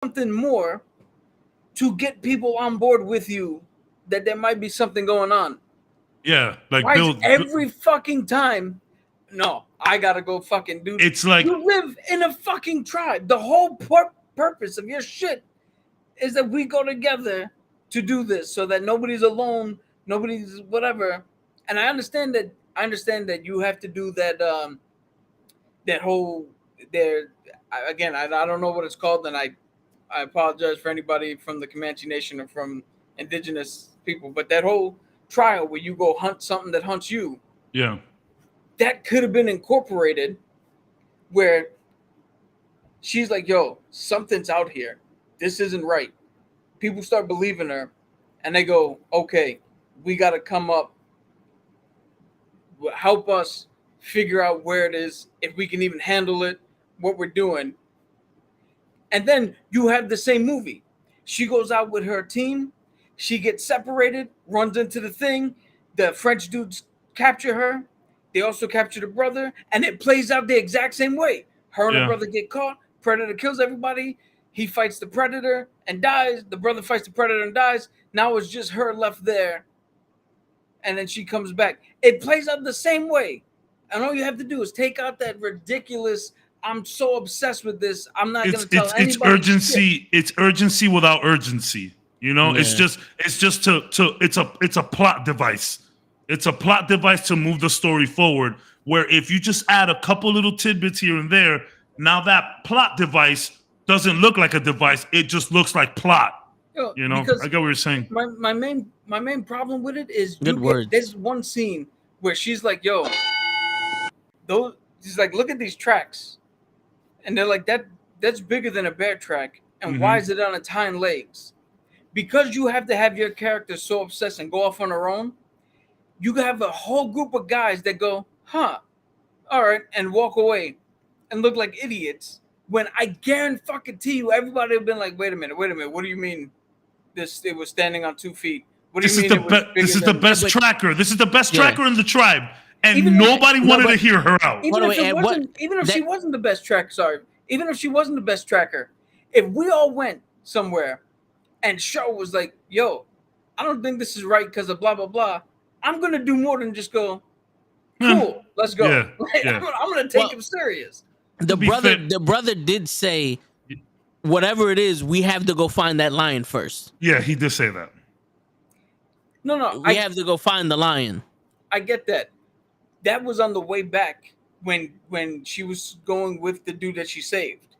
something more to get people on board with you that there might be something going on. Yeah, like Why is build. every fucking time? No, I gotta go fucking do. It's like You live in a fucking tribe. The whole purpose of your shit is that we go together to do this, so that nobody's alone, nobody's whatever. And I understand that. I understand that you have to do that. That whole there. Again, I don't know what it's called, and I apologize for anybody from the Comanche Nation or from indigenous people, but that whole trial where you go hunt something that hunts you, yeah, that could have been incorporated where she's like, yo, something's out here. This isn't right. People start believing her and they go, okay, we got to come up, help us figure out where it is, if we can even handle it, what we're doing. And then you have the same movie. She goes out with her team. She gets separated, runs into the thing. The French dudes capture her. They also capture the brother. And it plays out the exact same way. Her and her brother get caught. Predator kills everybody. He fights the Predator and dies. The brother fights the Predator and dies. Now it's just her left there. And then she comes back. It plays out the same way. And all you have to do is take out that ridiculous, I'm so obsessed with this, I'm not going to tell anybody. It's urgency. Shit. It's urgency without urgency. You know, Yeah. it's just it's a plot device. It's a plot device to move the story forward. Where if you just add a couple little tidbits here and there, now that plot device doesn't look like a device. It just looks like plot. You know, I get what you're saying. My main problem with it is words. There's one scene where she's like, "Yo, those." She's like, "Look at these tracks," and they're like, "That's bigger than a bear track." And why is it on its hind legs? Because you have to have your character so obsessed and go off on her own. You have a whole group of guys that go, "Huh, all right," and walk away and look like idiots. When I guarantee you, everybody have been like, "Wait a minute, what do you mean?" It was standing on 2 feet. What do you mean? This is the best tracker. This is the best tracker in the tribe, and Even nobody wanted to hear her out. Even if she wasn't the best tracker, even if she wasn't the best tracker, if we all went somewhere, and Shaw was like, "Yo, I don't think this is right because of blah blah blah," I'm gonna do more than just go, "Cool, let's go." Yeah, I'm gonna take him serious. The brother did say, whatever it is, we have to go find that lion first. Yeah, he did say that. No, we have to go find the lion. I get that. That was on the way back when she was going with the dude that she saved.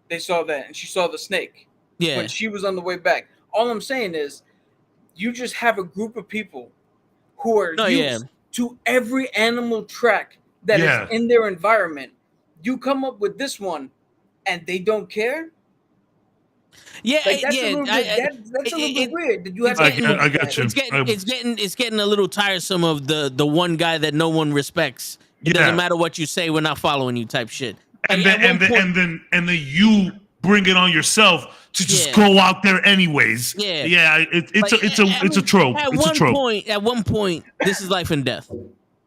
They saw that, and she saw the snake. Yeah. When she was on the way back. All I'm saying is, you just have a group of people who are used to every animal track that is in their environment. You come up with this one, and they don't care. Yeah, like, that's a little bit weird. That you have I get you. It's getting a little tiresome of the one guy that no one respects. It doesn't matter what you say, we're not following you type shit. And then you bring it on yourself to just go out there anyways. It's a trope. At one point, this is life and death.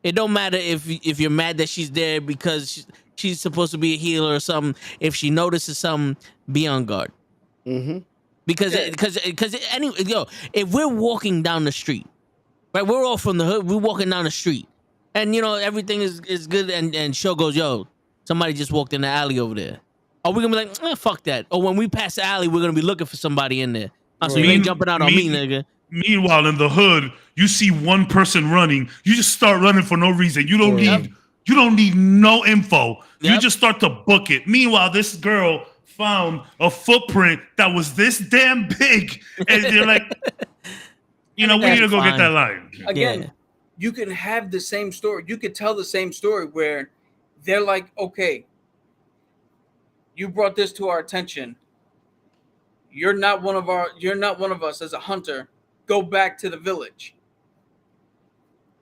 It don't matter if you're mad that she's there because she's supposed to be a healer or something. If she notices something, be on guard. Mm-hmm. Because anyway, if we're walking down the street, right? We're all from the hood. We're walking down the street, and everything is good. And show goes, yo, somebody just walked in the alley over there. Are we gonna be like, fuck that? Or when we pass the alley, we're gonna be looking for somebody in there. So you ain't jumping out on me, nigga. Meanwhile, in the hood, you see one person running. You just start running for no reason. You don't need no info. You just start to book it. Meanwhile, this girl found a footprint that was this damn big, and you're like, we need to go get that lion. Again, you can have the same story. You could tell the same story where they're like, okay, you brought this to our attention. You're not one of us as a hunter. Go back to the village.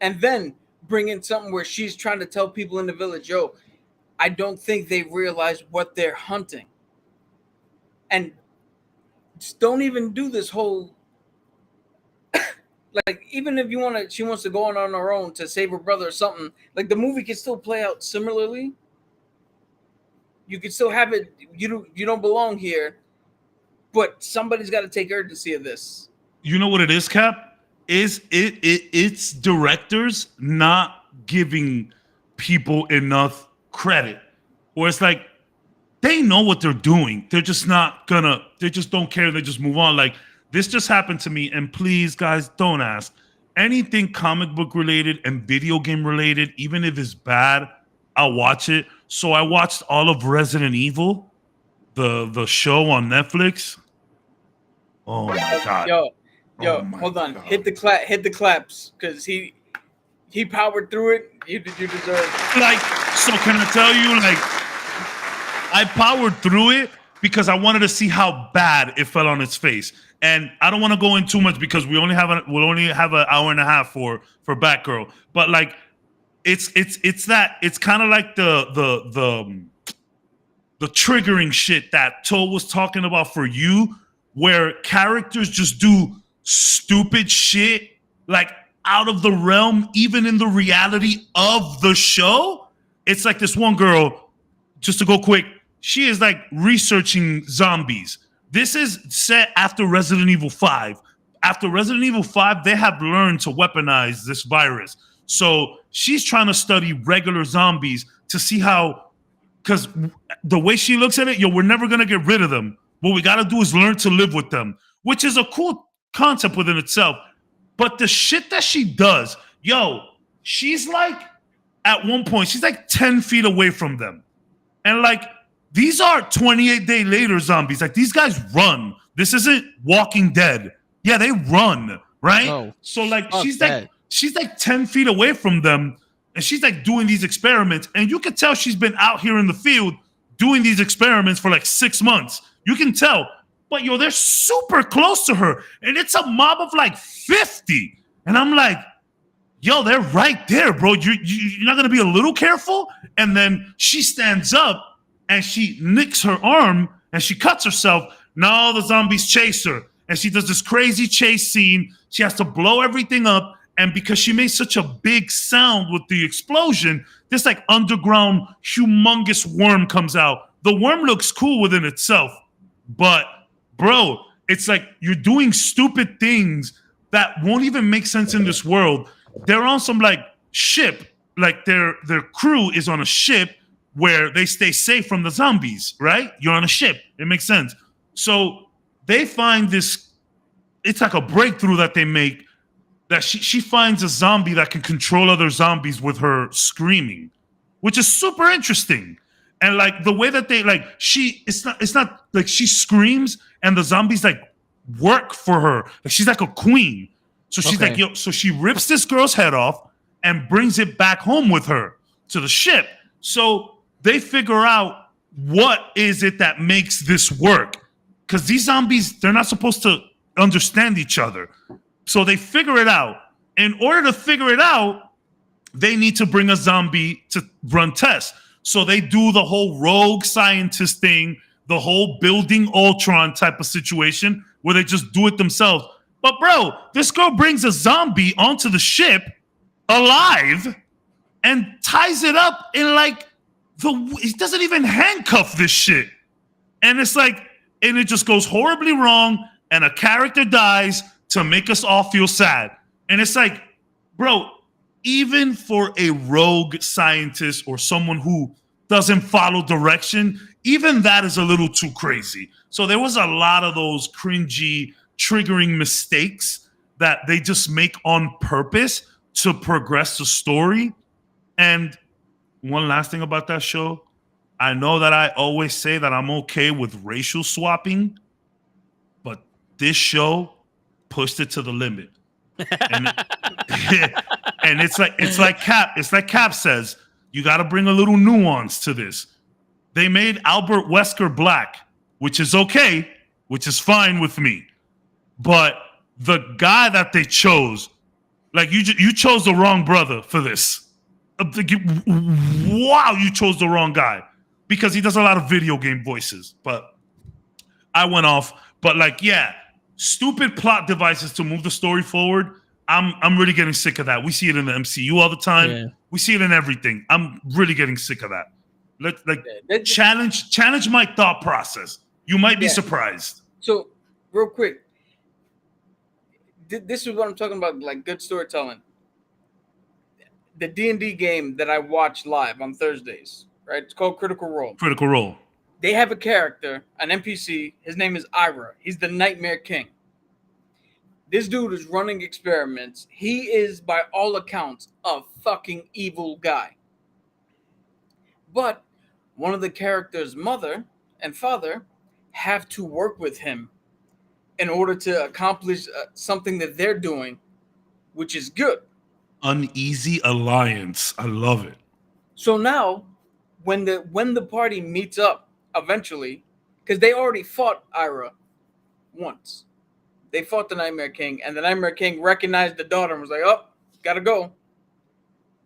And then bring in something where she's trying to tell people in the village, yo, I don't think they realize what they're hunting. And just don't even do this whole like, even if she wants to go on her own to save her brother or something, like, the movie can still play out similarly. You can still have it, you don't belong here. but somebody's got to take urgency of this. You know what it is, Cap? It's directors not giving people enough credit. Or it's like they know what they're doing. They're just not gonna, they just don't care. They just move on. Like this just happened to me. And please, guys, don't ask. Anything comic book related and video game related, even if it's bad, I'll watch it. So I watched all of Resident Evil, the show on Netflix. Oh my God. Yo, Oh my hold on. God. Hit the claps, because he powered through it. You deserve. Like, so can I tell you, like, I powered through it because I wanted to see how bad it fell on its face. And I don't want to go in too much because we'll only have an hour and a half for Batgirl. But like, it's kind of like the triggering shit that Toe was talking about for you, where characters just do stupid shit like out of the realm, even in the reality of the show. It's like this one girl, just to go quick, she is like researching zombies. This is set after Resident Evil 5. After Resident Evil 5, they have learned to weaponize this virus. So she's trying to study regular zombies to see how, because the way she looks at it, we're never going to get rid of them. What we got to do is learn to live with them, which is a cool concept within itself. But the shit that she does, she's like, at one point, she's like 10 feet away from them. And like, these are 28 Day Later zombies. Like, these guys run. This isn't Walking Dead. Yeah, they run, right? Oh, so like, she's like 10 feet away from them, and she's like doing these experiments. And you can tell she's been out here in the field doing these experiments for like 6 months. You can tell. But they're super close to her. And it's a mob of like 50. And I'm like, they're right there, bro. You're not going to be a little careful? And then she stands up and she nicks her arm and she cuts herself. Now the zombies chase her. And she does this crazy chase scene. She has to blow everything up. And because she made such a big sound with the explosion, this like underground humongous worm comes out. The worm looks cool within itself. But, bro, it's like you're doing stupid things that won't even make sense in this world. They're on some like ship, like their crew is on a ship where they stay safe from the zombies, right? You're on a ship. It makes sense. So they find this, it's like a breakthrough that they make, that she finds a zombie that can control other zombies with her screaming, which is super interesting. And like the way that they like, it's not like she screams and the zombies like work for her. Like she's like a queen. So she's like, so she rips this girl's head off and brings it back home with her to the ship. So they figure out what is it that makes this work. Because these zombies, they're not supposed to understand each other. So they figure it out. In order to figure it out, they need to bring a zombie to run tests. So they do the whole rogue scientist thing, the whole building Ultron type of situation where they just do it themselves. But bro, this girl brings a zombie onto the ship alive and ties it up in like it doesn't even handcuff this shit. And it's like, and it just goes horribly wrong and a character dies to make us all feel sad. And it's like, bro, even for a rogue scientist or someone who doesn't follow direction, even that is a little too crazy. So there was a lot of those cringy, triggering mistakes that they just make on purpose to progress the story. And one last thing about that show, I know that I always say that I'm okay with racial swapping, but this show pushed it to the limit. And, and it's like Cap says, you got to bring a little nuance to this. They made Albert Wesker black, which is okay, which is fine with me. But the guy that they chose, like you chose the wrong brother for this. Wow, you chose the wrong guy because he does a lot of video game voices. But I went off. But like, yeah, stupid plot devices to move the story forward. I'm really getting sick of that. We see it in the MCU all the time. Yeah. We see it in everything. I'm really getting sick of that. Challenge my thought process. You might be surprised. So, real quick, this is what I'm talking about, like good storytelling. The D&D game that I watch live on Thursdays, right? It's called Critical Role. Critical Role. They have a character, an NPC. His name is Ira. He's the Nightmare King. This dude is running experiments. He is, by all accounts, a fucking evil guy. But one of the character's mother and father have to work with him in order to accomplish something that they're doing, which is good. Uneasy alliance. I love it. So now, when the party meets up eventually, because they already fought Ira once. They fought the Nightmare King, and the Nightmare King recognized the daughter and was like, "Oh, gotta go,"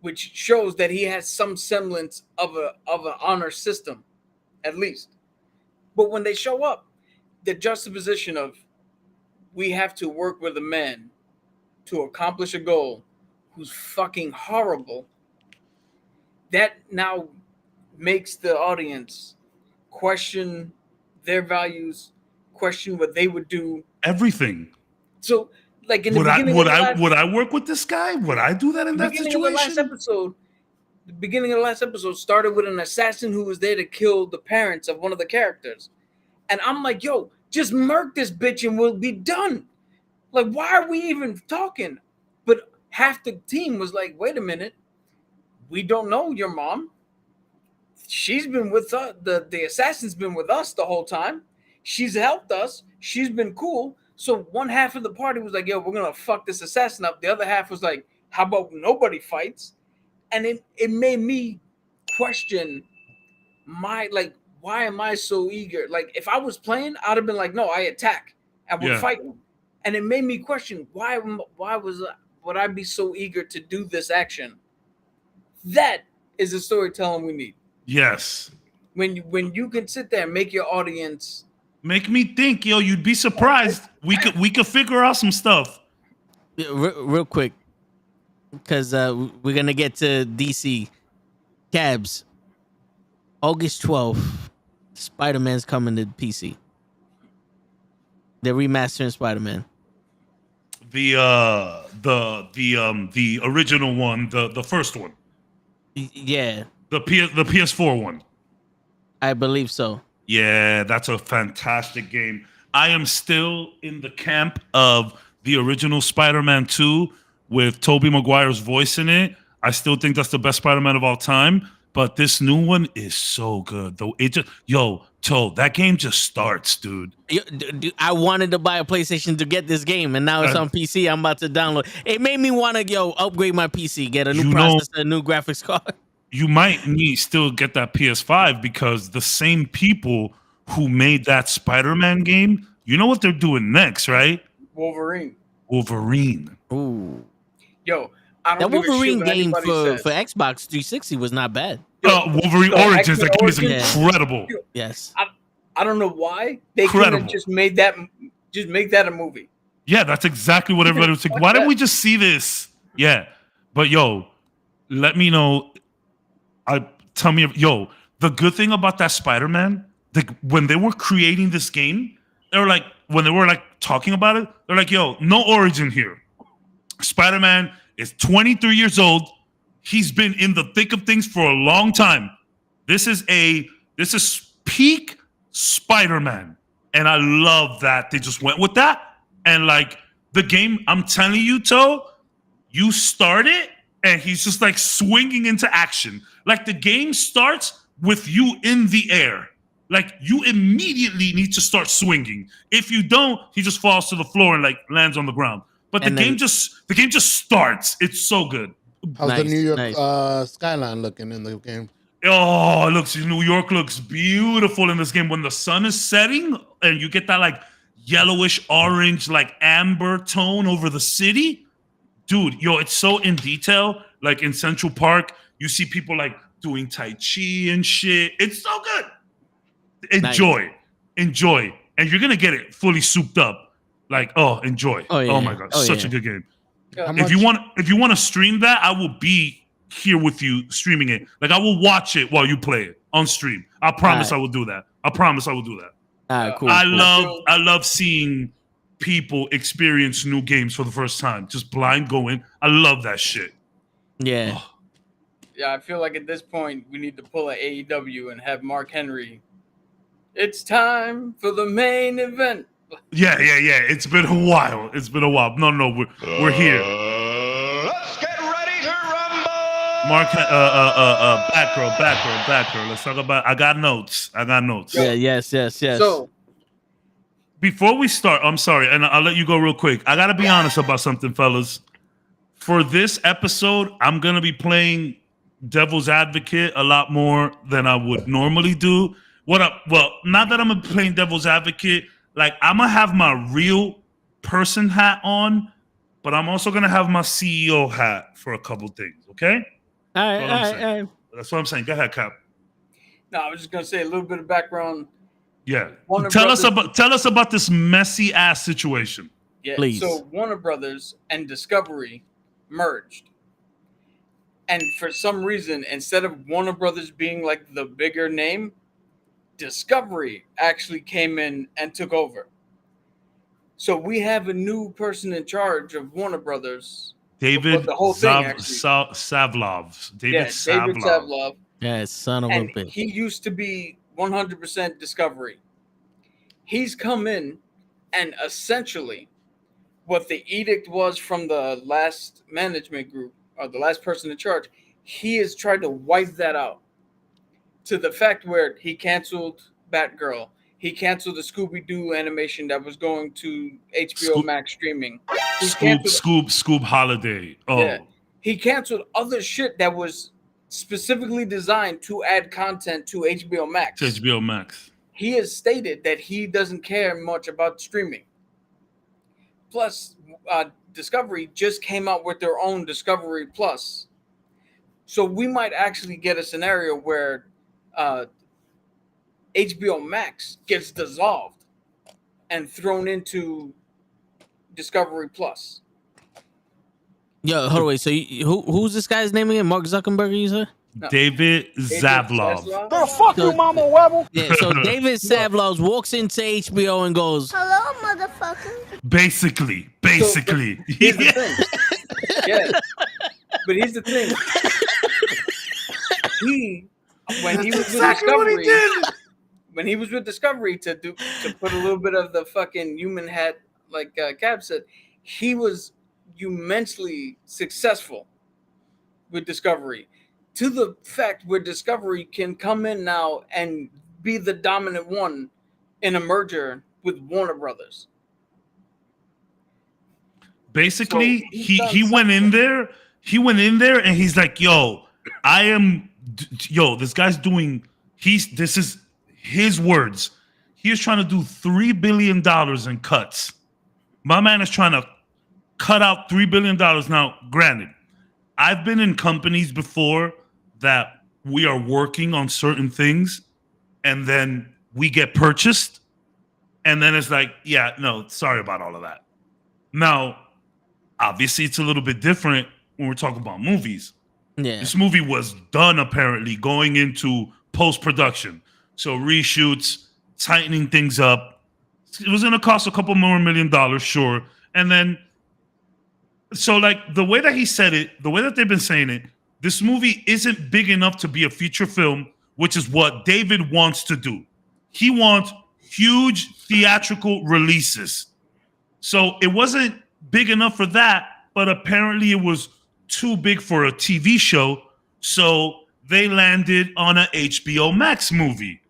which shows that he has some semblance of an honor system, at least. But when they show up, the juxtaposition of we have to work with a man to accomplish a goal who's fucking horrible, that now makes the audience question their values, question what they would do. Everything. So, like in the Would beginning, I work with this guy? Would I do that in that situation? The beginning of the last episode started with an assassin who was there to kill the parents of one of the characters, and I'm like, "Yo, just murk this bitch and we'll be done." Like, why are we even talking? But half the team was like, "Wait a minute, we don't know your mom. She's been with us. The assassin's been with us the whole time. She's helped us. She's been cool." So one half of the party was like, "Yo, we're gonna fuck this assassin up." The other half was like, "How about nobody fights?" And it made me question why am I so eager? Like, if I was playing, I'd have been like, "No, I attack and we'll fight." And it made me question why would I be so eager to do this action? That is the storytelling we need. Yes. When you can sit there and make your audience. Make me think, yo. You'd be surprised. We could figure out some stuff. Yeah, real quick, because we're gonna get to DC. Cabs. August 12th, Spider-Man's coming to PC. They're remastering Spider-Man. The original one, the first one. Yeah. The PS4 one. I believe so. Yeah, that's a fantastic game. I am still in the camp of the original Spider-Man 2 with Tobey Maguire's voice in it. I still think that's the best Spider-Man of all time. But this new one is so good. Though that game just starts, dude. I wanted to buy a PlayStation to get this game, and now it's on PC. I'm about to download. It made me want to upgrade my PC, get a new processor, a new graphics card. You might still get that PS5 because the same people who made that Spider-Man game, you know what they're doing next, right? Wolverine. Ooh. Yo, I don't that Wolverine game for says. Xbox 360 was not bad. Wolverine Origins, that game is incredible. Yes. I don't know why they couldn't just make that a movie. Yeah, that's exactly what everybody was saying. Why didn't we just see this? Yeah. But let me know. The good thing about that Spider-Man, when they were creating this game, they were like, when they were like talking about it, they're like, "Yo, no origin here. Spider-Man is 23 years old. He's been in the thick of things for a long time. This is peak Spider-Man." And I love that they just went with that. And like the game, I'm telling you, you start it and he's just like swinging into action. Like the game starts with you in the air. Like you immediately need to start swinging. If you don't, he just falls to the floor and like lands on the ground. But the game just starts. It's so good. How's the New York skyline looking in the game? Oh, New York looks beautiful in this game. When the sun is setting and you get that like yellowish orange, like amber tone over the city. Dude, it's so in detail. Like in Central Park, you see people like doing Tai Chi and shit. It's so good. Enjoy. And you're going to get it fully souped up. Like, enjoy. Oh, yeah. Oh my God. Such a good game. If you want to stream that, I will be here with you streaming it. Like I will watch it while you play it on stream. I promise I will do that. Cool. I love seeing people experience new games for the first time. Just blind going. I love that shit. Yeah. Oh. Yeah, I feel like at this point we need to pull an AEW and have Mark Henry. It's time for the main event. Yeah. It's been a while. No, we're here. Let's get ready to rumble. Mark, Batgirl. Let's talk about. I got notes. Yeah. Yes. So before we start, I'm sorry, and I'll let you go real quick. I gotta be honest about something, fellas. For this episode, I'm gonna be playing devil's advocate a lot more than I would normally do. Well, not that I'm playing devil's advocate. Like, I'm gonna have my real person hat on, but I'm also gonna have my CEO hat for a couple things. Okay? All right. That's what I'm saying. Go ahead, Cap. no, I was just gonna say a little bit of background. Yeah. Warner Tell us Brothers- about this messy ass situation. Yeah. Please. So Warner Brothers and Discovery merged. And for some reason, instead of Warner Brothers being like the bigger name, Discovery actually came in and took over. So we have a new person in charge of Warner Brothers. David the whole thing, actually. Savlov. David David Savlov. Yeah, son of a And bitch. he used to be 100% Discovery. He's come in, and essentially what the edict was from the last management group, or the last person in charge, he has tried to wipe that out to the fact where he canceled Batgirl. He canceled the Scooby-Doo animation that was going to HBO Max streaming. He Scoop Holiday. Oh. Yeah. He canceled other shit that was specifically designed to add content to HBO Max. He has stated that he doesn't care much about streaming. Plus, Discovery just came out with their own Discovery Plus. So we might actually get a scenario where HBO Max gets dissolved and thrown into Discovery Plus. Yo, hold on, wait. So who's this guy's name again? Mark Zuckerberg, you said? No. David Zavlov. The fuck you, Mama Webble. Yeah, so David Savlov walks into HBO and goes, Hello, motherfucker. Basically. Here's the thing. Yeah. But here's the thing. When he was with Discovery to put a little bit of the fucking human hat, like Cap said, he was immensely successful with Discovery, to the fact where Discovery can come in now and be the dominant one in a merger with Warner Brothers. Basically, So he went in there. He went in there and he's like, this guy's doing, this is his words. He is trying to do $3 billion in cuts. My man is trying to cut out $3 billion. Now, granted, I've been in companies before that we are working on certain things and then we get purchased. And then it's like, yeah, no, sorry about all of that. Now, obviously, it's a little bit different when we're talking about movies. yeah. This movie was done apparently going into post-production. So reshoots, tightening things up. It was going to cost a couple more $1 million, sure. And then, so like the way that he said it, the way that they've been saying it, this movie isn't big enough to be a feature film, which is what David wants to do. He wants huge theatrical releases. So it wasn't big enough for that, but apparently it was too big for a TV show. So they landed on an HBO Max movie.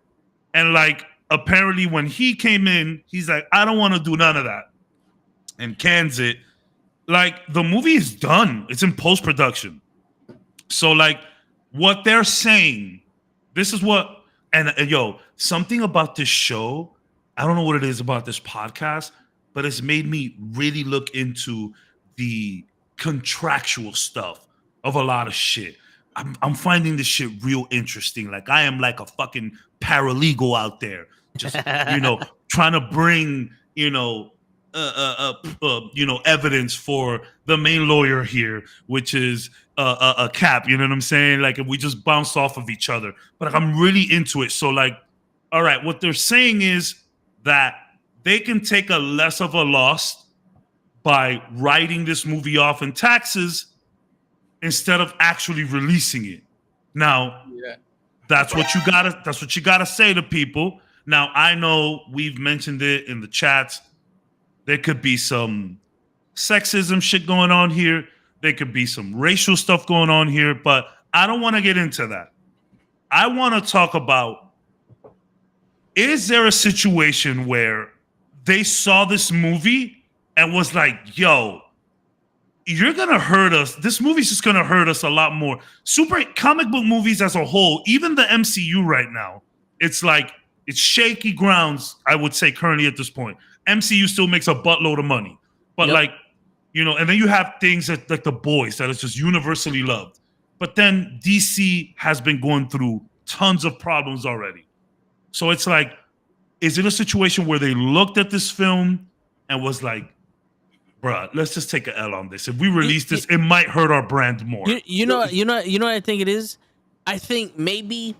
And like, apparently when he came in, he's like, I don't want to do none of that. And cans it. Like, the movie is done. It's in post-production. So like, what they're saying, this is what, and yo, something about this show, I don't know what it is about this podcast, but it's made me really look into the contractual stuff of a lot of shit. I'm finding this shit real interesting. Like, I am like a fucking paralegal out there, just trying to bring evidence for the main lawyer here, which is a Cap. You know what I'm saying? Like, if we just bounce off of each other. But like, I'm really into it. So like, all right, what they're saying is that they can take a less of a loss by writing this movie off in taxes instead of actually releasing it. Now, that's what you gotta say to people. Now, I know we've mentioned it in the chats. There could be some sexism shit going on here. There could be some racial stuff going on here, but I don't want to get into that. I want to talk about, is there a situation where they saw this movie and was like, yo, you're going to hurt us. This movie's just going to hurt us a lot more. Super comic book movies as a whole, even the MCU right now, it's like, it's shaky grounds, I would say, currently at this point. MCU still makes a buttload of money. But like, you know, and then you have things that, like The Boys, that is just universally loved. But then DC has been going through tons of problems already. So it's like, is it a situation where they looked at this film and was like, bruh, let's just take an L on this. If we release this, it might hurt our brand more. You know what I think it is? I think maybe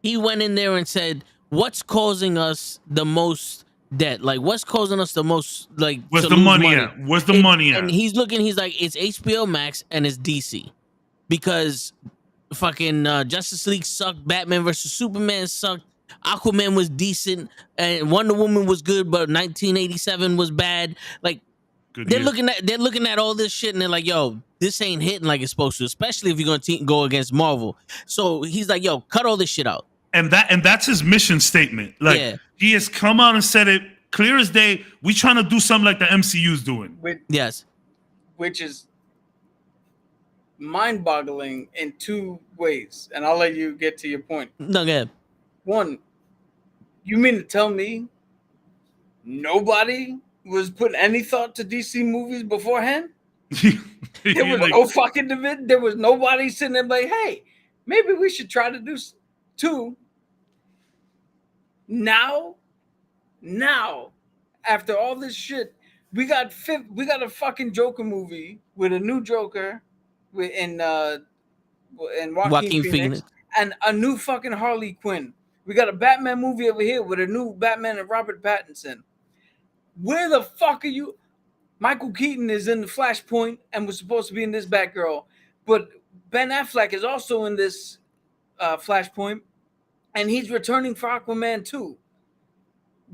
he went in there and said, what's causing us the most debt? Like, what's causing us the most, like, where's the money at? Where's the money at? And he's looking, he's like, it's HBO Max and it's DC. Because fucking Justice League sucked, Batman versus Superman sucked, Aquaman was decent, and Wonder Woman was good, but 1987 was bad. Like, they're looking at all this shit and they're like, yo, this ain't hitting like it's supposed to, especially if you're gonna go against Marvel. So he's like, yo, cut all this shit out. And that's his mission statement. Like, he has come out and said it clear as day. We trying to do something like the MCU's doing. Which is mind-boggling in two ways. And I'll let you get to your point. No, go ahead. One, you mean to tell me nobody was putting any thought to DC movies beforehand? There was no fucking division. There was nobody sitting there like, hey, maybe we should try to do two. Now, after all this shit, we got a fucking Joker movie with a new Joker and Joaquin Phoenix and a new fucking Harley Quinn. We got a Batman movie over here with a new Batman and Robert Pattinson. Where the fuck are you? Michael Keaton is in the Flashpoint and was supposed to be in this Batgirl, but Ben Affleck is also in this Flashpoint, and he's returning for Aquaman 2.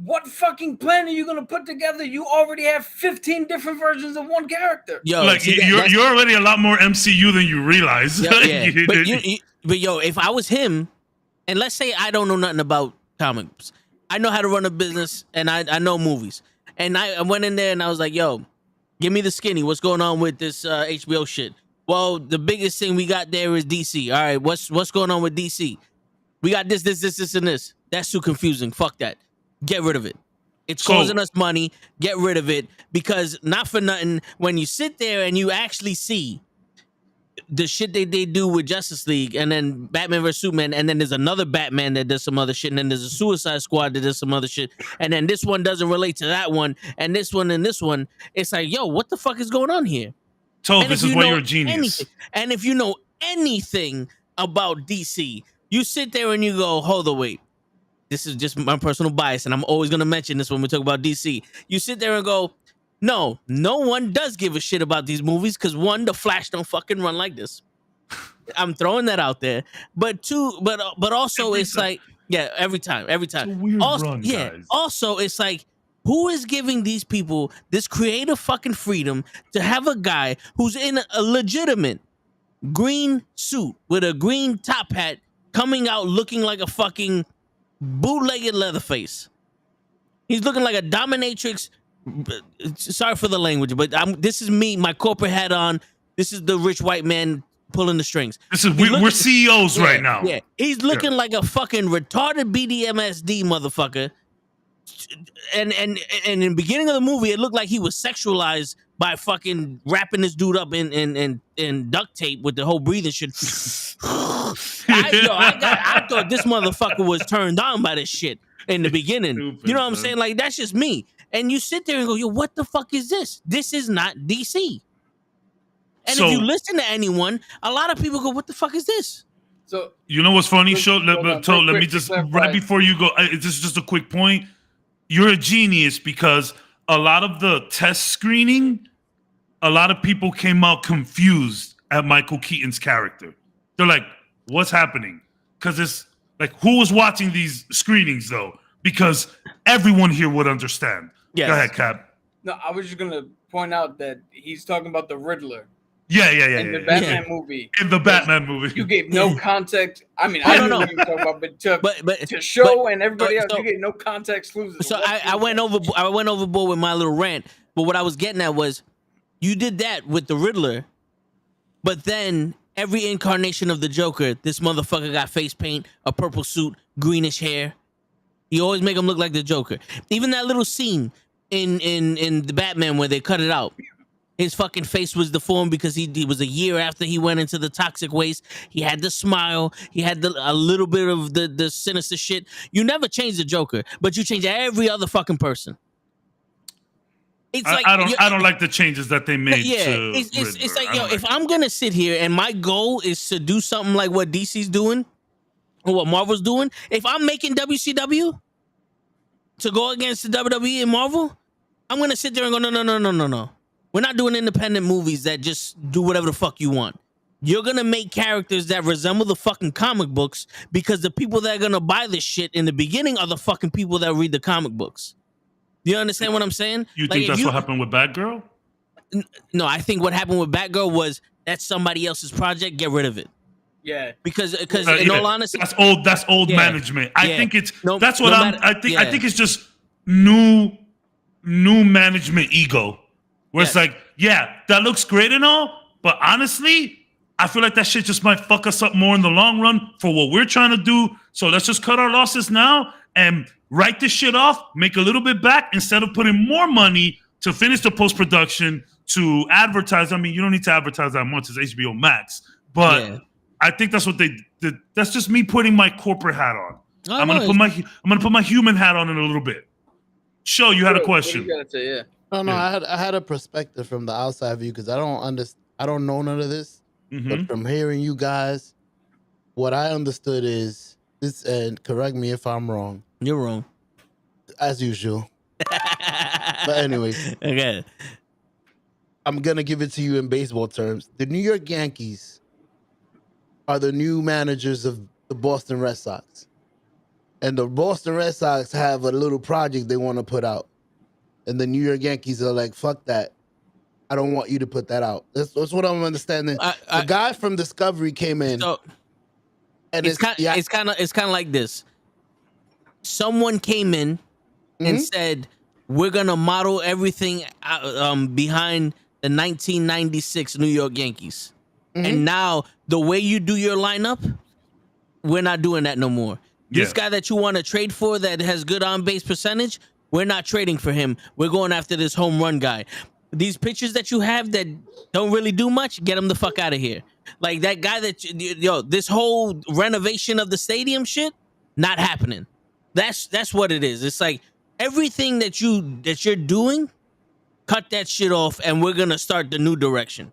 What fucking plan are you gonna put together? You already have 15 different versions of one character. Yo, like, you're already a lot more MCU than you realize. Yeah. But yo, if I was him, and let's say I don't know nothing about comics, I know how to run a business, and I know movies, and I went in there and I was like, yo, give me the skinny. What's going on with this HBO shit? Well, the biggest thing we got there is DC. All right, what's going on with DC? We got this, and this. That's too confusing. Fuck that. Get rid of it. It's causing us money. Get rid of it. Because not for nothing, when you sit there and you actually see the shit they do with Justice League and then Batman vs. Superman, and then there's another Batman that does some other shit, and then there's a Suicide Squad that does some other shit, and then this one doesn't relate to that one, and this one and this one. It's like, yo, what the fuck is going on here? So this is why you're a genius. And if you know anything about DC, you sit there and you go, hold on, wait. This is just my personal bias, and I'm always going to mention this when we talk about DC. You sit there and go, no one does give a shit about these movies because, one, the Flash don't fucking run like this. I'm throwing that out there. But two, but also every it's time. Like, yeah, every time. It's a weird run, guys. Also, it's like, who is giving these people this creative fucking freedom to have a guy who's in a legitimate green suit with a green top hat coming out looking like a fucking bootlegged Leatherface? He's looking like a dominatrix. Sorry for the language, but this is me, my corporate hat on. This is the rich white man pulling the strings. We're CEOs right now. Yeah, he's looking like a fucking retarded BDMSD motherfucker. And in the beginning of the movie, it looked like he was sexualized by fucking wrapping this dude up in duct tape with the whole breathing shit. I thought this motherfucker was turned on by this shit in the beginning. Stupid, you know what I'm saying? Like, that's just me. And you sit there and go, yo, what the fuck is this? This is not DC. And if you listen to anyone, a lot of people go, what the fuck is this? So you know what's funny, Show? Let me just, right before you go, this is just a quick point. you're a genius because a lot of the test screening, a lot of people came out confused at Michael Keaton's character. They're like, what's happening? Because it's like, who was watching these screenings though? Because everyone here would understand. Yes. Go ahead, Cap. No, I was just gonna point out that he's talking about the Riddler Yeah. in the Batman movie. In the Batman movie. You gave no context. I mean, I don't know what you're talking about, but to show and everybody else, you gave no context clues. So I went overboard with my little rant. But what I was getting at was, you did that with the Riddler, but then every incarnation of the Joker, this motherfucker got face paint, a purple suit, greenish hair. You always make him look like the Joker. Even that little scene in the Batman where they cut it out. His fucking face was deformed because he was a year after he went into the toxic waste. He had the smile. He had a little bit of the sinister shit. You never change the Joker, but you change every other fucking person. It's I don't like the changes that they made. Yeah, to it's like, Riddler. if I'm gonna sit here and my goal is to do something like what DC's doing or what Marvel's doing, if I'm making WCW to go against the WWE and Marvel, I'm gonna sit there and go, no. We're not doing independent movies that just do whatever the fuck you want. You're gonna make characters that resemble the fucking comic books because the people that are gonna buy this shit in the beginning are the fucking people that read the comic books. You understand what I'm saying? You think that's what happened with Batgirl? No, I think what happened with Batgirl was that's somebody else's project. Get rid of it. Yeah, because in all honesty, that's old management. I think it's I think it's just new management ego. Where it's like, yeah, that looks great and all, but honestly, I feel like that shit just might fuck us up more in the long run for what we're trying to do. So let's just cut our losses now and write this shit off, make a little bit back instead of putting more money to finish the post-production, to advertise. I mean, you don't need to advertise that much. It's HBO Max. But I think that's what they did. That's just me putting my corporate hat on. I'm gonna put my human hat on in a little bit. Show you had a question. What you gotta say, No, I had a perspective from the outside view because I don't know none of this. Mm-hmm. But from hearing you guys, what I understood is this, and correct me if I'm wrong. You're wrong. As usual. But anyways. Okay. I'm gonna give it to you in baseball terms. The New York Yankees are the new managers of the Boston Red Sox. And the Boston Red Sox have a little project they want to put out. And the New York Yankees are like, fuck that. I don't want you to put that out. That's what I'm understanding. The guy from Discovery came in. So and it's kind of like this. Someone came in and said, we're going to model everything behind the 1996 New York Yankees. And now the way you do your lineup, we're not doing that no more. This guy that you want to trade for that has good on-base percentage, we're not trading for him. We're going after this home run guy. These pitchers that you have that don't really do much, get them the fuck out of here. Like that guy this whole renovation of the stadium shit, not happening. That's what it is. It's like everything that you're doing, cut that shit off, and we're gonna start the new direction.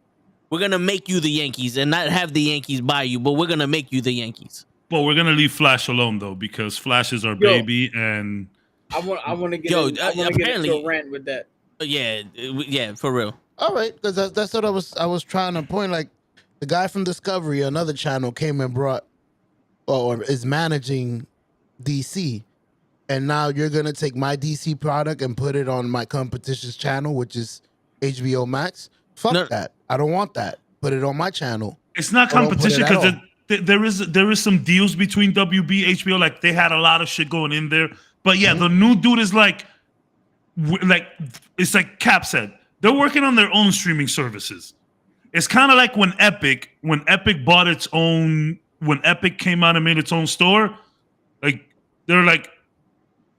We're gonna make you the Yankees and not have the Yankees buy you, but we're gonna make you the Yankees. Well, we're gonna leave Flash alone though, because Flash is our baby, and I want to get into a rant with that. Yeah, for real. All right, because that's what I was trying to point. Like the guy from Discovery, another channel, came and brought or is managing DC, and now you're gonna take my DC product and put it on my competition's channel, which is HBO Max. Fuck that! I don't want that. Put it on my channel. It's not competition because there is some deals between WB, HBO. Like they had a lot of shit going in there. But yeah, the new dude is like it's like Cap said. They're working on their own streaming services. It's kind of like when Epic bought its own, when Epic came out and made its own store. Like they're like,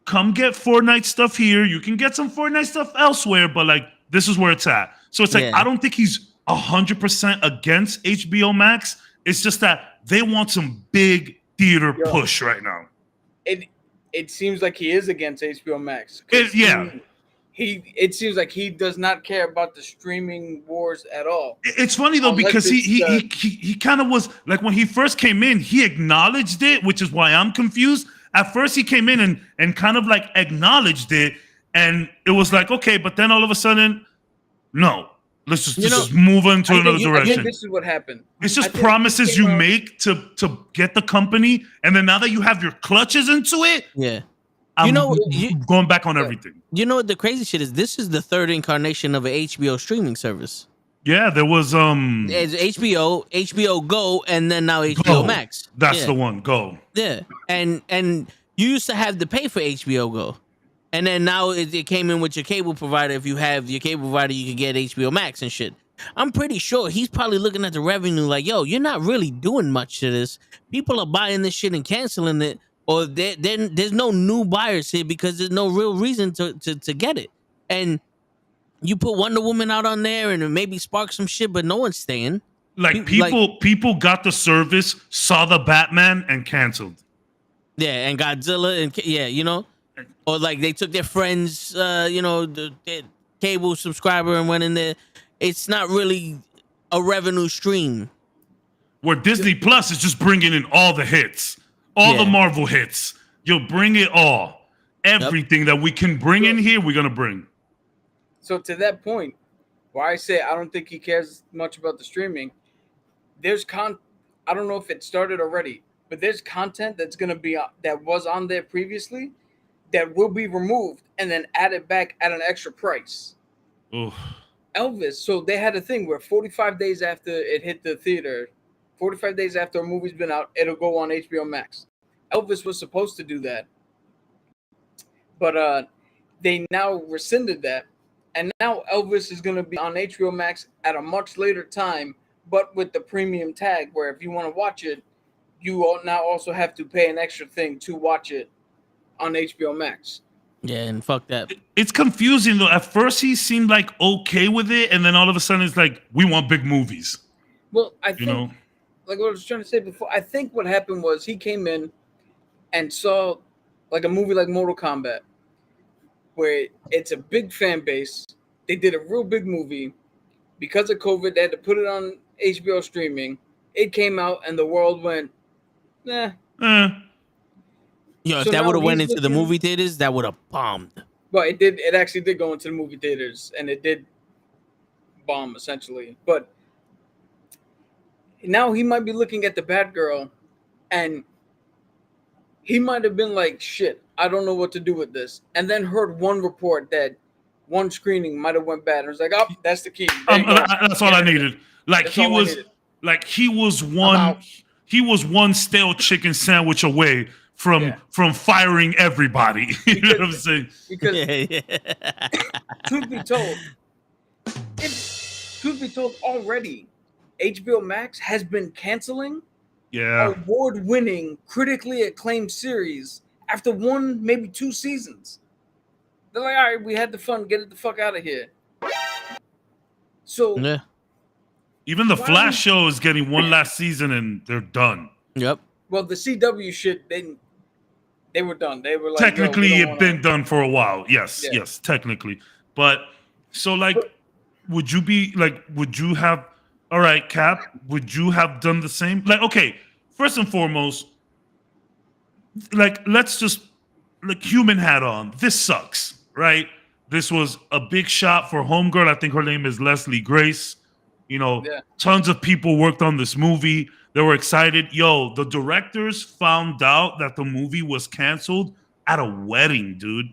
come get Fortnite stuff here. You can get some Fortnite stuff elsewhere, but like this is where it's at. So it's like I don't think he's 100% against HBO Max. It's just that they want some big theater push right now. It seems like he is against HBO Max. It seems like he does not care about the streaming wars at all. It's funny though because he kind of was like when he first came in, he acknowledged it, which is why I'm confused. At first, he came in and kind of like acknowledged it, and it was like, okay, but then all of a sudden, no, let's just move into another direction. I think this is what happened. It's just promises you make to get the company, and then now that you have your clutches into it, I'm going back on everything. You know what the crazy shit is? This is the third incarnation of an HBO streaming service. Yeah, there was it's HBO Go, and then now HBO Max. That's the one. Go. Yeah, and you used to have to pay for HBO Go, and then now it came in with your cable provider. If you have your cable provider, you can get HBO Max and shit. I'm pretty sure he's probably looking at the revenue like, yo, you're not really doing much to this. People are buying this shit and canceling it, or then there's no new buyers here because there's no real reason to get it. And you put Wonder Woman out on there and it maybe spark some shit, but no one's staying. Like people got the service, saw the Batman, and canceled. Yeah, and Godzilla, and or like they took their friends, the cable subscriber and went in there. It's not really a revenue stream. Where Disney Plus is just bringing in all the hits, all the Marvel hits. You'll bring it all. Everything that we can bring in here, we're gonna bring. So to that point, why I say I don't think he cares much about the streaming. There's I don't know if it started already, but there's content that's gonna be that was on there previously that will be removed and then added back at an extra price. Oof. Elvis, so they had a thing where 45 days after it hit the theater, 45 days after a movie's been out, it'll go on HBO Max. Elvis was supposed to do that, but they now rescinded that, and now Elvis is going to be on HBO Max at a much later time, but with the premium tag, where if you want to watch it, you now also have to pay an extra thing to watch it on HBO Max. Yeah, and fuck that. It's confusing though. At first, he seemed like okay with it, and then all of a sudden, it's like we want big movies. Well, I think, like what I was trying to say before, I think what happened was he came in and saw like a movie like Mortal Kombat, where it's a big fan base. They did a real big movie. Because of COVID, they had to put it on HBO streaming. It came out, and the world went, nah. Yo, if that would have went into the movie theaters, that would have bombed. Well, it did. It actually did go into the movie theaters, and it did bomb essentially. But now he might be looking at the Batgirl, and he might have been like, "Shit, I don't know what to do with this," and then heard one report that one screening might have went bad, and was like, "Oh, that's the key." That's all I needed. Like he was one stale chicken sandwich away from firing everybody. You know what I'm saying? Because truth be told, already HBO Max has been canceling award-winning, critically acclaimed series after one, maybe two seasons. They're like, all right, we had the fun, get it the fuck out of here. So even the Flash show is getting one last season and they're done. Yep. Well, the CW shit, they were done. They were like, technically it's been done for a while. Yes, technically. But so like, would you have, all right, Cap, would you have done the same? Like, okay, first and foremost, like, let's just like human hat on. This sucks, right? This was a big shot for homegirl. I think her name is Leslie Grace. You know, tons of people worked on this movie. They were excited. Yo, the directors found out that the movie was canceled at a wedding, dude.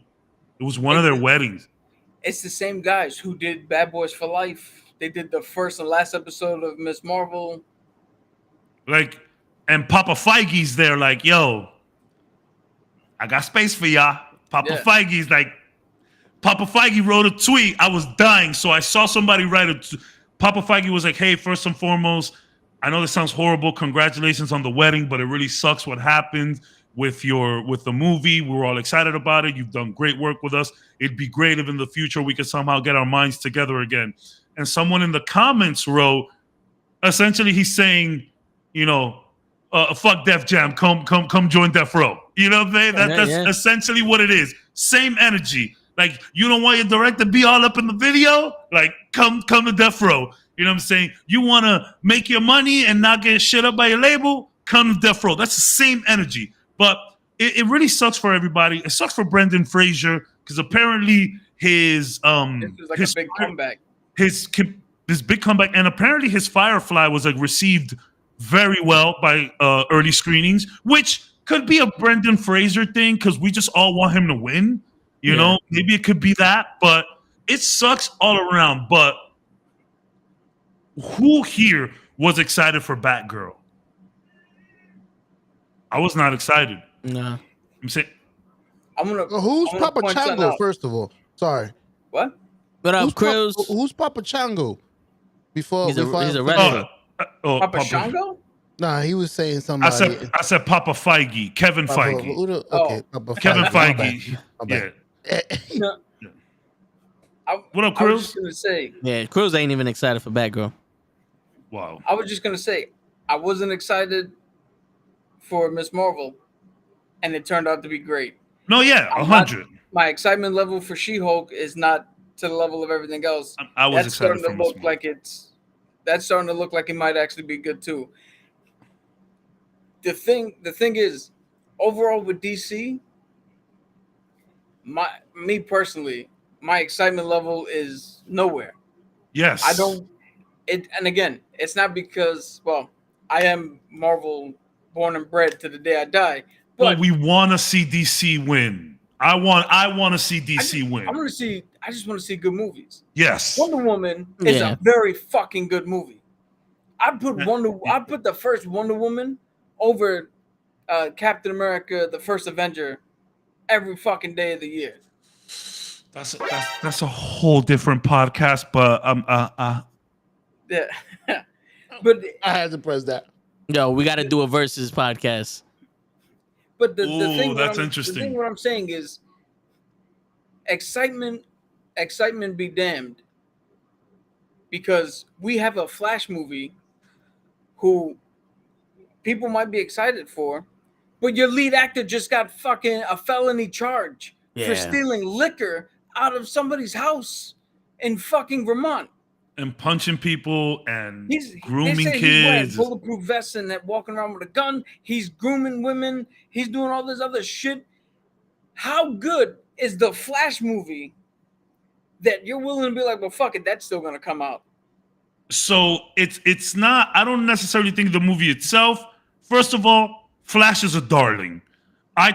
It was one of their weddings. It's the same guys who did Bad Boys for Life. They did the first and last episode of Miss Marvel. Like, and Papa Feige's there like, yo, I got space for y'all. Papa Feige's like, Papa Feige wrote a tweet. I was dying. So I saw somebody write Papa Feige was like, hey, first and foremost, I know this sounds horrible. Congratulations on the wedding, but it really sucks what happened with the movie. We were all excited about it. You've done great work with us. It'd be great if in the future we could somehow get our minds together again. And someone in the comments wrote, essentially he's saying, you know, fuck Def Jam, come join Def Row. You know what I'm saying? That's essentially what it is. Same energy. Like, you don't want your director to be all up in the video? Like, come to Def Row. You know what I'm saying? You want to make your money and not get shit up by your label? Come to Def Row. That's the same energy. But it really sucks for everybody. It sucks for Brendan Fraser because apparently his This is like a big comeback. his big comeback, and apparently his Firefly was like received very well by early screenings, which could be a Brendan Fraser thing because we just all want him to win. You know, maybe it could be that, but it sucks all around. But who here was excited for Batgirl? I was not excited. No. I'm saying, Who's Papa Chango? First of all, sorry. What? What up, Chris? Who's Papa Chango? He's a wrestler. Papa Shango? Nah, he was saying somebody. I said Papa Feige, Kevin Feige. Papa Kevin Feige. Yeah. What up, I was Chris? just gonna say. Yeah, Cruz ain't even excited for Batgirl. Wow. I was just gonna say I wasn't excited for Miss Marvel, and it turned out to be great. No, yeah, 100. My excitement level for She-Hulk is not to the level of everything else. I was That's excited starting for to Miss look Marvel. like that's starting to look like it might actually be good too. The thing is, overall with DC, me personally, my excitement level is nowhere. Yes. And again, it's not because, well, I am Marvel born and bred to the day I die. But we want to see DC win. I want to see DC win. I just want to see good movies. Yes. Wonder Woman is a very fucking good movie. I put the first Wonder Woman over Captain America, the First Avenger, every fucking day of the year. That's a whole different podcast, but Yeah. But I had to press that. Yo, we got to do a versus podcast. But the thing, that's interesting. The thing what I'm saying is, excitement be damned, because we have a Flash movie who people might be excited for, but your lead actor just got fucking a felony charge for stealing liquor out of somebody's house in fucking Vermont. And punching people and grooming He's kids. wearing bulletproof vests and that walking around with a gun. He's grooming women. He's doing all this other shit. How good is the Flash movie that you're willing to be like, well, fuck it, that's still gonna come out? So it's not. I don't necessarily think the movie itself. First of all, Flash is a darling. I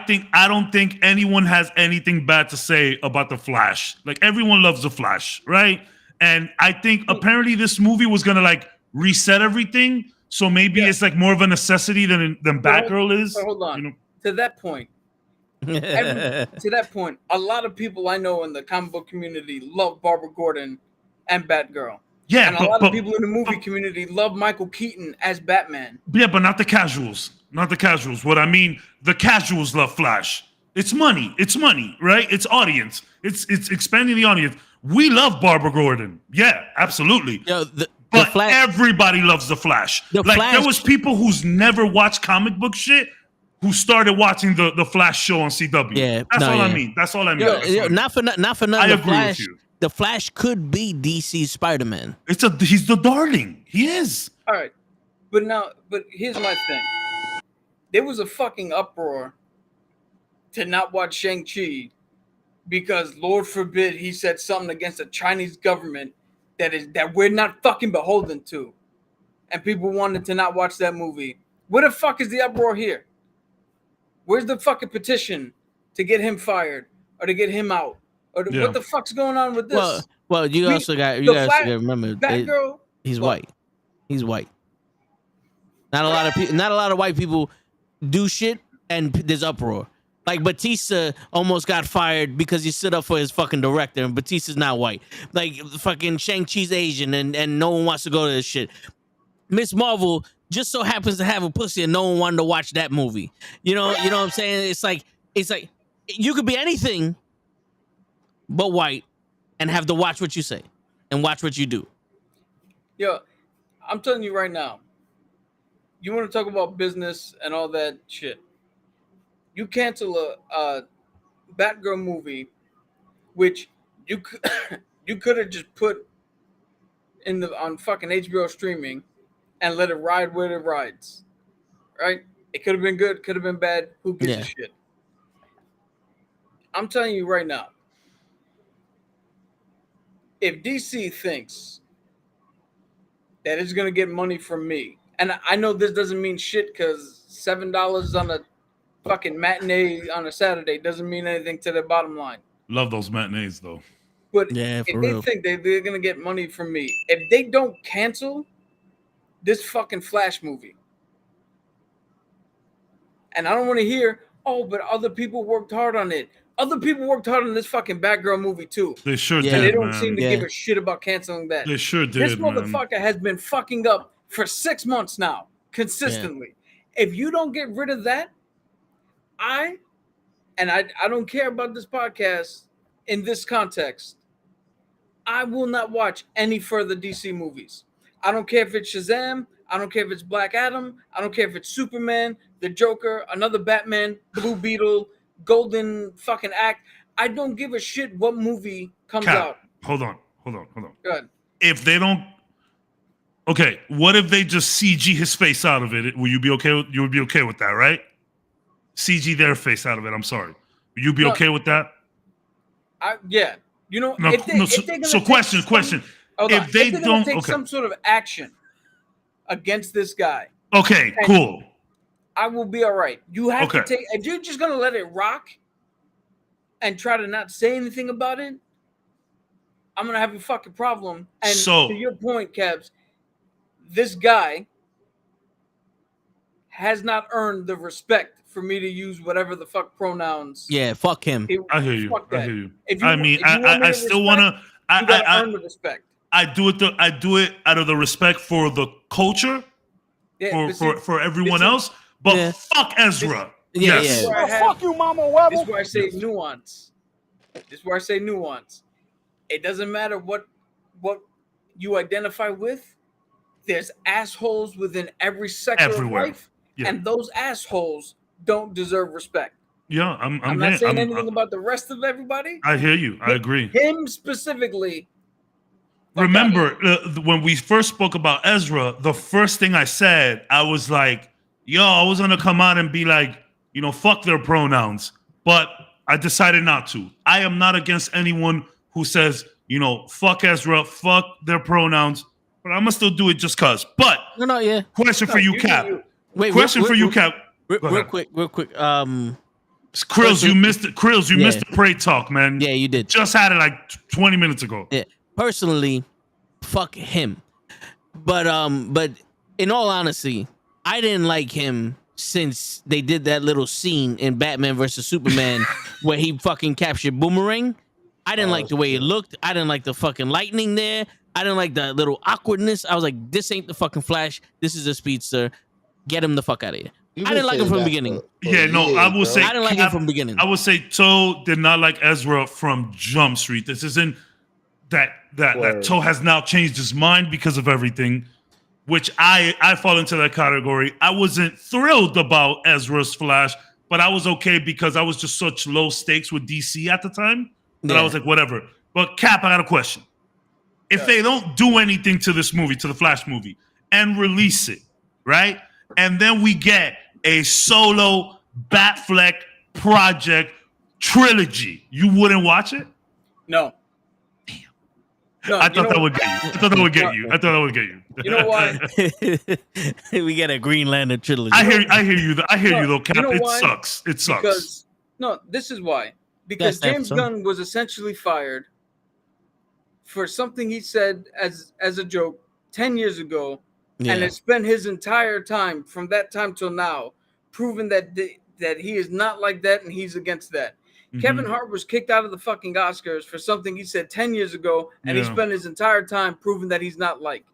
don't think anyone has anything bad to say about the Flash. Like, everyone loves the Flash, right? And I think apparently this movie was gonna like reset everything. So maybe it's like more of a necessity than Batgirl is. Hold on. You know? To that point, a lot of people I know in the comic book community love Barbara Gordon and Batgirl. Yeah, and a lot of people in the movie community love Michael Keaton as Batman. Yeah, but not the casuals. Not the casuals. What I mean, the casuals love Flash. It's money. It's money, right? It's audience. It's expanding the audience. We love Barbara Gordon. Yeah, absolutely. Yo, but everybody loves the Flash. There was people who's never watched comic book shit who started watching the Flash show on CW. Yeah, that's all I mean. That's all I mean. Not for nothing. I agree with you. The Flash could be DC's Spider-Man. He's the darling. He is. All right, but here's my thing. There was a fucking uproar to not watch Shang-Chi because, Lord forbid, he said something against the Chinese government that we're not fucking beholden to, and people wanted to not watch that movie. Where the fuck is the uproar here? Where's the fucking petition to get him fired or to get him out? Or what the fuck's going on with this? Well, you guys got to remember, Batgirl, he's white. He's white. Not a lot of white people do shit, and there's uproar. Like, Batista almost got fired because he stood up for his fucking director, and Batista's not white. Like, fucking Shang-Chi's Asian, and no one wants to go to this shit. Miss Marvel just so happens to have a pussy, and no one wanted to watch that movie. You know what I'm saying? It's like you could be anything but white and have to watch what you say and watch what you do. Yo, I'm telling you right now, you want to talk about business and all that shit. You cancel a Batgirl movie, which you could have just put on fucking HBO streaming and let it ride where it rides, right? It could have been good, could have been bad. Who gives a shit? I'm telling you right now, if DC thinks that it's gonna get money from me, and I know this doesn't mean shit because $7 on a fucking matinee on a Saturday doesn't mean anything to their bottom line. Love those matinees though. But Yeah, if for they real. think they're gonna get money from me, if they don't cancel this fucking Flash movie, and I don't want to hear, oh, but other people worked hard on it. Other people worked hard on this fucking Batgirl movie too. They sure Yeah. And they did, don't seem man. to Yeah. give a shit about canceling that. They sure This did, man. motherfucker has been fucking up for 6 months now, consistently. If you don't get rid of that, I don't care about this podcast in this context. I will not watch any further DC movies. I don't care if it's Shazam. I don't care if it's Black Adam. I don't care if it's Superman, the Joker, another Batman, Blue Beetle, Golden fucking Act. I don't give a shit what movie comes out. Hold on. Go ahead. If they don't, okay, what if they just CG his face out of it? Will you be okay? You would be okay with that, right? CG their face out of it. I'm sorry. Will you be No. okay with that? Yeah. You know, No. if they're gonna So take question. Hold on. If they if they're don't, gonna take some sort of action against this guy, okay, cool. I will be all right. You have to Okay. take. If you're just gonna let it rock and try to not say anything about it, I'm gonna have a fucking problem. And So- to your point, Cabs, this guy has not earned the respect for me to use whatever the fuck pronouns. Yeah, fuck him. I hear you. Fuck I that. hear you. If you- I mean, if you want me I to still respect, want to. You gotta I earn the respect. do it. I do it out of the respect for the culture, Yeah, for everyone this is- else. But Yeah. fuck Ezra. Yeah, Yes. yeah. where I Oh, have- fuck you, Mama This Webber. is where I say Yes. nuance. This is where I say nuance. It doesn't matter what you identify with. There's assholes within every sector Everywhere. of life, Yeah. and those assholes don't deserve respect. Yeah, I'm not saying I'm- anything about the rest of everybody. I hear you. I agree. Him specifically. fuck Remember outta when we first spoke about Ezra, the first thing I said, I was like, yo, I was gonna come out and be like, you know, fuck their pronouns, but I decided not to. I am not against anyone who says, you know, fuck Ezra, fuck their pronouns, but I'm gonna still do it just cause. But No, yeah. question for you, Cap. Wait, Question for you, Cap. Go Real ahead. quick. Krills, you missed it. Krills, you Yeah. missed the Prey talk, man. Yeah, you did. Just had it like 20 minutes ago. Yeah. Personally, fuck him. But in all honesty, I didn't like him since they did that little scene in Batman versus Superman where he fucking captured Boomerang. I didn't like the way it looked. I didn't like the fucking lightning there. I didn't like the little awkwardness. I was like, this ain't the fucking Flash. This is a speedster. Get him the fuck out of here. I didn't like him from the beginning. Yeah, no, I will say I didn't like him from the beginning. I would say Toe did not like Ezra from Jump Street. This isn't that Toe has now changed his mind because of everything, which I fall into that category. I wasn't thrilled about Ezra's Flash, but I was okay because I was just such low stakes with DC at the time that I was like, whatever. But Cap, I got a question. If they don't do anything to this movie, to the Flash movie, and release it, right? And then we get a solo Batfleck project trilogy, you wouldn't watch it? No. No, I thought that would get you. I thought that would get you. I thought that would get you. You know why? We get a Green Lantern trilogy. I hear you. I hear you though, Cap. You know It why? sucks. It sucks. Because no, this is why. Because That's James so. Gunn was essentially fired for something he said as a joke 10 years ago, and has spent his entire time from that time till now proving that he is not like that and he's against that. Mhm. Kevin Hart was kicked out of the fucking Oscars for something he said 10 years ago, and he Yeah. spent his entire time proving that he's not like.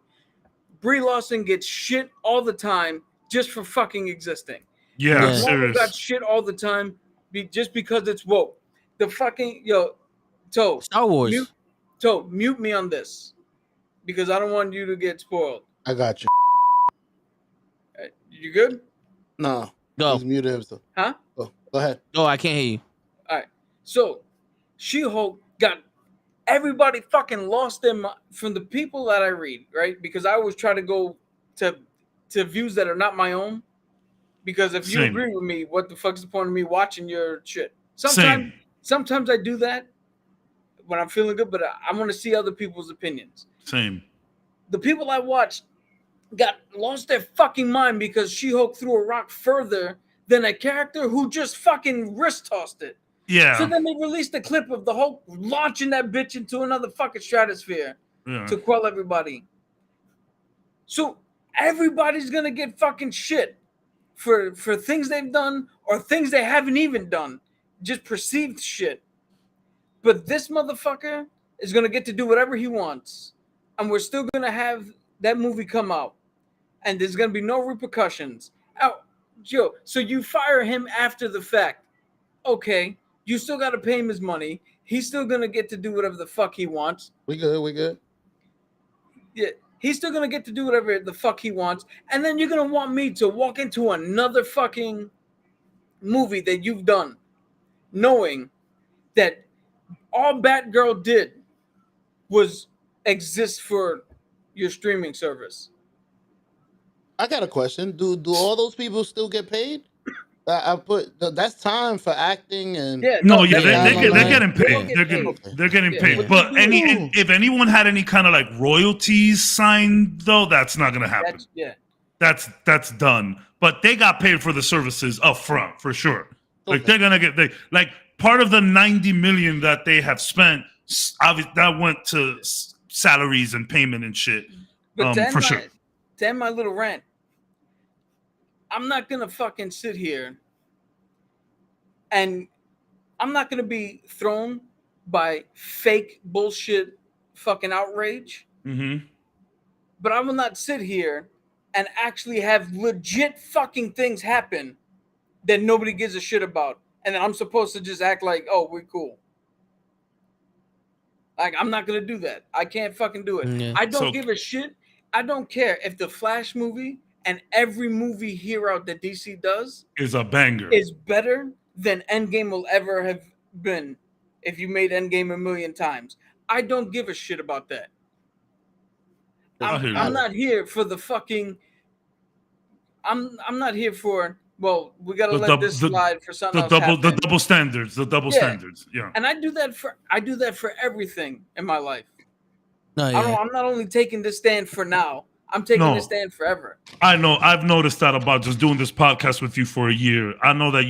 Brie Larson gets shit all the time just for fucking existing. Yeah, Yeah. Marvel serious. got shit all the time just because it's woke. The fucking Toe, Star Wars. mute me on this because I don't want you to get spoiled. I got you. You good? No. Go. He's muted himself. Huh? Go ahead. Oh, I can't hear you. All right. So, She-Hulk got everybody fucking lost their mind from the people that I read, right? Because I always try to go to views that are not my own. Because if you Same. agree with me, what the fuck's the point of me watching your shit? Sometimes Sometimes I do that when I'm feeling good, but I want to see other people's opinions. Same. The people I watched got lost their fucking mind because She-Hulk threw a rock further than a character who just fucking wrist tossed it. Yeah. So then they released a clip of the Hulk launching that bitch into another fucking stratosphere to quell everybody. So everybody's gonna get fucking shit for things they've done or things they haven't even done, just perceived shit. But this motherfucker is gonna get to do whatever he wants, and we're still gonna have that movie come out, and there's gonna be no repercussions. Oh, Joe, so you fire him after the fact? Okay, you still gotta pay him his money. He's still gonna get to do whatever the fuck he wants. We good. Yeah, he's still gonna get to do whatever the fuck he wants, and then you're gonna want me to walk into another fucking movie that you've done, knowing that all Batgirl did was exist for your streaming service. I got a question. Do all those people still get paid? I put that's time for acting and Yeah, No, they're getting paid. paid. They're getting Yeah. paid. But if anyone had any kind of like royalties signed, though, that's not gonna happen. That's done. But they got paid for the services up front for sure. Like they're gonna get like part of the 90 million that they have spent. Obviously, that went to salaries and payment and shit. But for sure. To end my little rant, I'm not gonna fucking sit here and I'm not gonna be thrown by fake bullshit fucking outrage. Mm-hmm. But I will not sit here and actually have legit fucking things happen that nobody gives a shit about. And then I'm supposed to just act like, oh, we're cool. Like, I'm not going to do that. I can't fucking do it. Yeah. I don't give a shit. I don't care if the Flash movie and every movie hero that DC does is a banger. Is better than Endgame will ever have been if you made Endgame a million times. I don't give a shit about that. I'm not here for the fucking. I'm not here for. Well, we gotta let this slide for something else happen. The double standards. Yeah. And I do that for everything in my life. No, yeah. I'm not only taking this stand for now. I'm taking this stand forever. I know. I've noticed that about just doing this podcast with you for a year. I know that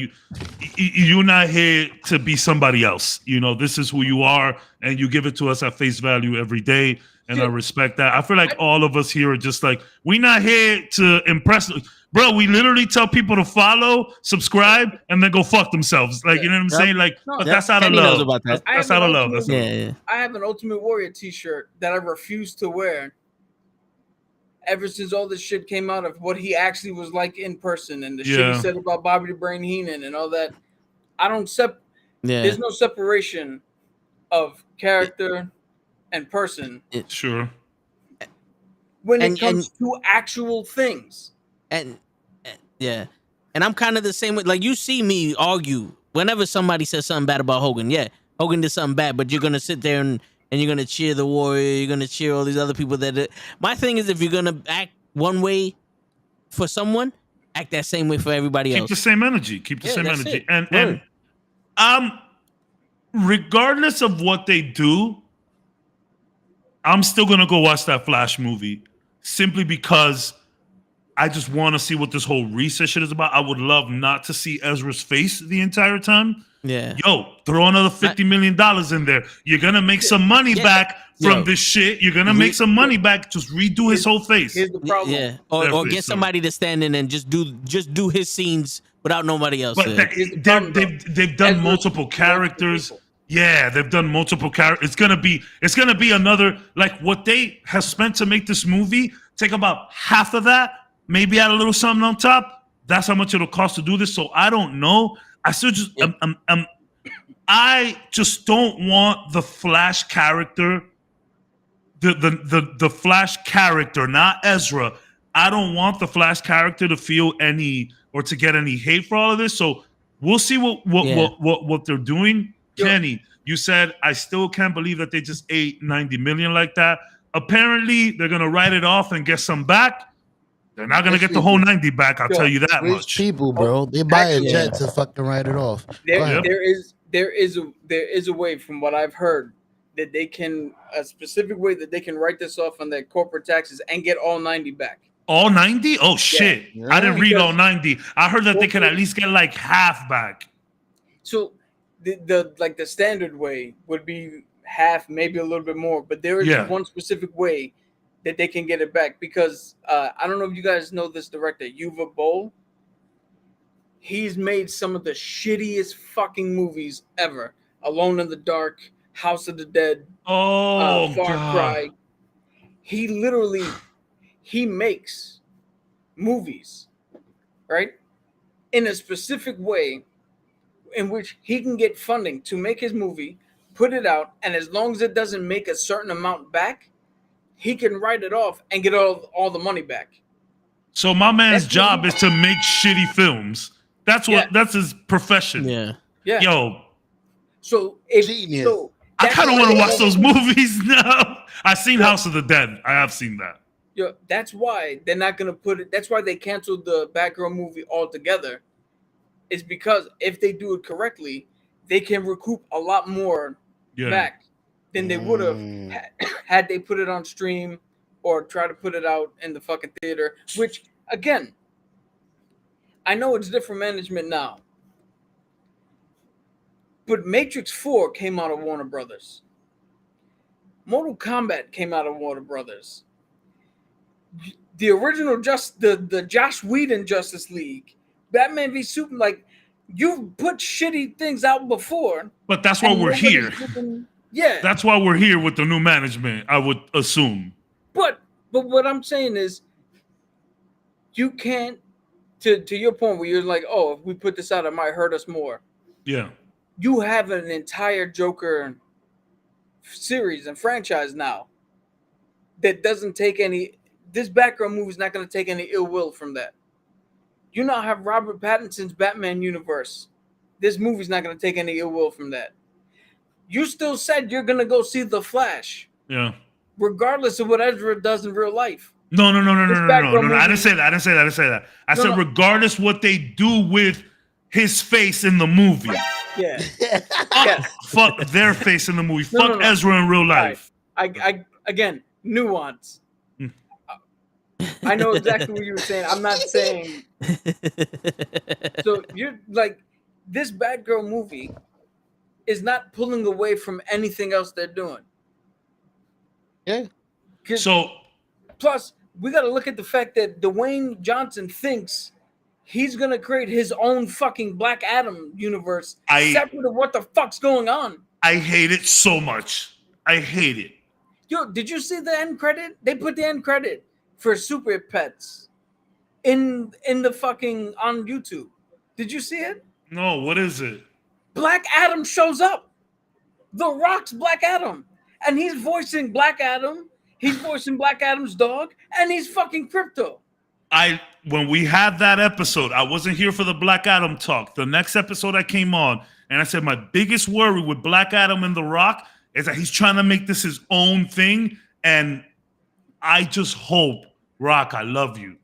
you're not here to be somebody else. You know, this is who you are, and you give it to us at face value every day. And I respect that. I feel like all of us here are just like, we're not here to impress. Bro, we literally tell people to follow, subscribe, and then go fuck themselves. Like, you know what I'm saying? Like, but that's out of love. About that. That's out of love. I have an Ultimate Warrior t-shirt that I refuse to wear ever since all this shit came out of what he actually was like in person and the shit he said about Bobby the Brain Heenan and all that. I don't there's no separation of character and person. Sure. When it comes to actual things. And I'm kind of the same way. Like, you see me argue whenever somebody says something bad about Hogan. Yeah, Hogan did something bad, but you're gonna sit there and you're gonna cheer the Warrior. You're gonna cheer all these other people that did. My thing is, if you're gonna act one way for someone, act that same way for everybody else. Keep the same energy. Keep the same energy. And regardless of what they do, I'm still gonna go watch that Flash movie simply because I just want to see what this whole reset shit is about. I would love not to see Ezra's face the entire time. Yeah. Yo, throw another $50 million in there. You're gonna make some money back from this shit. You're gonna make some money back. Just redo his whole face. Here's the problem. Yeah. Or get somebody to stand in and just do his scenes without nobody else. But they've done multiple characters. Yeah, they've done multiple characters. It's gonna be another, like, what they have spent to make this movie. Take about half of that, maybe add a little something on top. That's how much it'll cost to do this. So I don't know. I still just I just don't want the Flash character, the Flash character, not Ezra. I don't want the Flash character to feel any or to get any hate for all of this. So we'll see what they're doing. Kenny, you said I still can't believe that they just ate 90 million like that. Apparently, they're gonna write it off and get some back. They're not gonna get the whole 90 back. I'll tell you that much. People, bro, they buy a jet to fucking write it off. There there is a way, from what I've heard, that they can, a specific way that they can write this off on their corporate taxes and get all 90 back. All 90? Oh shit! Yeah. I didn't read Because- all 90. I heard that they could at least get like half back. So the standard way would be half, maybe a little bit more, but there is one specific way that they can get it back, because I don't know if you guys know this director, Yuva Bowl. He's made some of the shittiest fucking movies ever. Alone in the Dark, House of the Dead, Oh Far god! Cry. He makes movies, right, in a specific way in which he can get funding to make his movie, put it out, and as long as it doesn't make a certain amount back, he can write it off and get all the money back. So my man's That's job is to make shitty films. That's what. Yeah. That's his profession. Yeah. Yeah. Yo, So if Genius. so, I that's kind of why want to they watch have- those movies now. I've seen House of the Dead. I have seen that. Yo, that's why they're not gonna put it. That's why they canceled the Batgirl movie altogether. Is because if they do it correctly, they can recoup a lot more Yeah. back than they would have had they put it on stream or try to put it out in the fucking theater. Which, again, I know it's different management now, but Matrix 4 came out of Warner Brothers. Mortal Kombat came out of Warner Brothers. The original the Joss Whedon Justice League, Batman v Superman, like, you've put shitty things out before. But that's why and we're nobody's here. Yeah. That's why we're here with the new management, I would assume. But what I'm saying is, you can't, to your point where you're like, oh, if we put this out, it might hurt us more. Yeah. You have an entire Joker series and franchise now that doesn't take any. This background movie is not going to take any ill will from that. You now have Robert Pattinson's Batman universe. This movie's not going to take any ill will from that. You still said you're going to go see The Flash, Yeah. regardless of what Ezra does in real life. No. This I background didn't movie- say that. I said no. regardless what they do with his face in the movie. Yeah. Yes. Fuck their face in the movie. No, Fuck no. Ezra in real life. I again, nuance. Hmm. I know exactly what you were saying. I'm not saying. So you're like, this Batgirl movie is not pulling away from anything else they're doing. Yeah. 'Cause So plus, we got to look at the fact that Dwayne Johnson thinks he's gonna create his own fucking Black Adam universe, separate of what the fuck's going on. I hate it so much. I hate it. Yo, did you see the end credit? They put the end credit for Super Pets in the fucking on YouTube. Did you see it? No, what is it? Black Adam shows up. The Rock's Black Adam, and he's voicing Black Adam. He's voicing Black Adam's dog, and he's fucking Crypto. When we had that episode, I wasn't here for the Black Adam talk. The next episode I came on, and I said my biggest worry with Black Adam and The Rock is that he's trying to make this his own thing, and I just hope, Rock, I love you.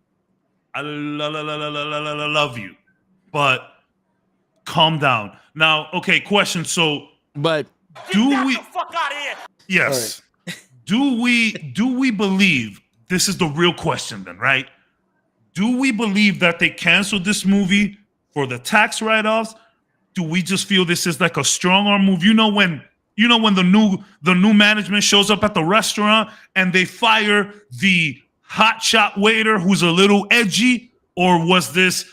I love you, but calm down. Now, okay, question. So, But do we? Fuck out of here. Yes. Do we believe this is the real question then, right? Do we believe that they canceled this movie for the tax write-offs? Do we just feel this is like a strong arm move? You know when the new management shows up at the restaurant and they fire the hotshot waiter who's a little edgy, or was this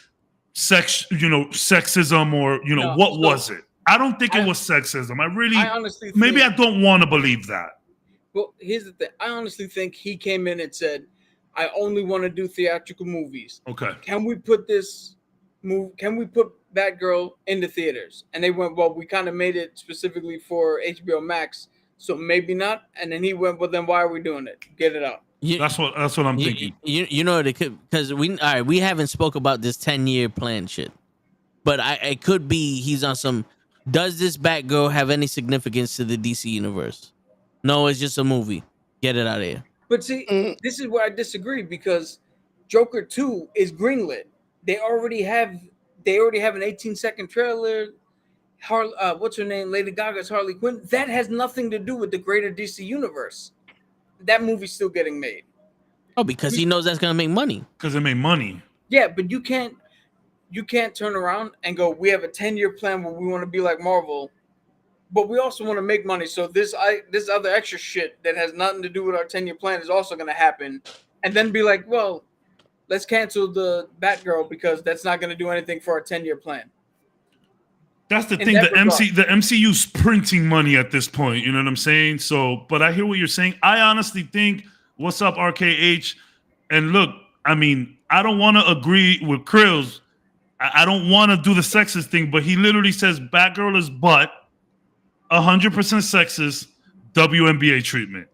sexism, or No, what was it? I don't think it was sexism. I honestly maybe think, I don't want to believe that. Well, here's the thing. I honestly think he came in and said, I only want to do theatrical movies. Okay. Can we put Batgirl into theaters? And they went, well, we kind of made it specifically for HBO Max, so maybe not. And then he went, well, then why are we doing it? Get it out. That's what I'm thinking. You know, they could, because we haven't spoke about this 10-year plan shit, but it could be he's on some. Does this Batgirl have any significance to the DC universe? No, it's just a movie. Get it out of here. But see, this is where I disagree, because Joker 2 is greenlit. They already have an 18-second trailer. what's her name? Lady Gaga's Harley Quinn. That has nothing to do with the greater DC universe. That movie's still getting made. Oh, because he knows that's gonna make money. Because it made money. Yeah, but you can't turn around and go, we have a 10-year plan where we want to be like Marvel, but we also want to make money. So this other extra shit that has nothing to do with our 10-year plan is also going to happen, and then be like, well, let's cancel the Batgirl because that's not going to do anything for our 10-year plan. That's the thing. The MCU's printing money at this point. You know what I'm saying? So, but I hear what you're saying. I honestly think, what's up, RKH? And look, I mean, I don't want to agree with Krills. I don't want to do the sexist thing, but he literally says Batgirl is 100% sexist WNBA treatment.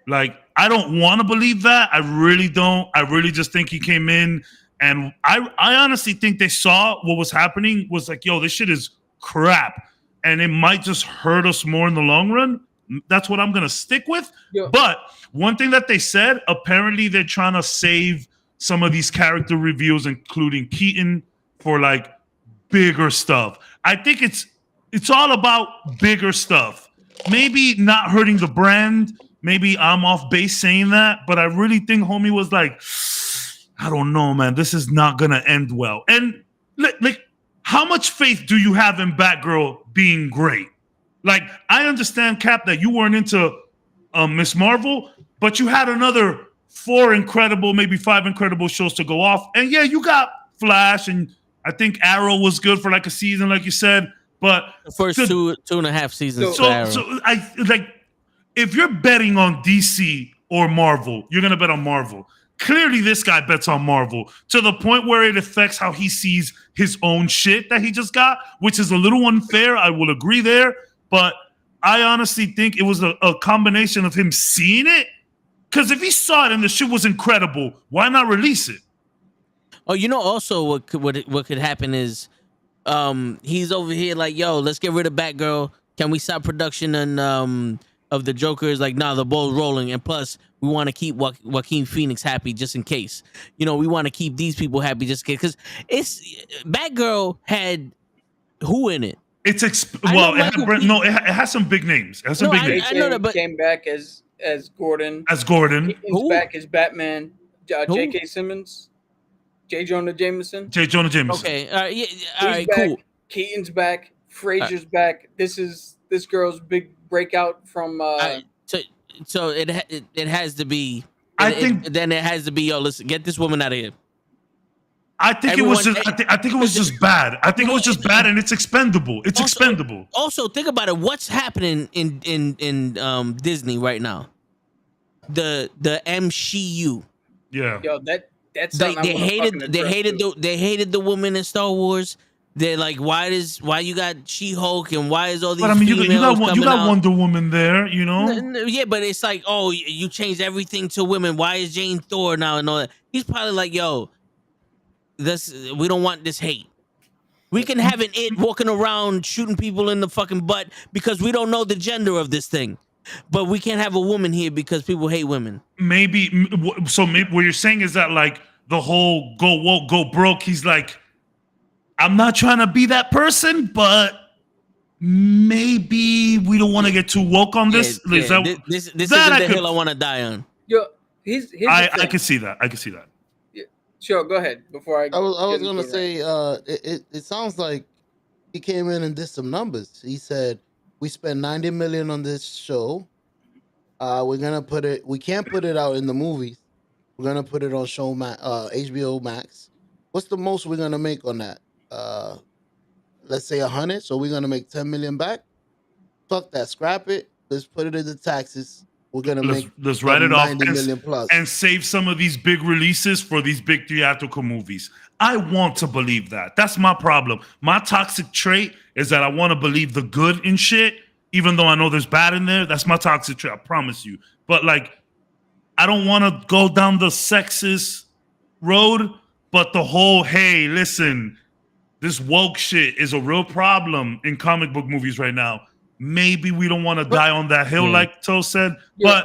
Like, I don't want to believe that. I really don't. I really just think he came in, and I honestly think they saw what was happening, was like, yo, this shit is crap, and it might just hurt us more in the long run. That's what I'm going to stick with. Yeah. But one thing that they said, apparently they're trying to save some of these character reveals, including Keaton, for like bigger stuff. I think it's all about bigger stuff. Maybe not hurting the brand. Maybe I'm off base saying that, but I really think homie was like, I don't know, man. This is not going to end well. And like, how much faith do you have in Batgirl being great? Like, I understand, Cap, that you weren't into Miss Marvel, but you had another 4 incredible, maybe 5 incredible shows to go off. And yeah, you got Flash, and I think Arrow was good for like a season, like you said. But the first two and a half seasons. So I like, if you're betting on DC or Marvel, you're gonna bet on Marvel. Clearly, this guy bets on Marvel to the point where it affects how he sees his own shit that he just got, which is a little unfair. I will agree there. But I honestly think it was a combination of him seeing it. Because if he saw it and the shit was incredible, why not release it? Oh, you know, also what could happen is he's over here like, yo, let's get rid of Batgirl. Can we stop production and of the Joker? Is like, nah, the ball's rolling. And plus, we want to keep Joaquin Phoenix happy just in case. You know, we want to keep these people happy just in case. Because Batgirl had who in it? It has some big names. It has some big names. I know that, but came back as Gordon. As Gordon. Who's back as Batman? J.K. Simmons. J. Jonah Jameson. Okay. Yeah. All right. Back. Cool. Keaton's back. Frazier's back. This is this girl's big breakout from. So it has to be. I think then it has to be. Yo, listen, get this woman out of here. I think it was just bad. I think it was just bad, and it's expendable. It's expendable. Also, think about it. What's happening in Disney right now? The MCU. Yeah. Yo, that's they hated the woman in Star Wars. They're like, why you got She-Hulk and why is all these? But I mean, you got Wonder Woman there, you know. Yeah, but it's like, oh, you changed everything to women. Why is Jane Thor now and all that? He's probably like, yo, we don't want this hate. We can have an it walking around shooting people in the fucking butt because we don't know the gender of this thing. But we can't have a woman here because people hate women. Maybe what you're saying is that like the whole go woke, go broke. He's like, I'm not trying to be that person, but maybe we don't want to get too woke on this. Yeah, this isn't the hill I want to die on. Yo, I can see that. Yeah. Sure, go ahead. Before I was gonna say, it sounds like he came in and did some numbers. He said, we spent $90 million on this show. We're gonna put it. We can't put it out in the movies. We're gonna put it on HBO Max. What's the most we're gonna make on that? Let's say 100. So we're gonna make 10 million back. Fuck that. Scrap it. Let's put it into taxes. We're gonna let's write it off plus and save some of these big releases for these big theatrical movies. I want to believe that. That's my problem. My toxic trait is that I want to believe the good in shit, even though I know there's bad in there. That's my toxic trait, I promise you. But like, I don't want to go down the sexist road, but the whole, hey, listen, this woke shit is a real problem in comic book movies right now. Maybe we don't want to die on that hill, like Toe said. Yeah.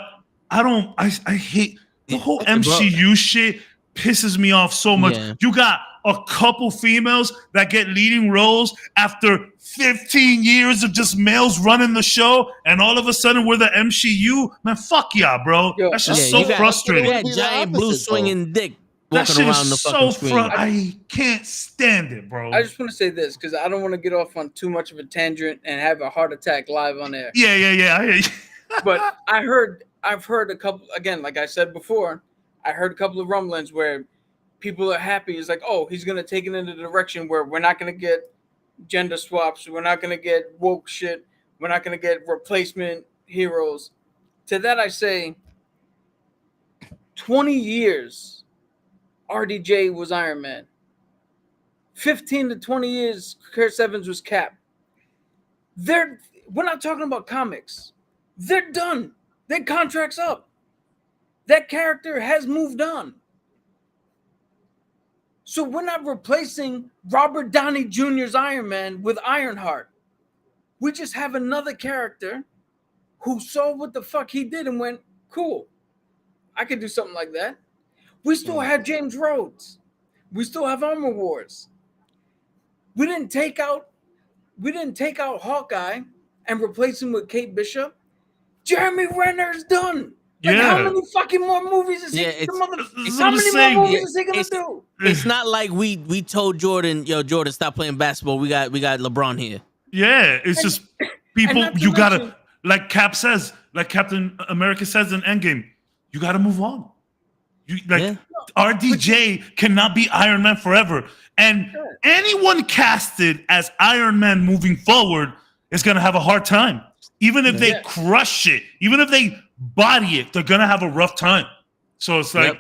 But I hate the whole MCU shit. Pisses me off so much. Yeah. You got a couple females that get leading roles after 15 years of just males running the show, and all of a sudden we're the MCU. Man, fuck yeah, bro. Yo, That's just Yeah, you so got- frustrating. Yeah, be the giant blue opposite, though. swinging dick That walking shit around the is fucking so screen. I can't stand it, bro. I just want to say this because I don't want to get off on too much of a tangent and have a heart attack live on air. Yeah. But I've heard a couple, again, like I said before, I heard a couple of rumblings where people are happy. It's like, oh, he's gonna take it in the direction where we're not gonna get gender swaps, we're not gonna get woke shit, we're not gonna get replacement heroes. To that I say, 20 years RDJ was Iron Man. 15 to 20 years Chris Evans was Cap. We're not talking about comics. They're done. Their contract's up. That character has moved on. So we're not replacing Robert Downey Jr.'s Iron Man with Ironheart. We just have another character who saw what the fuck he did and went, cool, I could do something like that. We still have James Rhodes. We still have Armor Wars. We didn't take out Hawkeye and replace him with Kate Bishop. Jeremy Renner's done. Like, Yeah. how many fucking more movies is he? Yeah, it's- How many saying. more movies is he gonna It's- do? It's not like we told Jordan, yo, Jordan, stop playing basketball. We got LeBron here. Yeah, it's just people. not to You gotta, mention- like Cap says, like Captain America says in Endgame, you gotta move on. You like Yeah. RDJ cannot be Iron Man forever, and anyone casted as Iron Man moving forward is gonna have a hard time. Even if they crush it, even if they body it, they're gonna have a rough time. So it's like, Yep.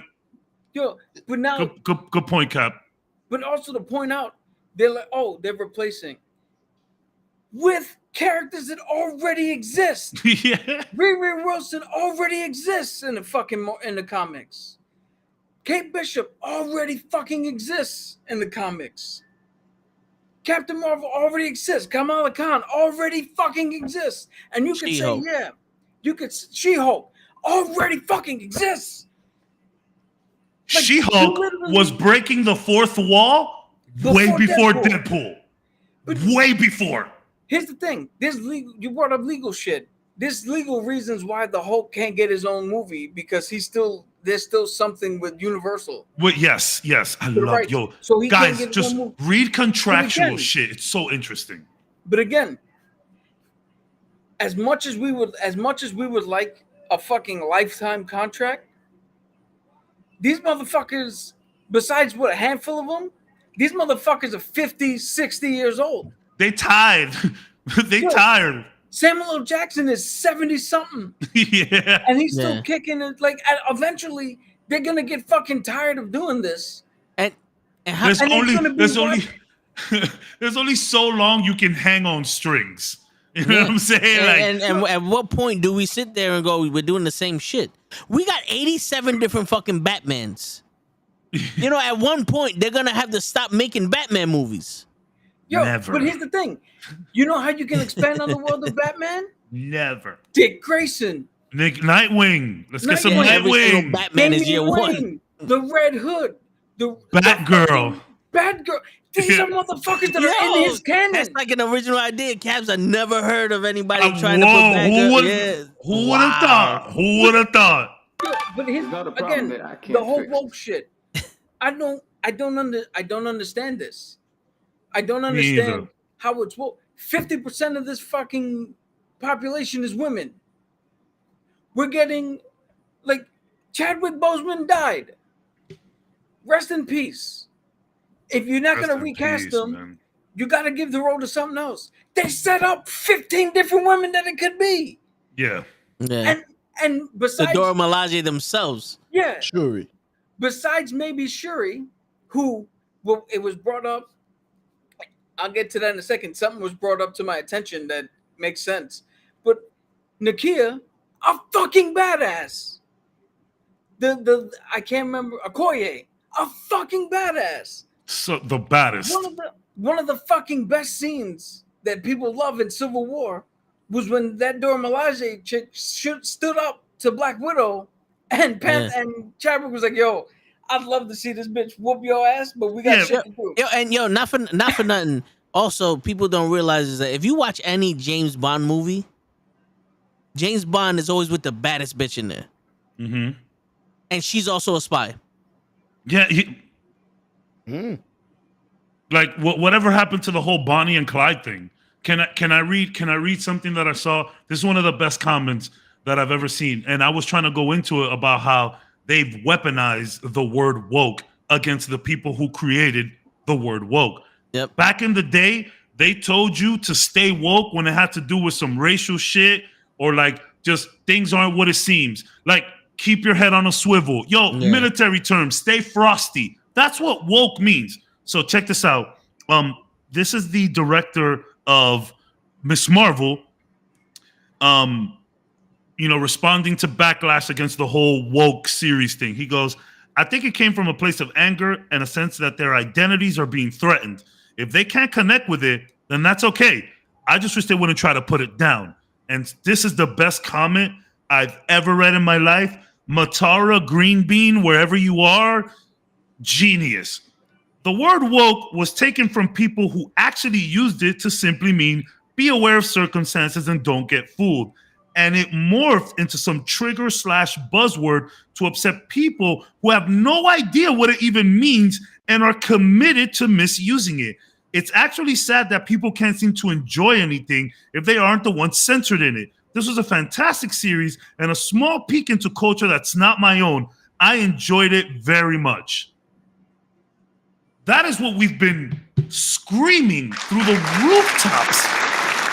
Yo, but now, good point, Cap. but also to point out, they're like, oh, they're replacing with characters that already exist. Yeah, Riri Wilson already exists in the comics. Kate Bishop already fucking exists in the comics. Captain Marvel already exists. Kamala Khan already fucking exists. And you could say, She-Hulk. yeah, She-Hulk already fucking exists. Like, you She-Hulk literally- was breaking the fourth wall way Before before Deadpool. Deadpool. Way before. Here's the thing. You brought up legal shit. There's legal reasons why the Hulk can't get his own movie because there's still something with Universal. Well, yes, I the love rights. yo. So he can't Guys, get his just own movie. read contractual again- shit. It's so interesting. But again, as much as we would like a fucking lifetime contract, these motherfuckers, besides what, a handful of them, these motherfuckers are 50, 60 years old. They tired. They Yo. tired. Samuel L. Jackson is 70 something. Yeah. And he's still Yeah. kicking it. Like, eventually, they're gonna get fucking tired of doing this. And how, There's And it's only gonna be there's what? only there's only so long you can hang on strings. You know Yeah. what I'm saying? Like, and at what point do we sit there and go, we're doing the same shit? We got 87 different fucking Batmans. You know, at one point, they're going to have to stop making Batman movies. Yo, Never. but here's the thing. You know how you can expand on the world of Batman? never. Dick Grayson. Nightwing. Let's get some Nightwing. Every single Nightwing. Batman is year Damian one. Wayne, the Red Hood. The Batgirl. Batgirl. These are motherfuckers that are in his canon. That's like an original idea. Cabs, I never heard of anybody trying Whoa, to put Batgirl. who would Yeah. who would have thought? Who would have thought? Yo, but here's Another problem that I again can't the whole fix. woke shit. I don't understand this. I don't Me understand either. how it's woke. 50% of this fucking population is women. We're getting like Chadwick Boseman died. Rest in peace. If you're not Rest gonna in recast peace, him, man. you gotta give the role to something else. They set up 15 different women that it could be. Yeah. Yeah. And The besides Dora Milaje themselves. yeah, Shuri. besides maybe Shuri, who well, it was brought up. I'll get to that in a second. Something was brought up to my attention that makes sense. But Nakia, a fucking badass. The I can't remember Okoye, a fucking badass. So the baddest. One of the fucking best scenes that people love in Civil War was when that Dora Milaje chick stood up to Black Widow and and Chadwick was like, "Yo, I'd love to see this bitch whoop your ass, but we got shit to do. Not for nothing. Also, people don't realize is that if you watch any James Bond movie, James Bond is always with the baddest bitch in there, and she's also a spy. Yeah. Like whatever happened to the whole Bonnie and Clyde thing? Can I read something that I saw? This is one of the best comments that I've ever seen, and I was trying to go into it about how they've weaponized the word woke against the people who created the word woke. Yep. Back in the day, they told you to stay woke when it had to do with some racial shit or like just things aren't what it seems. Like keep your head on a swivel. Military terms, stay frosty. That's what woke means. So check this out. This is the director of Miss Marvel. Responding to backlash against the whole woke series thing. He goes, I think it came from a place of anger and a sense that their identities are being threatened. If they can't connect with it, then that's okay. I just wish they wouldn't try to put it down. And this is the best comment I've ever read in my life. Matara Green Bean, wherever you are, genius. The word woke was taken from people who actually used it to simply mean be aware of circumstances and don't get fooled. And it morphed into some trigger / buzzword to upset people who have no idea what it even means and are committed to misusing it. It's actually sad that people can't seem to enjoy anything if they aren't the ones censored in it. This was a fantastic series and a small peek into culture that's not my own. I enjoyed it very much. That is what we've been screaming through the rooftops.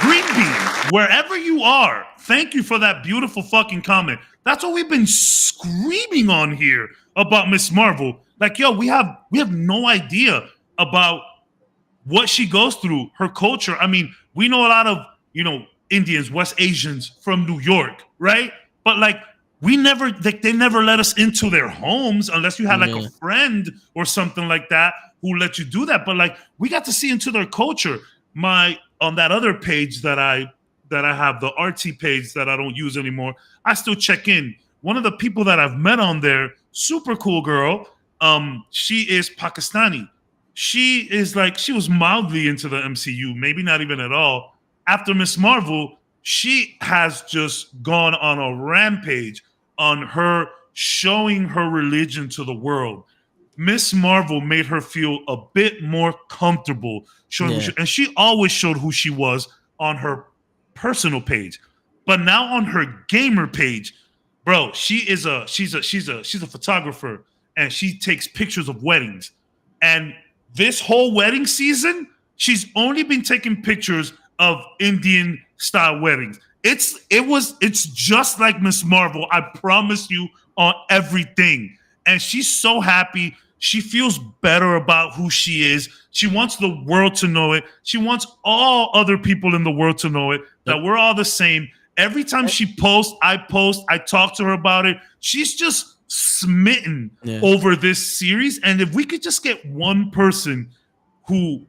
Green Bean, wherever you are, thank you for that beautiful fucking comment. That's what we've been screaming on here about Miss Marvel. Like, we have no idea about what she goes through, her culture. I mean, we know a lot of, Indians, West Asians from New York, right? But like, they never let us into their homes unless you had like a friend or something like that who let you do that. But like, we got to see into their culture. On that other page that I have, the RT page that I don't use anymore, I still check in. One of the people that I've met on there, super cool girl. She is Pakistani. She was mildly into the MCU, maybe not even at all. After Miss Marvel, she has just gone on a rampage on her showing her religion to the world. Miss Marvel made her feel a bit more comfortable showing and she always showed who she was on her personal page. But now on her gamer page, bro, she's a photographer and she takes pictures of weddings. And this whole wedding season, she's only been taking pictures of Indian style weddings. It's just like Miss Marvel, I promise you, on everything. And she's so happy. She feels better about who she is. She wants the world to know it. She wants all other people in the world to know it, that we're all the same. Every time she posts, I talk to her about it. She's just smitten over this series. And if we could just get one person who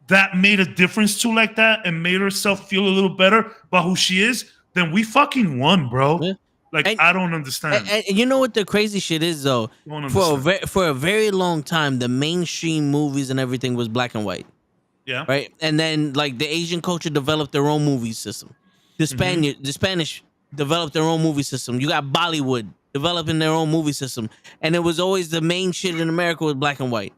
that made a difference to like that and made herself feel a little better about who she is, then we fucking won, bro. Yeah. Like, I don't understand. And you know what the crazy shit is, though? For a very long time, the mainstream movies and everything was black and white. Yeah. Right? And then, like, the Asian culture developed their own movie system. The Spanish developed their own movie system. You got Bollywood developing their own movie system. And it was always the main shit in America was black and white.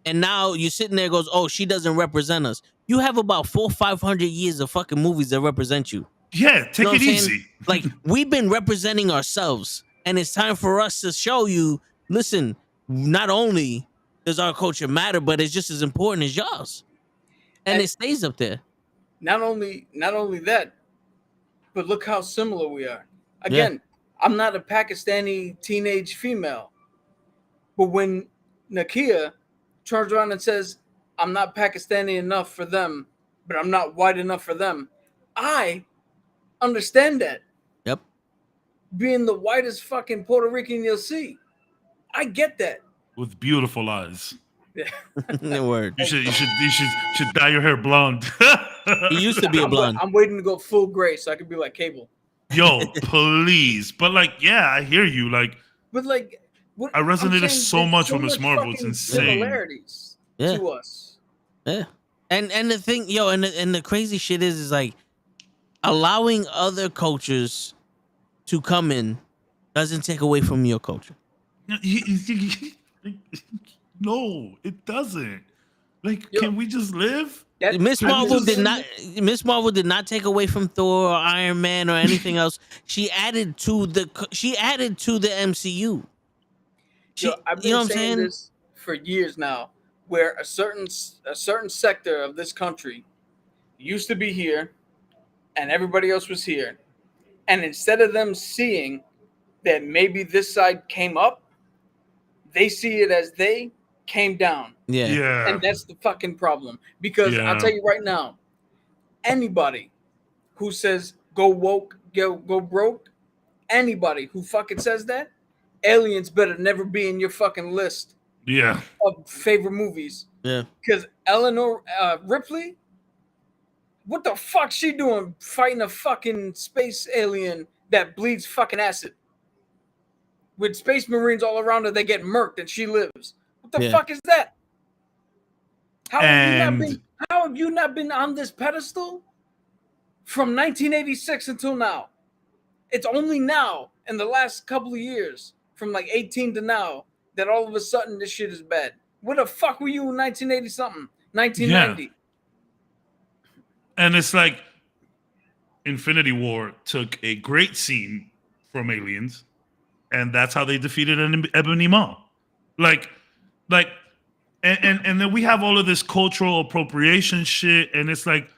And now you're sitting there goes, oh, she doesn't represent us. You have about 400 or 500 years of fucking movies that represent you. Yeah, take it easy. Like, we've been representing ourselves, and it's time for us to show you, listen, not only does our culture matter, but it's just as important as yours. And it stays up there. Not only that, but look how similar we are. Again, I'm not a Pakistani teenage female, but when Nakia turns around and says, I'm not Pakistani enough for them, but I'm not white enough for them, I understand that. Yep. Being the whitest fucking Puerto Rican you'll see. I get that. With beautiful eyes. Yeah. Word. You should dye your hair blonde. He used to be a blonde. I'm waiting to go full gray so I could be like Cable. Yo, please. But like, yeah, I hear you. Like, but like, I resonated saying so there's much with Miss Marvel. It's fucking insane. similarities to us. Yeah. And the thing, and the crazy shit is like allowing other cultures to come in doesn't take away from your culture. No, it doesn't. Like, Yo, can we just live? Miss Can we Marvel just- did not. Miss Marvel did not take away from Thor or Iron Man or anything else. She added to the. MCU. I've You know been what I'm saying saying? this for years now, where a certain sector of this country used to be here, and everybody else was here, and instead of them seeing that maybe this side came up, they see it as they came down. Yeah. Yeah. And that's the fucking problem. Because I'll tell you right now, anybody who says go woke, go broke, anybody who fucking says that, Aliens better never be in your fucking list Yeah. of favorite movies. Yeah. Because Eleanor Ripley, what the fuck she doing fighting a fucking space alien that bleeds fucking acid? With space marines all around her, they get murked and she lives. What the fuck is that? How have you not been on this pedestal from 1986 until now? It's only now, in the last couple of years, from like 18 to now, that all of a sudden this shit is bad. Where the fuck were you in 1980 something? 1990. Yeah. And it's like Infinity War took a great scene from Aliens, and that's how they defeated Ebony Maw. Like, and then we have all of this cultural appropriation shit, and it's like,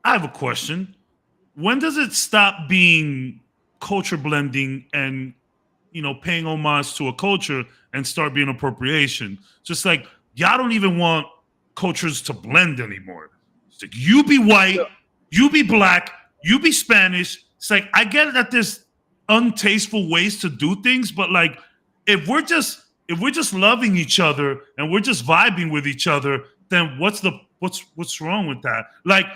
I have a question. When does it stop being culture blending and, paying homage to a culture and start being appropriation? Just like, y'all don't even want cultures to blend anymore. It's like, you be white, you be black, you be Spanish. It's like, I get it that there's untasteful ways to do things, but like, if we're just loving each other and we're just vibing with each other, then what's wrong with that? Like,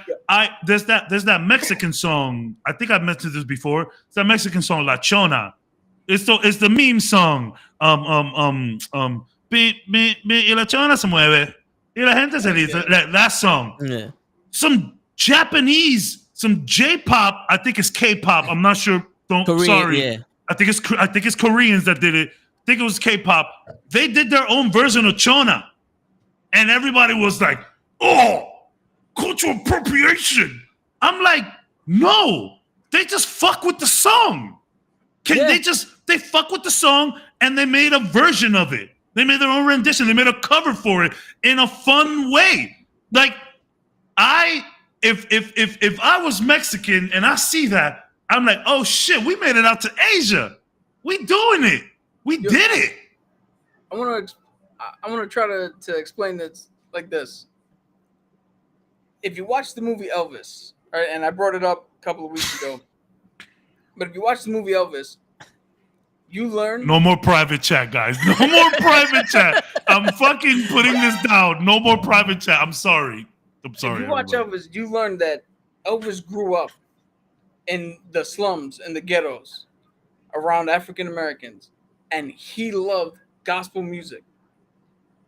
there's that Mexican song. I think I've mentioned this before. It's that Mexican song, La Chona. It's the meme song. Y la chona se mueve. Y la gente se dice. That song. Yeah. Some Japanese, some J-pop. I think it's K-pop. I'm not sure. Sorry. Yeah. I think it's Koreans that did it. I think it was K-pop. They did their own version of Chona, and everybody was like, "Oh, cultural appropriation." I'm like, no, they just fuck with the song. They fuck with the song and they made a version of it. They made their own rendition. They made a cover for it in a fun way. Like, if I was Mexican and I see that, I'm like, oh shit, we made it out to Asia. We doing it. We did it. I want to try to explain this like this. If you watch the movie Elvis, right, and I brought it up a couple of weeks ago, but if you watch the movie Elvis, you learn. No more private chat, guys. No more private chat. I'm fucking putting this down. No more private chat. I'm sorry. If you watch Elvis, you learn that Elvis grew up in the slums and the ghettos around African Americans, and he loved gospel music.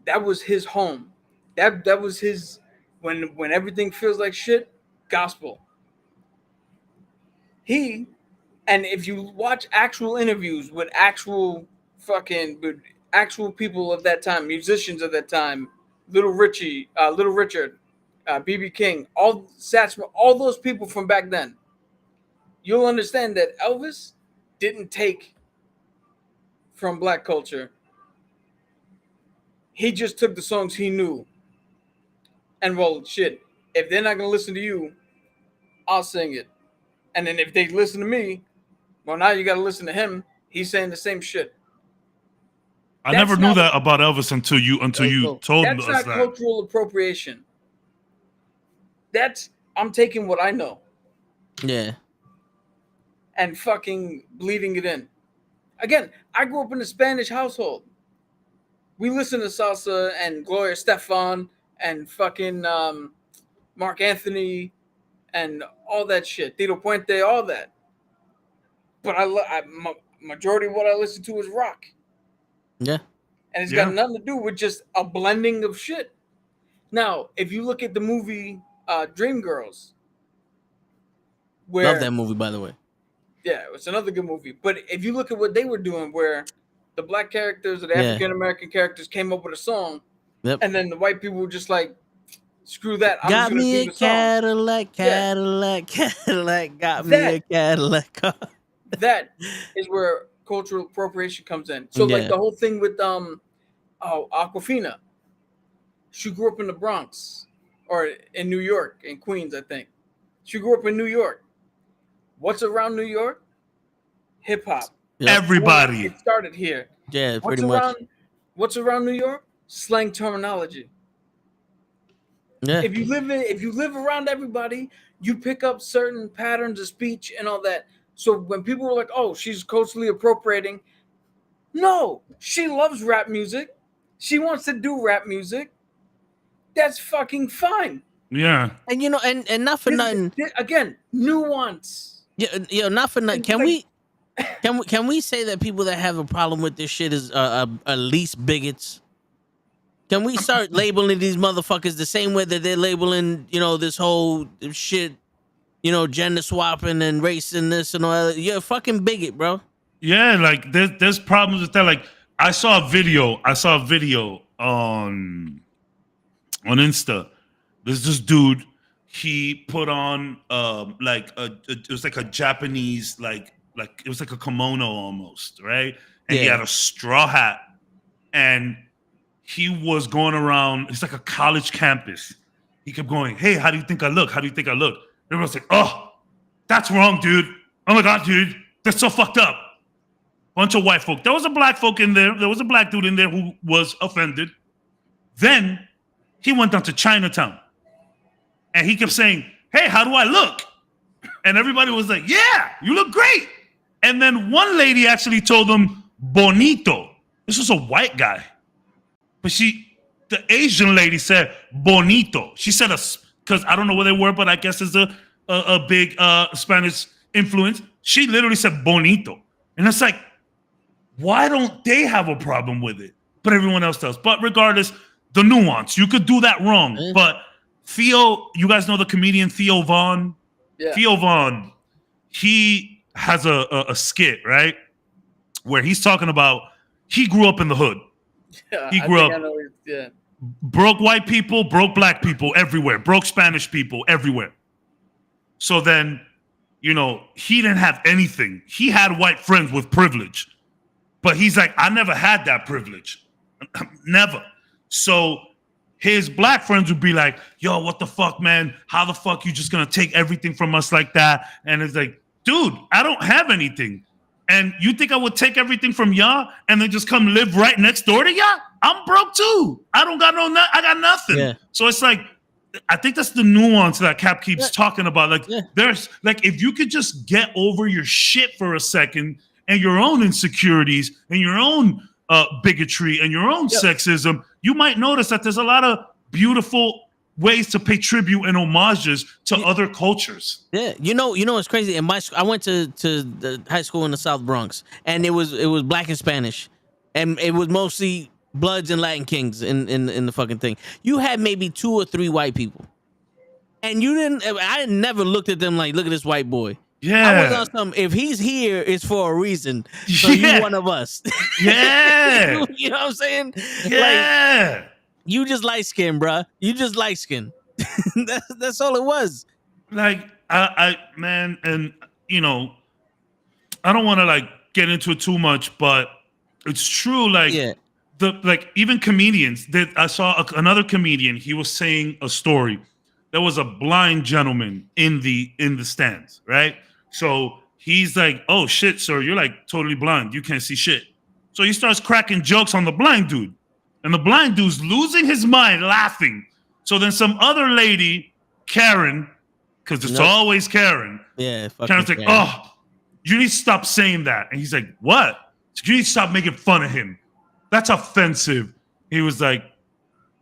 That was his home. That was his when everything feels like shit, gospel. And if you watch actual interviews with actual people of that time, musicians of that time, Little Richard, B.B. King, all those people from back then, you'll understand that Elvis didn't take from black culture. He just took the songs he knew. And well, shit, if they're not going to listen to you, I'll sing it. And then if they listen to me, well, now you got to listen to him. He's saying the same shit. I never knew that about Elvis until you told us that. That's not cultural appropriation. I'm taking what I know. Yeah. And fucking bleeding it in. Again, I grew up in a Spanish household. We listen to salsa and Gloria Estefan and fucking Mark Anthony and all that shit. Tito Puente, all that. But majority of what I listen to is rock. Yeah. And it's got nothing to do with just a blending of shit. Now, if you look at the movie Dreamgirls, where Love that movie, by the way. yeah, it's another good movie. But if you look at what they were doing, where the black characters or the African American characters came up with a song, and then the white people were just like, "Screw that! I'm Got just gonna me do a the song." Cadillac, Cadillac. Got me a Cadillac. That is where cultural appropriation comes in. So like the whole thing with Aquafina, she grew up in the Bronx or in New York, in Queens, I think. She grew up in New York. What's around New York? Hip hop. Yep. Everybody. It started here. Yeah, pretty much. What's around New York? Slang terminology. Yeah. If you live around everybody, you pick up certain patterns of speech and all that. So when people were like, "Oh, she's culturally appropriating," no, she loves rap music. She wants to do rap music. That's fucking fine. Yeah. And you know, and not for nothing. Again, nuance. Yeah, not for nothing. Can we say that people that have a problem with this shit is at least bigots? Can we start labeling these motherfuckers the same way that they're labeling, you know, this whole shit, you know, gender swapping and race and this and all that? You're a fucking bigot, bro. Yeah, like there's problems with that. Like I saw a video on Insta. There's this dude. He put on it was like a Japanese like it was like a kimono almost, right? And he had a straw hat, and he was going around. It's like a college campus. He kept going, "Hey, how do you think I look? How do you think I look?" Everyone's like, "Oh, that's wrong, dude. Oh my god, dude, that's so fucked up." Bunch of white folk. There was a black folk in there. There was a black dude in there who was offended. Then he went down to Chinatown. And he kept saying, "Hey, how do I look?" And everybody was like, "Yeah, you look great." And then one lady actually told him, "Bonito." This was a white guy. But the Asian lady said, "Bonito." She said, because I don't know where they were, but I guess it's a big Spanish influence. She literally said, "Bonito." And it's like, why don't they have a problem with it? But everyone else does. But regardless, the nuance, you could do that wrong. But Theo, you guys know the comedian Theo Von? Yeah. Theo Von, he has a skit, right? Where he's talking about, he grew up in the hood. Yeah, he grew up, broke white people, broke black people everywhere, broke Spanish people everywhere. So then, you know, he didn't have anything. He had white friends with privilege. But he's like, I never had that privilege. Never. So his black friends would be like, "Yo, what the fuck, man? How the fuck you just gonna take everything from us like that?" And it's like, dude, I don't have anything. And you think I would take everything from y'all and then just come live right next door to y'all? I'm broke too. I don't got I got nothing. Yeah. So it's like, I think that's the nuance that Cap keeps talking about. Like, there's like, if you could just get over your shit for a second and your own insecurities and your own bigotry and your own sexism, you might notice that there's a lot of beautiful ways to pay tribute and homages to other cultures. Yeah, you know, it's crazy. In I went to the high school in the South Bronx, and it was black and Spanish, and it was mostly Bloods and Latin Kings in the fucking thing. You had maybe 2 or 3 white people, and I never looked at them like, "Look at this white boy." Yeah, I was on some. If he's here, it's for a reason. So you one of us. Yeah, you know what I'm saying? Yeah, like, you just light skin, bruh. You just light skin. That's all it was. Like I man, and you know, I don't want to like get into it too much, but it's true. Like even comedians. I saw another comedian. He was saying a story. There was a blind gentleman in the stands, right? So he's like, "Oh shit, sir, you're like totally blind. You can't see shit." So he starts cracking jokes on the blind dude. And the blind dude's losing his mind laughing. So then some other lady, Karen, because it's always Karen. Yeah, Karen's like, "Oh, you need to stop saying that." And he's like, "What?" So you need to stop making fun of him. That's offensive. He was like,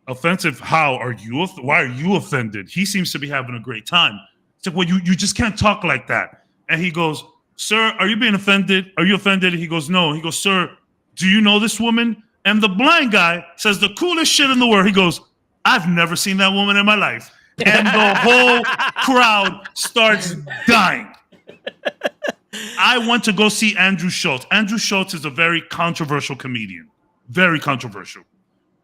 "Offensive? How are you? Why are you offended? He seems to be having a great time." It's like, "Well, you just can't talk like that." And he goes, "Sir, are you being offended? Are you offended?" And he goes, "No." He goes, "Sir, do you know this woman?" And the blind guy says the coolest shit in the world. He goes, I've never seen that woman in my life. And the whole crowd starts dying. I went to go see Andrew Schultz. Andrew Schultz is a very controversial comedian. Very controversial.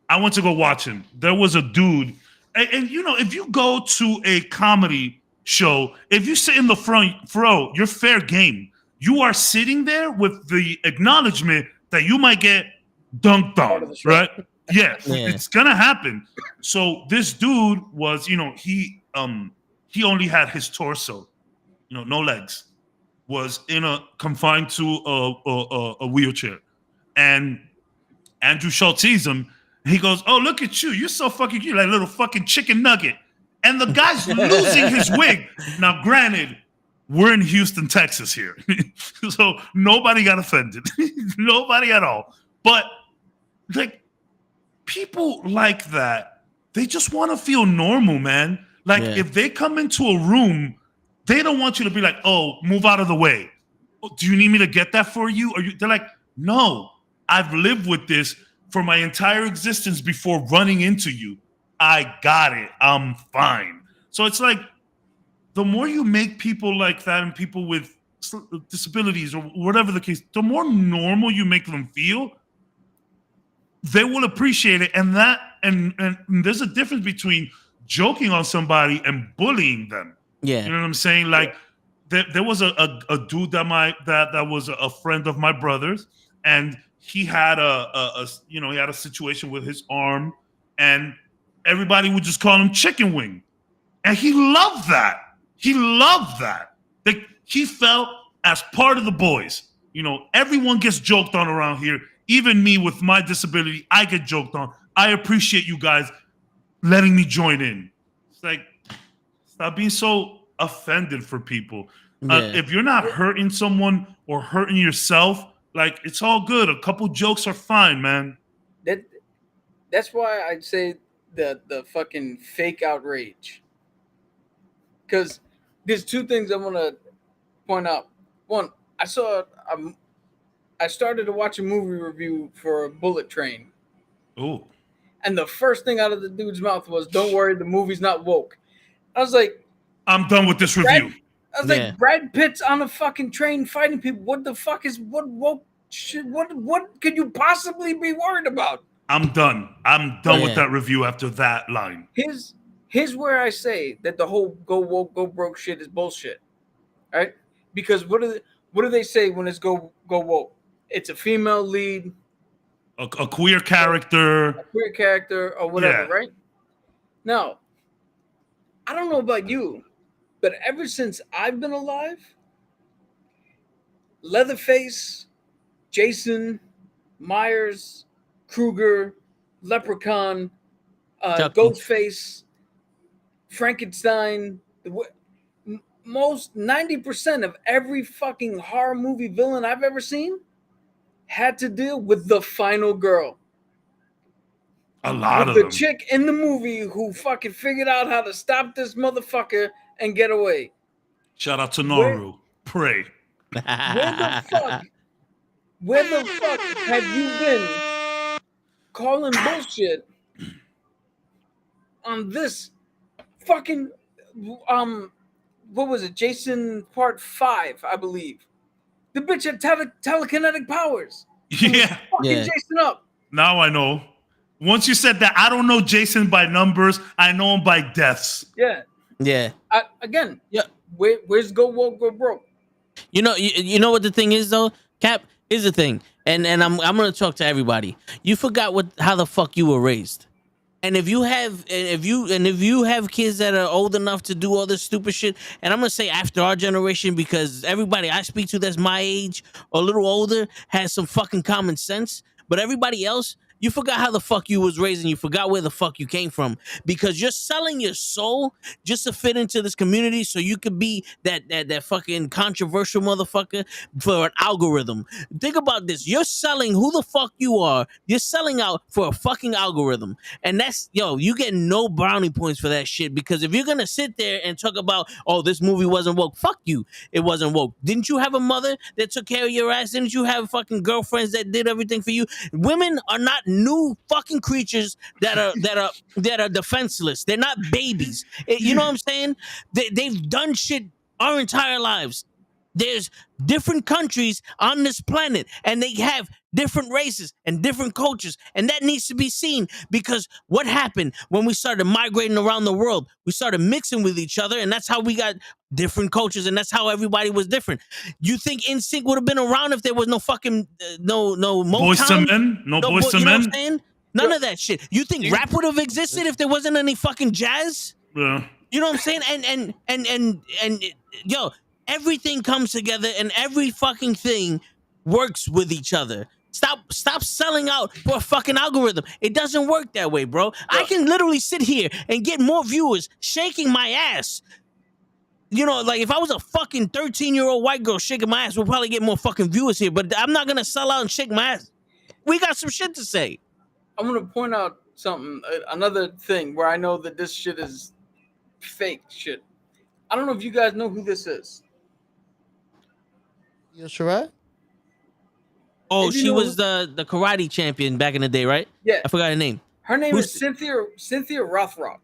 I went to go watch him. There was a dude. And you know, if you go to a comedy show, if you sit in the front row, you're fair game. You are sitting there with the acknowledgement that you might get dunked on, right? Yeah, it's gonna happen. So this dude was, you know, he only had his torso, you know, no legs, was confined to a wheelchair, and Andrew Schultz sees him. He goes, "Oh, look at you! You're so fucking cute, like a little fucking chicken nugget." And the guy's losing his wig. Now, granted, we're in Houston, Texas here, so nobody got offended, nobody at all. But like, people like that, they just want to feel normal, man. Like, if they come into a room, they don't want you to be like, "Oh, move out of the way. Do you need me to get that for you?" They're like, "No, I've lived with this for my entire existence before running into you. I got it. I'm fine." So it's like, the more you make people like that and people with disabilities or whatever the case, the more normal you make them feel, they will appreciate it. And that and there's a difference between joking on somebody and bullying them. Yeah, you know what I'm saying? Like, there was a dude that was a friend of my brother's, and he had a situation with his arm, and everybody would just call him Chicken Wing, and he loved that. He loved that. He felt as part of the boys. You know, everyone gets joked on around here. Even me with my disability, I get joked on. I appreciate you guys letting me join in. It's like, stop being so offended for people. If you're not hurting someone or hurting yourself, like, it's all good. A couple jokes are fine, man. That's why I'd say the fucking fake outrage. Because there's two things I want to point out. One, I started to watch a movie review for Bullet Train. Oh. And the first thing out of the dude's mouth was, "Don't worry, the movie's not woke." I was like, I'm done with this review. Like, Brad Pitt's on a fucking train fighting people. What the fuck is what woke shit? What could you possibly be worried about? I'm done with that review after that line. Here's where I say that the whole go woke, go broke shit is bullshit. Right? Because what do they say when it's go woke? It's a female lead, a queer character, or whatever, right? Now, I don't know about you, but ever since I've been alive, Leatherface, Jason, Myers, Krueger, Leprechaun, Ghostface, Frankenstein, most 90% of every fucking horror movie villain I've ever seen had to deal with the final girl. A lot of the them. Chick in the movie who fucking figured out how to stop this motherfucker and get away. Shout out to Noru. Pray. Where the fuck have you been calling bullshit on this fucking what was it? Jason Part 5, I believe. The bitch had telekinetic powers. Yeah. Fucking Jason up. Now I know. Once you said that, I don't know Jason by numbers. I know him by deaths. Yeah. Yeah. Again, where's go woke, go broke? You know what the thing is though, Cap? Here's the thing, and I'm gonna talk to everybody. You forgot how the fuck you were raised. And if you have kids that are old enough to do all this stupid shit, and I'm gonna say after our generation, because everybody I speak to that's my age or a little older has some fucking common sense, but everybody else, you forgot how the fuck you was raised and you forgot where the fuck you came from, because you're selling your soul just to fit into this community so you could be that fucking controversial motherfucker for an algorithm. Think about this. You're selling who the fuck you are. You're selling out for a fucking algorithm. And that's, you get no brownie points for that shit, because if you're going to sit there and talk about, oh, this movie wasn't woke, fuck you. It wasn't woke. Didn't you have a mother that took care of your ass? Didn't you have fucking girlfriends that did everything for you? Women are not new fucking creatures that are defenseless. They're not babies. You know what I'm saying? They've done shit our entire lives. There's different countries on this planet, and they have different races and different cultures, and that needs to be seen, because what happened when we started migrating around the world? We started mixing with each other, and that's how we got different cultures, and that's how everybody was different. You think NSYNC would have been around if there was no fucking no Motown? Boys to Men? No Boys to You know what Men? I'm saying? None of that shit. You think rap would have existed if there wasn't any fucking jazz? Yeah. You know what I'm saying? And yo, everything comes together, and every fucking thing works with each other. Stop selling out for a fucking algorithm. It doesn't work that way, bro. I can literally sit here and get more viewers shaking my ass. You know, like if I was a fucking 13-year-old white girl shaking my ass, we'll probably get more fucking viewers here. But I'm not gonna sell out and shake my ass. We got some shit to say. I'm gonna point out something, another thing where I know that this shit is fake shit. I don't know if you guys know who this is. Yo, Sherrod? Oh, If you she know- was the karate champion back in the day, right? Yeah. I forgot her name. Her name Who's- is Cynthia Rothrock.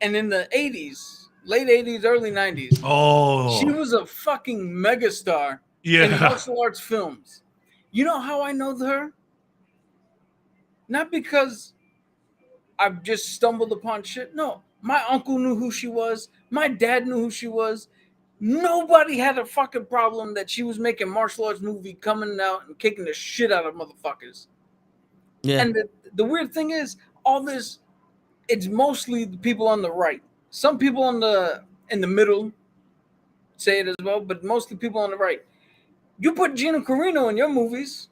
And in the 80s, late 80s, early 90s, Oh. she was a fucking megastar in Yeah. martial arts films. You know how I know her? Not because I've just stumbled upon shit. No, my uncle knew who she was. My dad knew who she was. Nobody had a fucking problem that she was making martial arts movie, coming out and kicking the shit out of motherfuckers. Yeah. And the weird thing is, all this, it's mostly the people on the right. Some people in the middle say it as well, but mostly people on the right. You put Gina Carano in your movies,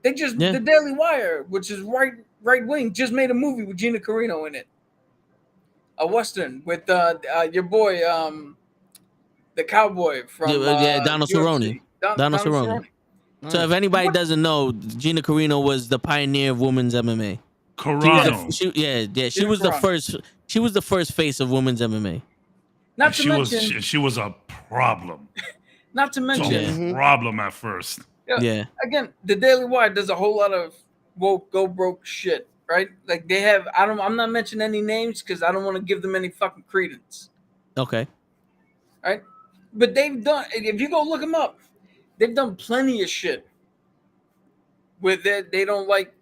the Daily Wire, which is right wing, just made a movie with Gina Carano in it, a western with your boy, the cowboy from Donald UFC. Cerrone. Donald Cerrone. So if anybody doesn't know, Gina Carano was the pioneer of women's MMA. Carano. She was the first. She was the first face of women's MMA. Not to mention, she was a problem. not to It was mention, a problem at first. Yeah. again, the Daily Wire does a whole lot of woke, go broke shit, right? Like they have, I'm not mentioning any names because I don't want to give them any fucking credence, Okay. right? But they've done, if you go look them up, they've done plenty of shit with it. They don't like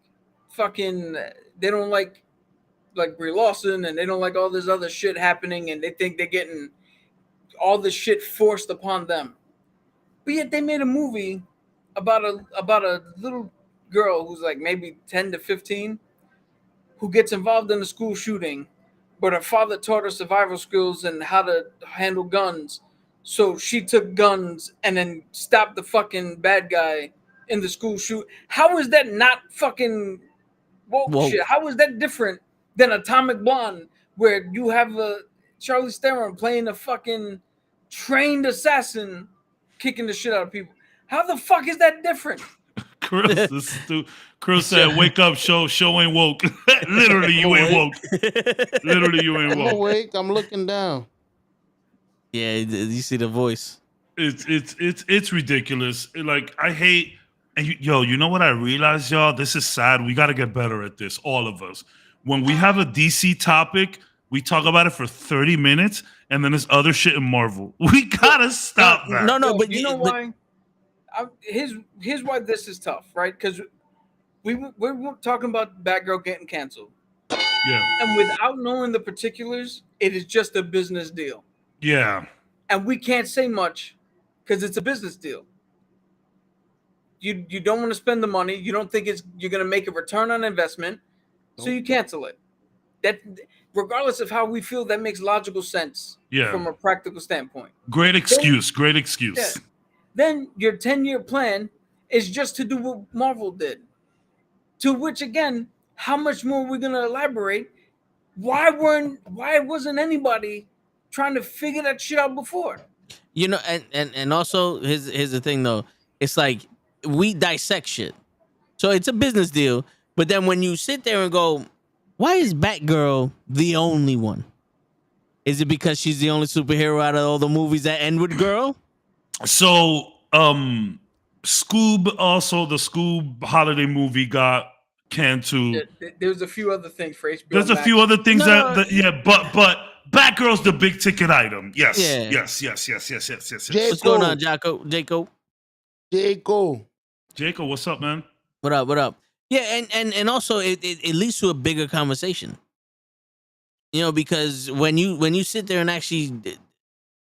Brie Larson, and they don't like all this other shit happening, and they think they're getting all this shit forced upon them. But yet they made a movie about a little girl who's like maybe 10 to 15 who gets involved in a school shooting, but her father taught her survival skills and how to handle guns. So she took guns and then stopped the fucking bad guy in the school shoot. How is that not fucking woke shit? How is that different than Atomic Blonde, where you have a Charlize Theron playing a fucking trained assassin kicking the shit out of people? How the fuck is that different? Chris said, "Wake up, show ain't woke." Literally, you ain't woke. Literally, you ain't I'm woke. awake. I'm looking down. Yeah, you see the voice. It's ridiculous. Like I hate, and you know what I realized, y'all? This is sad. We got to get better at this, all of us. When we have a DC topic, we talk about it for 30 minutes, and then there's other shit in Marvel. We gotta stop that. No, but you know why? Here's why this is tough, right? Because we're talking about Batgirl getting canceled, Yeah, and without knowing the particulars, it is just a business deal, yeah. and we can't say much because it's a business deal. You don't want to spend the money. You don't think you're going to make a return on investment, so you cancel it. That, regardless of how we feel, that makes logical sense. Yeah. From a practical standpoint. Great excuse. Great excuse. Yeah. Then your 10-year plan is just to do what Marvel did. To which, again, how much more are we going to elaborate? Why wasn't anybody trying to figure that shit out before? You know, and also here's the thing though. It's like we dissect shit. So it's a business deal, but then when you sit there and go, why is Batgirl the only one? Is it because she's the only superhero out of all the movies that end with girl? So, Scoob, also the Scoob holiday movie got can too. There's a few other things for HBO. There's a Max. few other things No. but Batgirl's the big ticket item. Yes, Yeah. yes. What's going on, Jaco? Jacob, what's up, man? What up? Yeah, and also it leads to a bigger conversation. You know, because when you sit there and actually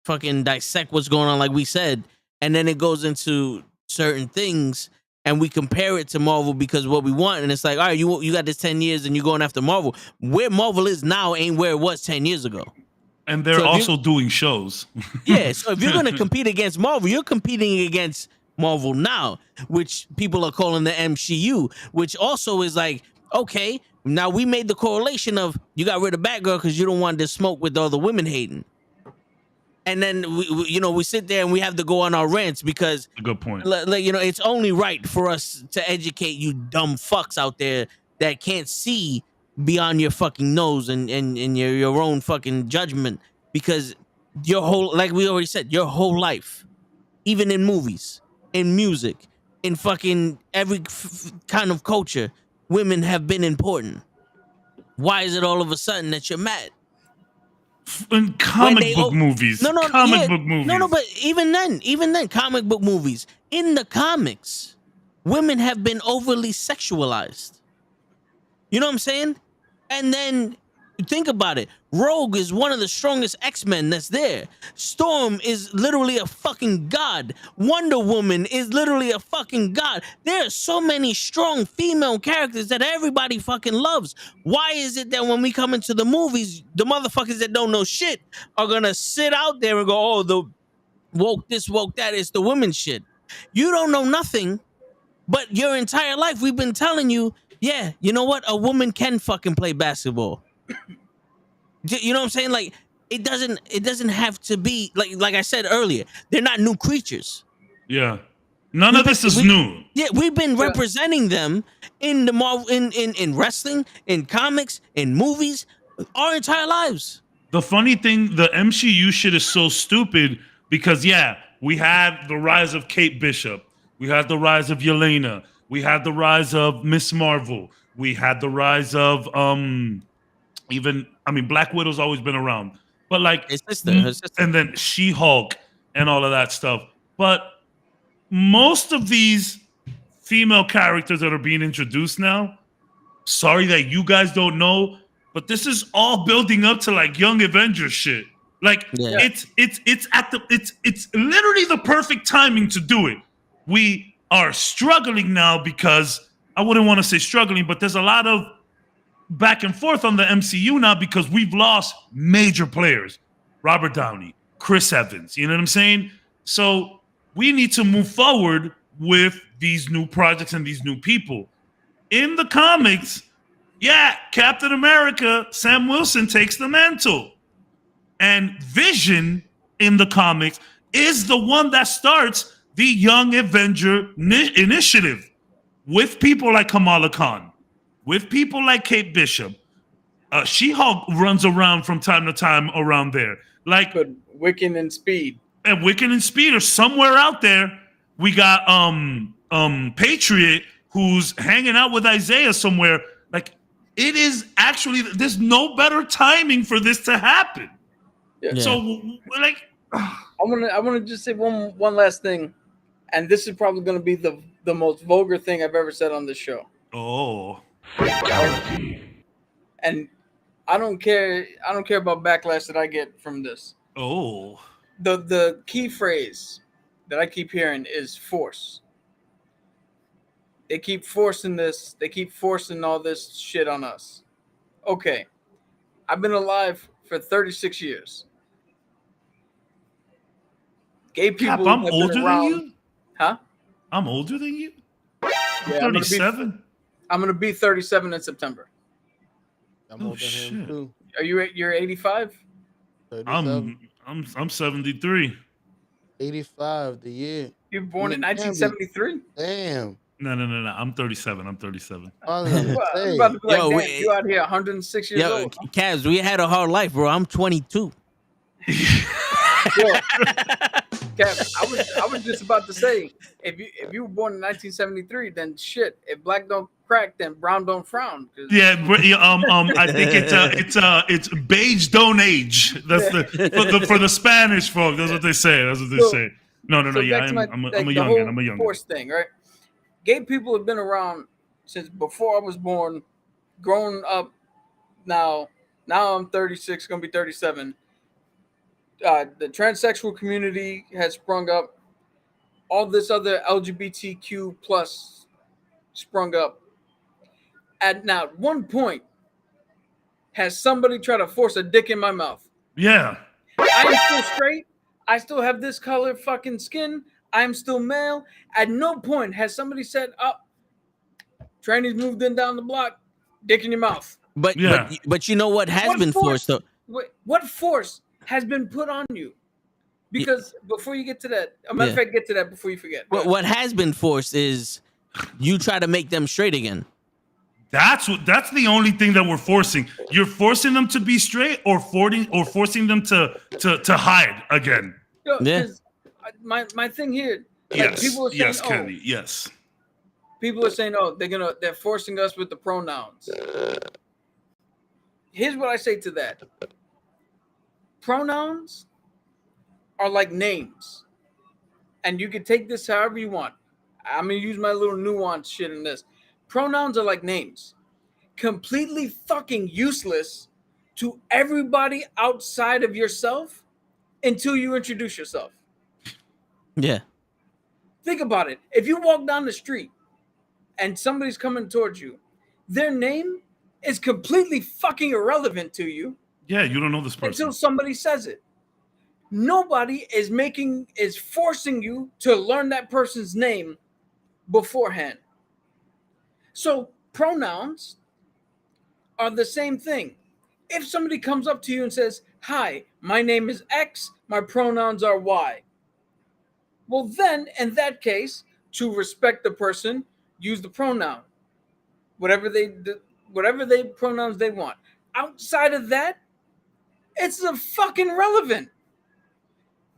fucking dissect what's going on, like we said, and then it goes into certain things, and we compare it to Marvel because what we want, and it's like, all right, you got this 10 years, and you're going after Marvel. Where Marvel is now ain't where it was 10 years ago. And they're also doing shows. Yeah, so if you're gonna compete against Marvel, you're competing against Marvel now, which people are calling the MCU, which also is like, okay, now we made the correlation of you got rid of Batgirl because you don't want to smoke with all the women hating. And then we sit there and we have to go on our rants because A good point. It's only right for us to educate you dumb fucks out there that can't see beyond your fucking nose and your own fucking judgment, because your whole, like we already said, your whole life, even in movies, in music, in fucking every kind of culture, women have been important. Why is it all of a sudden that you're mad? In comic book movies. No, comic book movies. No, but even then, comic book movies. In the comics, women have been overly sexualized. You know what I'm saying? And then think about it. Rogue is one of the strongest X-Men that's there. Storm is literally a fucking god. Wonder Woman is literally a fucking god. There are so many strong female characters that everybody fucking loves. Why is it that when we come into the movies, the motherfuckers that don't know shit are gonna sit out there and go, oh, the woke this, woke that, it's the women shit. You don't know nothing, but your entire life we've been telling you, yeah, you know what? A woman can fucking play basketball. You know what I'm saying? Like, it doesn't have to be like I said earlier. They're not new creatures. Yeah, none of this is new. Yeah, we've been representing them in the Marvel, in wrestling, in comics, in movies, our entire lives. The funny thing, the MCU shit is so stupid because we had the rise of Kate Bishop, we had the rise of Yelena, we had the rise of Miss Marvel, we had the rise of Black Widow's always been around, but like her sister, and then She-Hulk and all of that stuff. But most of these female characters that are being introduced now, sorry that you guys don't know, but this is all building up to like Young Avengers shit. Like it's literally the perfect timing to do it. We are struggling now because I wouldn't want to say struggling, but there's a lot of back and forth on the MCU now because we've lost major players. Robert Downey, Chris Evans, you know what I'm saying? So we need to move forward with these new projects and these new people. In the comics, Captain America, Sam Wilson takes the mantle. And Vision in the comics is the one that starts the Young Avenger initiative with people like Kamala Khan, with people like Kate Bishop. She-Hulk runs around from time to time around there. Like Wiccan and Speed. And Wiccan and Speed are somewhere out there. We got Patriot who's hanging out with Isaiah somewhere. Like, it is actually, there's no better timing for this to happen. Yeah. So like I wanna just say one last thing, and this is probably gonna be the most vulgar thing I've ever said on this show. Oh. And I don't care about backlash that I get from this. Oh. The key phrase that I keep hearing is force. They keep forcing this, they keep forcing all this shit on us. Okay. I've been alive for 36 years. Gay people I'm have older been around. than you? Huh? I'm older than you? Yeah, 37? I'm gonna be 37 in September. I'm older than him too. You're 85? 37. I'm 73. 85 the year. You were born in 1973? Damn. No. I'm 37. I was gonna say. I'm about to be like, damn, you out here 106 years old. Kaz, we had a hard life, bro. I'm 22. Cap, I was just about to say, if you were born in 1973, then shit. If black don't crack, then brown don't frown. Yeah, I think it's beige don't age. That's for the Spanish folk. That's what they say. No. Yeah, I'm a youngin. I'm a youngin. Force thing, right? Gay people have been around since before I was born. Grown up now I'm 36, gonna be 37. The transsexual community has sprung up. All this other LGBTQ plus sprung up. At not one point has somebody tried to force a dick in my mouth. Yeah. I am still straight. I still have this color fucking skin. I am still male. At no point has somebody said, "Oh, trannies moved in down the block, dick in your mouth." But you know what has been forced though? What force has been put on you? Because before you get to that, matter of fact, get to that before you forget. What has been forced is you try to make them straight again. That's the only thing that we're forcing. You're forcing them to be straight, or forcing them to hide again. Yeah. My thing here. Yes. People are saying, Kenny. Yes. People are saying, they're forcing us with the pronouns. Here's what I say to that. Pronouns are like names. And you can take this however you want. I'm going to use my little nuance shit in this. Pronouns are like names. Completely fucking useless to everybody outside of yourself until you introduce yourself. Yeah. Think about it. If you walk down the street and somebody's coming towards you, their name is completely fucking irrelevant to you. Yeah, you don't know this person. Until somebody says it. Nobody is forcing you to learn that person's name beforehand. So pronouns are the same thing. If somebody comes up to you and says, "Hi, my name is X, my pronouns are Y." Well, then, in that case, to respect the person, use the pronoun. Whatever they pronouns they want. Outside of that, it's a fucking relevant.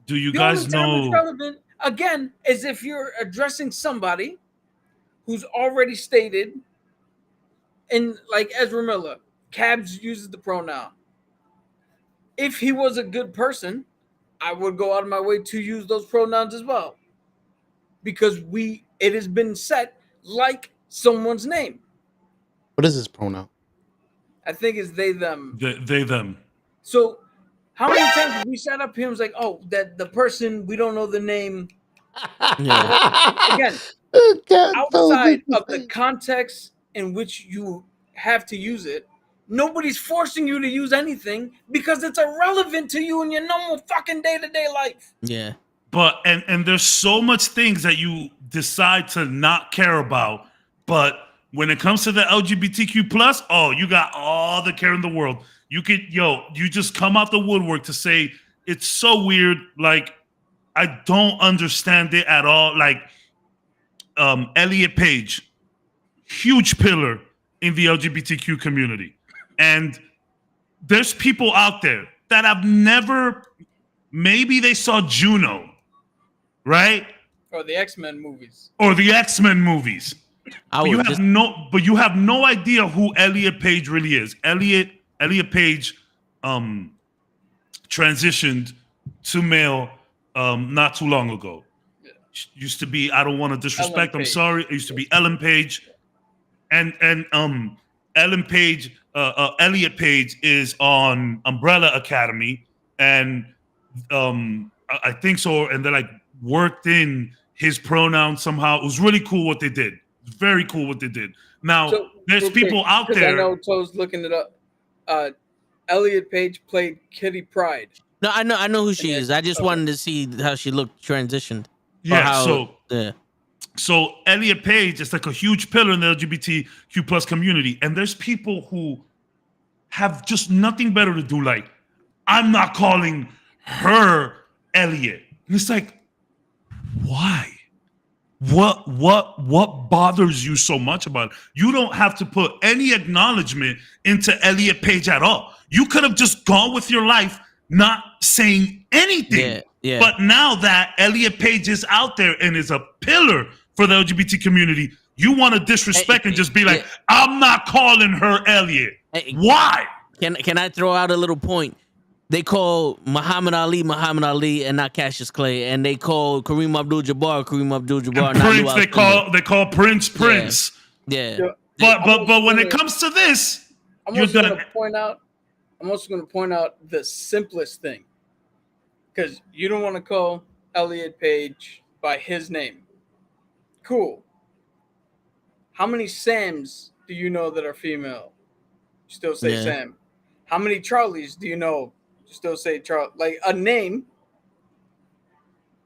Do you guys know? It's relevant, again, is if you're addressing somebody who's already stated, in like Ezra Miller, Cabs uses the pronoun. If he was a good person, I would go out of my way to use those pronouns as well. Because it has been set like someone's name. What is this pronoun? I think it's they, them. They, them. So how many times have we sat up here and was like, that the person, we don't know the name. Yeah. Again, outside of the context in which you have to use it, nobody's forcing you to use anything because it's irrelevant to you in your normal fucking day-to-day life. Yeah. But and there's so much things that you decide to not care about, but when it comes to the LGBTQ plus, you got all the care in the world. You just come out the woodwork to say it's so weird. Like, I don't understand it at all. Like, Elliot Page, huge pillar in the LGBTQ community. And there's people out there that have never, maybe they saw Juno, right? Or the X-Men movies. But you have no idea who Elliot Page really is. Elliot Page transitioned to male not too long ago. Yeah. Used to be, I don't want to disrespect, I'm sorry. It used to be Ellen Page. And Ellen Page, Elliot Page is on Umbrella Academy, and I think so. And they like worked in his pronouns somehow. It was really cool what they did. It's very cool what they did. Now there's people out there. I know Toe's looking it up. Elliot Page played Kitty Pryde. No, I know who she is. I just wanted to see how she looked transitioned. Yeah. So Elliot Page is like a huge pillar in the LGBTQ plus community. And there's people who have just nothing better to do. Like, I'm not calling her Elliot. And it's like, why? What bothers you so much about it? You don't have to put any acknowledgement into Elliot Page at all. You could have just gone with your life, not saying anything. Yeah. But now that Elliot Page is out there and is a pillar for the LGBT community, you want to disrespect and just be like, I'm not calling her Elliot. Why? Can I throw out a little point? They call Muhammad Ali, and not Cassius Clay, and they call Kareem Abdul-Jabbar, And Prince, they call Prince. Yeah. But when it comes to this, I'm also going to point out the simplest thing, because you don't want to call Elliot Page by his name. Cool. How many Sams do you know that are female? You still say Sam. How many Charlies do you know? You still say Charlie. Like, a name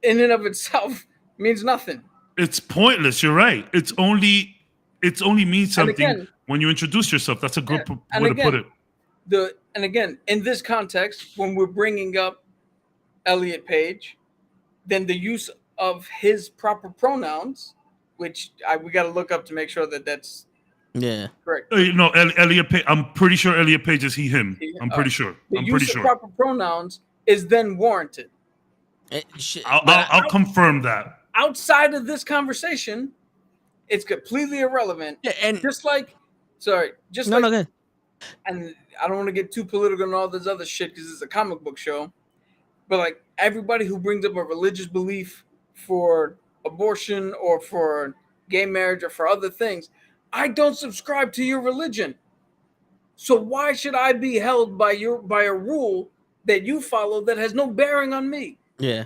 in and of itself means nothing. It's pointless. You're right. It's only means something when you introduce yourself. That's a good way to put it. And again, in this context, when we're bringing up Elliot Page, then the use of his proper pronouns, which we got to look up to make sure that that's correct. No, Elliot Page. I'm pretty sure Elliot Page is he, him. I'm pretty sure. The use of proper pronouns is then warranted. I'll confirm that. Outside of this conversation, it's completely irrelevant. Yeah, and and I don't want to get too political and all this other shit because it's a comic book show, but like everybody who brings up a religious belief for abortion or for gay marriage or for other things, I don't subscribe to your religion. So why should I be held by a rule that you follow that has no bearing on me? Yeah.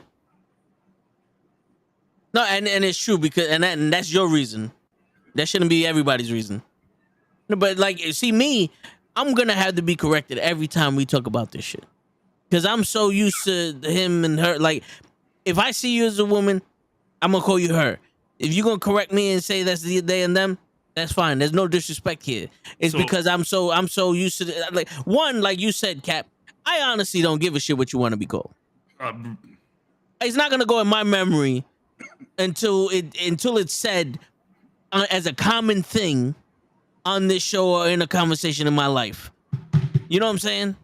No, and it's true because and that's your reason. That shouldn't be everybody's reason. But like, see me, I'm gonna have to be corrected every time we talk about this shit. Because I'm so used to him and her. Like, if I see you as a woman, I'm gonna call you her. If you're gonna correct me and say that's the they and them, that's fine. There's no disrespect here. It's because I'm so used to like one, like you said, Cap. I honestly don't give a shit what you want to be called. It's not gonna go in my memory until it's said as a common thing on this show or in a conversation in my life. You know what I'm saying?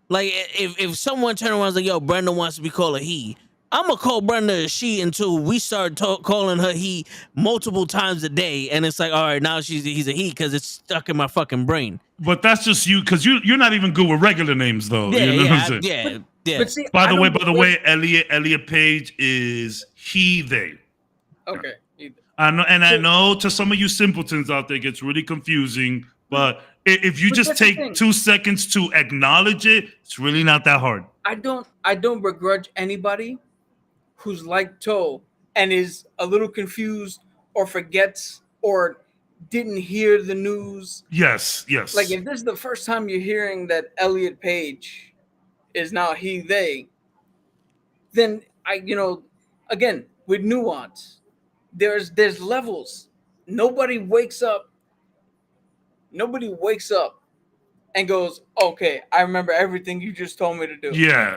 Like, if someone turned around and was like, yo, Brenda wants to be called a he, I'm going to call Brenda a she until we start calling her he multiple times a day. And it's like, all right, now he's a he because it's stuck in my fucking brain. But that's just you, because you're not even good with regular names, though. Yeah, you know what I'm saying? Yeah. But see, By the way, Elliot Page is he, they. Okay. I know to some of you simpletons out there, it gets really confusing, but if you just take 2 seconds to acknowledge it, it's really not that hard. I don't begrudge anybody who's like Toe and is a little confused or forgets or didn't hear the news. Yes. Like, if this is the first time you're hearing that Elliot Page is now he, they, then again, with nuance, there's levels. Nobody wakes up and goes, okay, I remember everything you just told me to do. Yeah.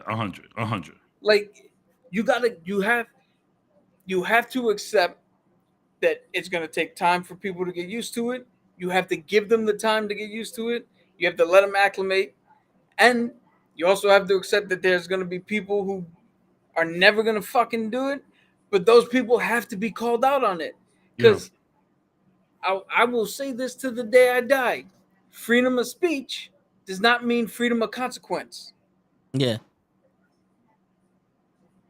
100. Like, you have to accept that it's going to take time for people to get used to it. You have to give them the time to get used to it. You have to let them acclimate. And you also have to accept that there's going to be people who are never going to fucking do it. But those people have to be called out on it. Because I will say this to the day I die. Freedom of speech does not mean freedom of consequence. Yeah.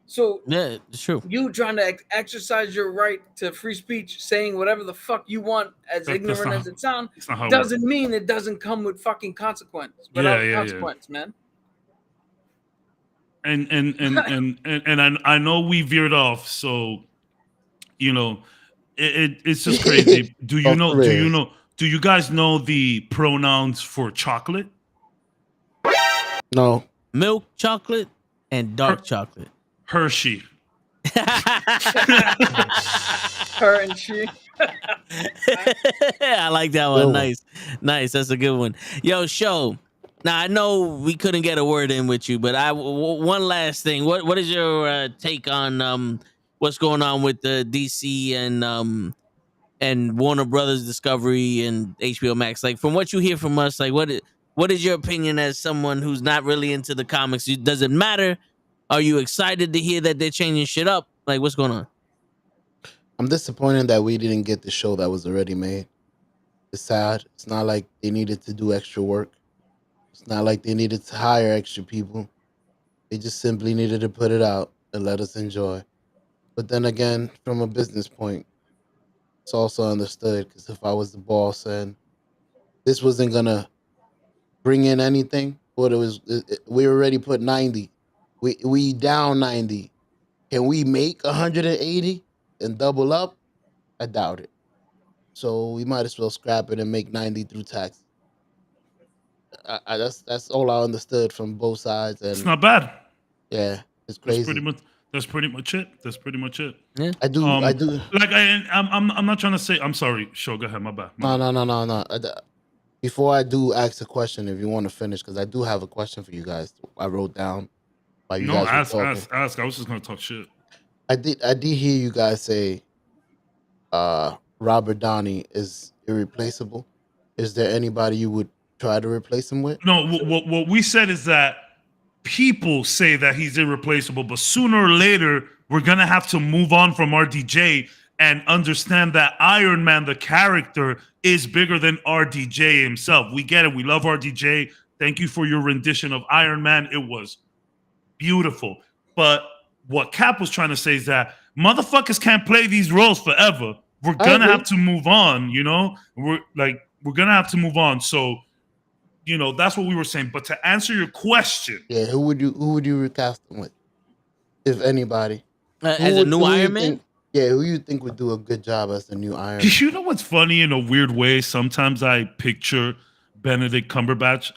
So yeah, it's true. You trying to exercise your right to free speech, saying whatever the fuck you want, as ignorant as it sounds, doesn't mean it doesn't come with fucking consequence. Without consequence, man. And I know we veered off, so it's just crazy. Do you guys know the pronouns for chocolate? No. Milk chocolate and dark chocolate. Hershey. Her and she. I like that one. Nice. That's a good one. Yo, show. Now I know we couldn't get a word in with you, but one last thing. What is your take on what's going on with the DC and Warner Brothers Discovery and HBO Max? Like, from what you hear from us, like what is your opinion as someone who's not really into the comics? Does it matter? Are you excited to hear that they're changing shit up? Like, what's going on? I'm disappointed that we didn't get the show that was already made. It's sad. It's not like they needed to do extra work. It's not like they needed to hire extra people. They just simply needed to put it out and let us enjoy. But then again, from a business point, it's also understood because if I was the boss and this wasn't gonna bring in anything, we already put 90. We down 90. Can we make 180 and double up? I doubt it. So we might as well scrap it and make 90 through tax. That's all I understood from both sides, It's and not bad. yeah, it's That's crazy. pretty much. That's pretty much it. That's pretty much it. Yeah. I do. Like I'm not trying to say. I'm sorry. Sure, go ahead. My bad. No. Before I do ask a question, if you want to finish, because I do have a question for you guys. I wrote down while you No, guys were ask. talking. I was just gonna talk shit. I did hear you guys say Robert Downey is irreplaceable. Is there anybody you would try to replace him with? No, what we said is that people say that he's irreplaceable, but sooner or later we're gonna have to move on from RDJ and understand that Iron Man, the character, is bigger than RDJ himself. We get it. We love RDJ. Thank you for your rendition of Iron Man. It was beautiful. But what Cap was trying to say is that motherfuckers can't play these roles forever. We're gonna have to move on, you know? We're gonna have to move on. So, you know, that's what we were saying. But to answer your question, Yeah, who would you recast him with, if anybody? As a new Iron Man? Who you think would do a good job as the new Iron Man? you know what's funny in a weird way? Sometimes I picture Benedict Cumberbatch,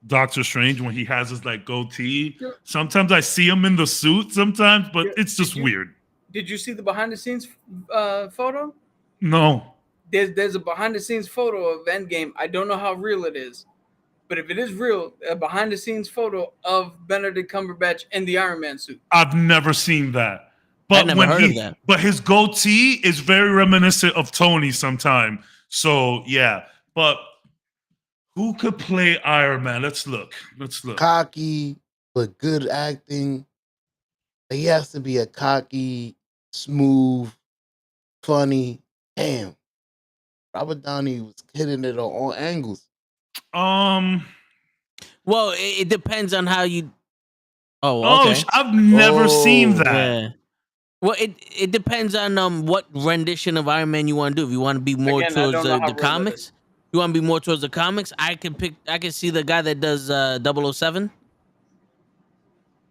Doctor Strange, when he has his like goatee. Sometimes I see him in the suit sometimes, but it's just weird. Did you see the behind the scenes photo? No. There's a behind the scenes photo of Endgame. I don't know how real it is, but if it is real, a behind the scenes photo of Benedict Cumberbatch in the Iron Man suit. I've never seen that. But I never heard of that. But his goatee is very reminiscent of Tony sometime. So yeah. But who could play Iron Man? Let's look. Cocky, but good acting. He has to be a cocky, smooth, funny. Damn. Robert Downey was hitting it on all angles. Well, it depends on how you. Oh, okay. I've never seen that. Yeah. Well, it depends on what rendition of Iron Man you want to do. If you want to be more towards the comics, you want to be more towards the comics. I can see the guy that does 007.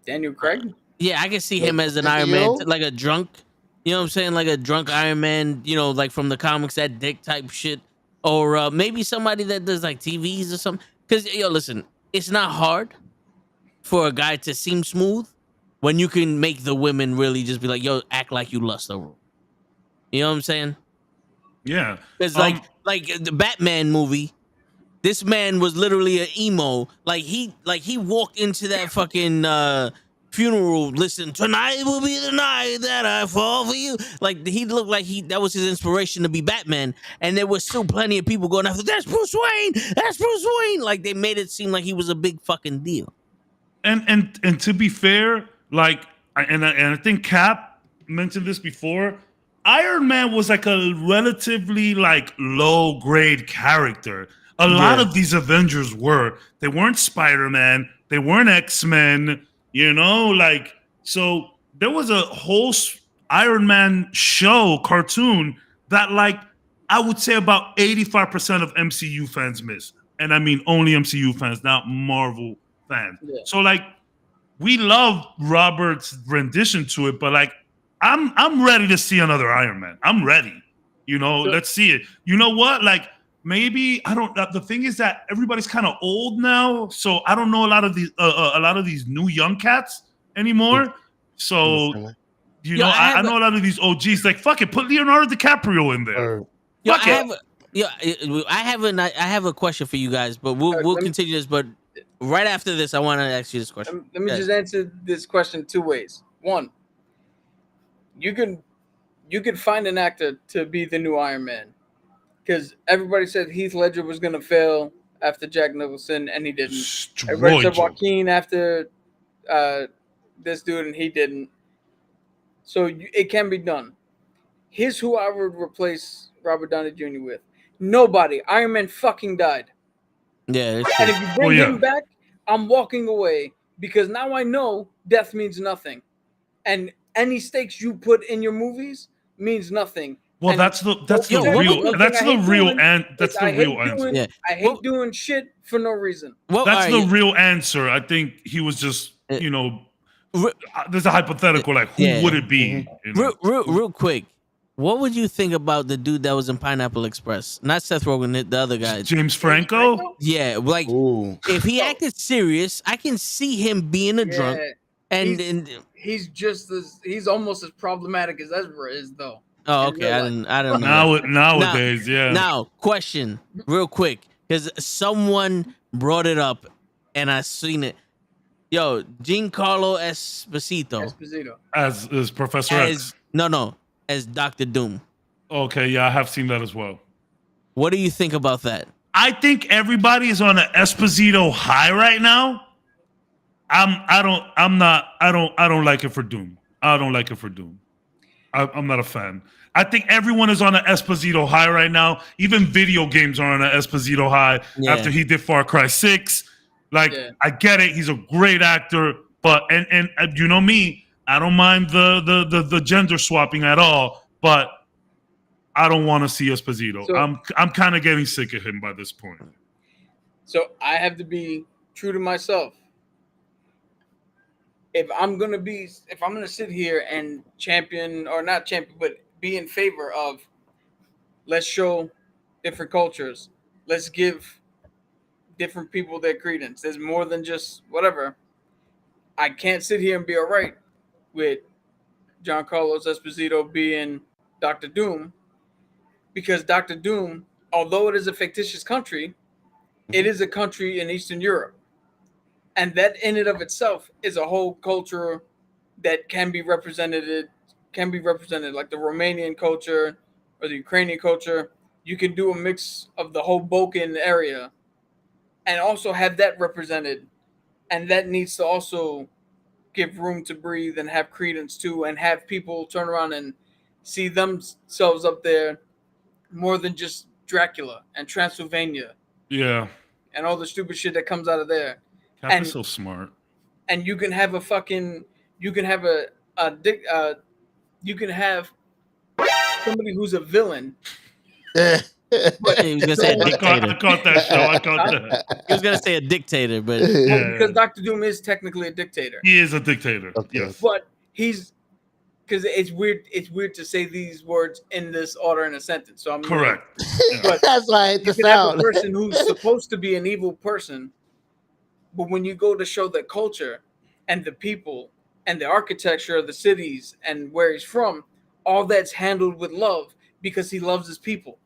Daniel Craig. Yeah, I can see him as an Iron Man, like a drunk. You know what I'm saying? Like a drunk Iron Man. You know, like from the comics, that dick type shit, or maybe somebody that does like TVs or something. Because listen, it's not hard for a guy to seem smooth when you can make the women really just be like, yo, act like you lust over. You know what I'm saying? Yeah. It's like the Batman movie. This man was literally an emo. Like he walked into that fucking funeral. Listen, tonight will be the night that I fall for you. Like he looked like that was his inspiration to be Batman. And there was still plenty of people going after, that's Bruce Wayne. That's Bruce Wayne. Like they made it seem like he was a big fucking deal. And to be fair, like, I think Cap mentioned this before, Iron Man was like a relatively like low grade character. A lot of these Avengers they weren't Spider-Man, they weren't X-Men, you know, like, so there was a whole Iron Man cartoon that like I would say about 85% of MCU fans miss. And I mean only MCU fans, not Marvel fans. Yeah. So like we love Robert's rendition to it, but like I'm ready to see another Iron Man. I'm ready. You know, let's see it. You know what? Like maybe I don't. The thing is that everybody's kind of old now, so I don't know a lot of these new young cats anymore. So you know, I know a lot of these OGs. Like fuck it, put Leonardo DiCaprio in there. I have a question for you guys, but we'll continue this. But right after this, I want to ask you this question. Let me just answer this question two ways. One, you can find an actor to be the new Iron Man, because everybody said Heath Ledger was going to fail after Jack Nicholson, and he didn't. Everybody said Joaquin after this dude and he didn't. So it can be done. Here's who I would replace Robert Downey Jr. with. Nobody. Iron Man fucking died. Yeah, it's And true. if you bring him back, I'm walking away because now I know death means nothing. And any stakes you put in your movies means nothing. Well, And that's the real answer. Yeah. I hate doing shit for no reason. Well, That's all the right, real answer. I think he was just, there's a hypothetical like who Yeah. would it be? You know? real quick. What would you think about the dude that was in Pineapple Express? Not Seth Rogen, the other guy. James Franco? Yeah, like Ooh. if he acted serious, I can see him being a drunk. And He's almost as problematic as Ezra is, though. oh, okay, I don't know. Nowadays, yeah. Now, question, real quick, because someone brought it up, and I seen it. Yo, Giancarlo Esposito as Professor X. As Dr. Doom. Okay, yeah, I have seen that as well. What do you think about that? I think everybody is on an Esposito high right now. I don't like it for Doom. I don't like it for Doom. I'm not a fan. I think everyone is on an Esposito high right now. Even video games are on an Esposito high after he did Far Cry 6. Like, I get it. He's a great actor, but and you know me, I don't mind the gender swapping at all, but I don't want to see Esposito. So, I'm kind of getting sick of him by this point. So I have to be true to myself. If I'm gonna sit here and champion, or not champion, but be in favor of, let's show different cultures. Let's give different people their credence. There's more than just whatever. I can't sit here and be all right with Giancarlo Esposito being Dr. Doom, because Dr. Doom, although it is a fictitious country, it is a country in Eastern Europe. And that in and of itself is a whole culture that can be represented, like the Romanian culture or the Ukrainian culture. You can do a mix of the whole Balkan area and also have that represented. And that needs to also give room to breathe and have credence too, and have people turn around and see themselves up there more than just Dracula and Transylvania. Yeah. And all the stupid shit that comes out of there. Cap is so smart. And you can have somebody who's a villain. But he was gonna say a dictator. I caught that show. I caught that. He was gonna say a dictator, but because Dr. Doom is technically a dictator. He is a dictator. Okay. Yes. But because it's weird. It's weird to say these words in this order in a sentence. So I'm correct. But that's why I hate the sound. Have a person who's supposed to be an evil person, but when you go to show the culture and the people and the architecture of the cities and where he's from, all that's handled with love because he loves his people.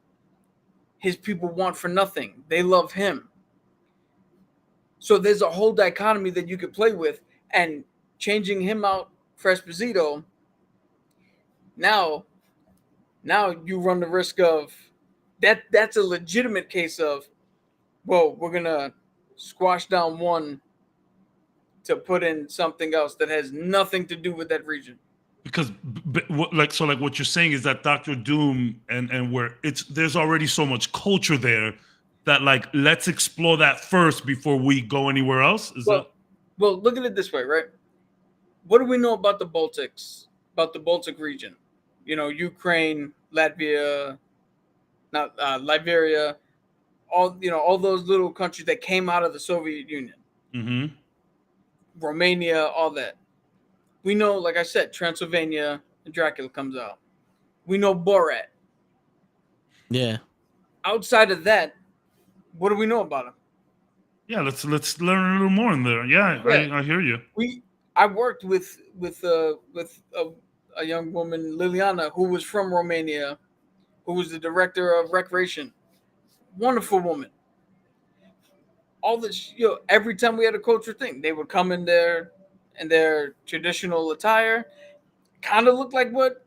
His people want for nothing. They love him. So there's a whole dichotomy that you could play with, and changing him out for Esposito, now you run the risk of that's a legitimate case of, well, we're going to squash down one to put in something else that has nothing to do with that region. Because what you're saying is that Dr. Doom and where there's already so much culture there that like let's explore that first before we go anywhere else. Well, look at it this way, right? What do we know about the Baltics, about the Baltic region? You know, Ukraine, Latvia, Liberia, all those little countries that came out of the Soviet Union. Mm-hmm. Romania, all that. We know, like I said, Transylvania and Dracula comes out. We know Borat. Yeah. Outside of that, what do we know about him? Yeah, let's learn a little more in there. Yeah. I hear you. I worked with a young woman, Liliana, who was from Romania, who was the director of Recreation. Wonderful woman. All this, every time we had a culture thing, they would come in their traditional attire, kind of looked like what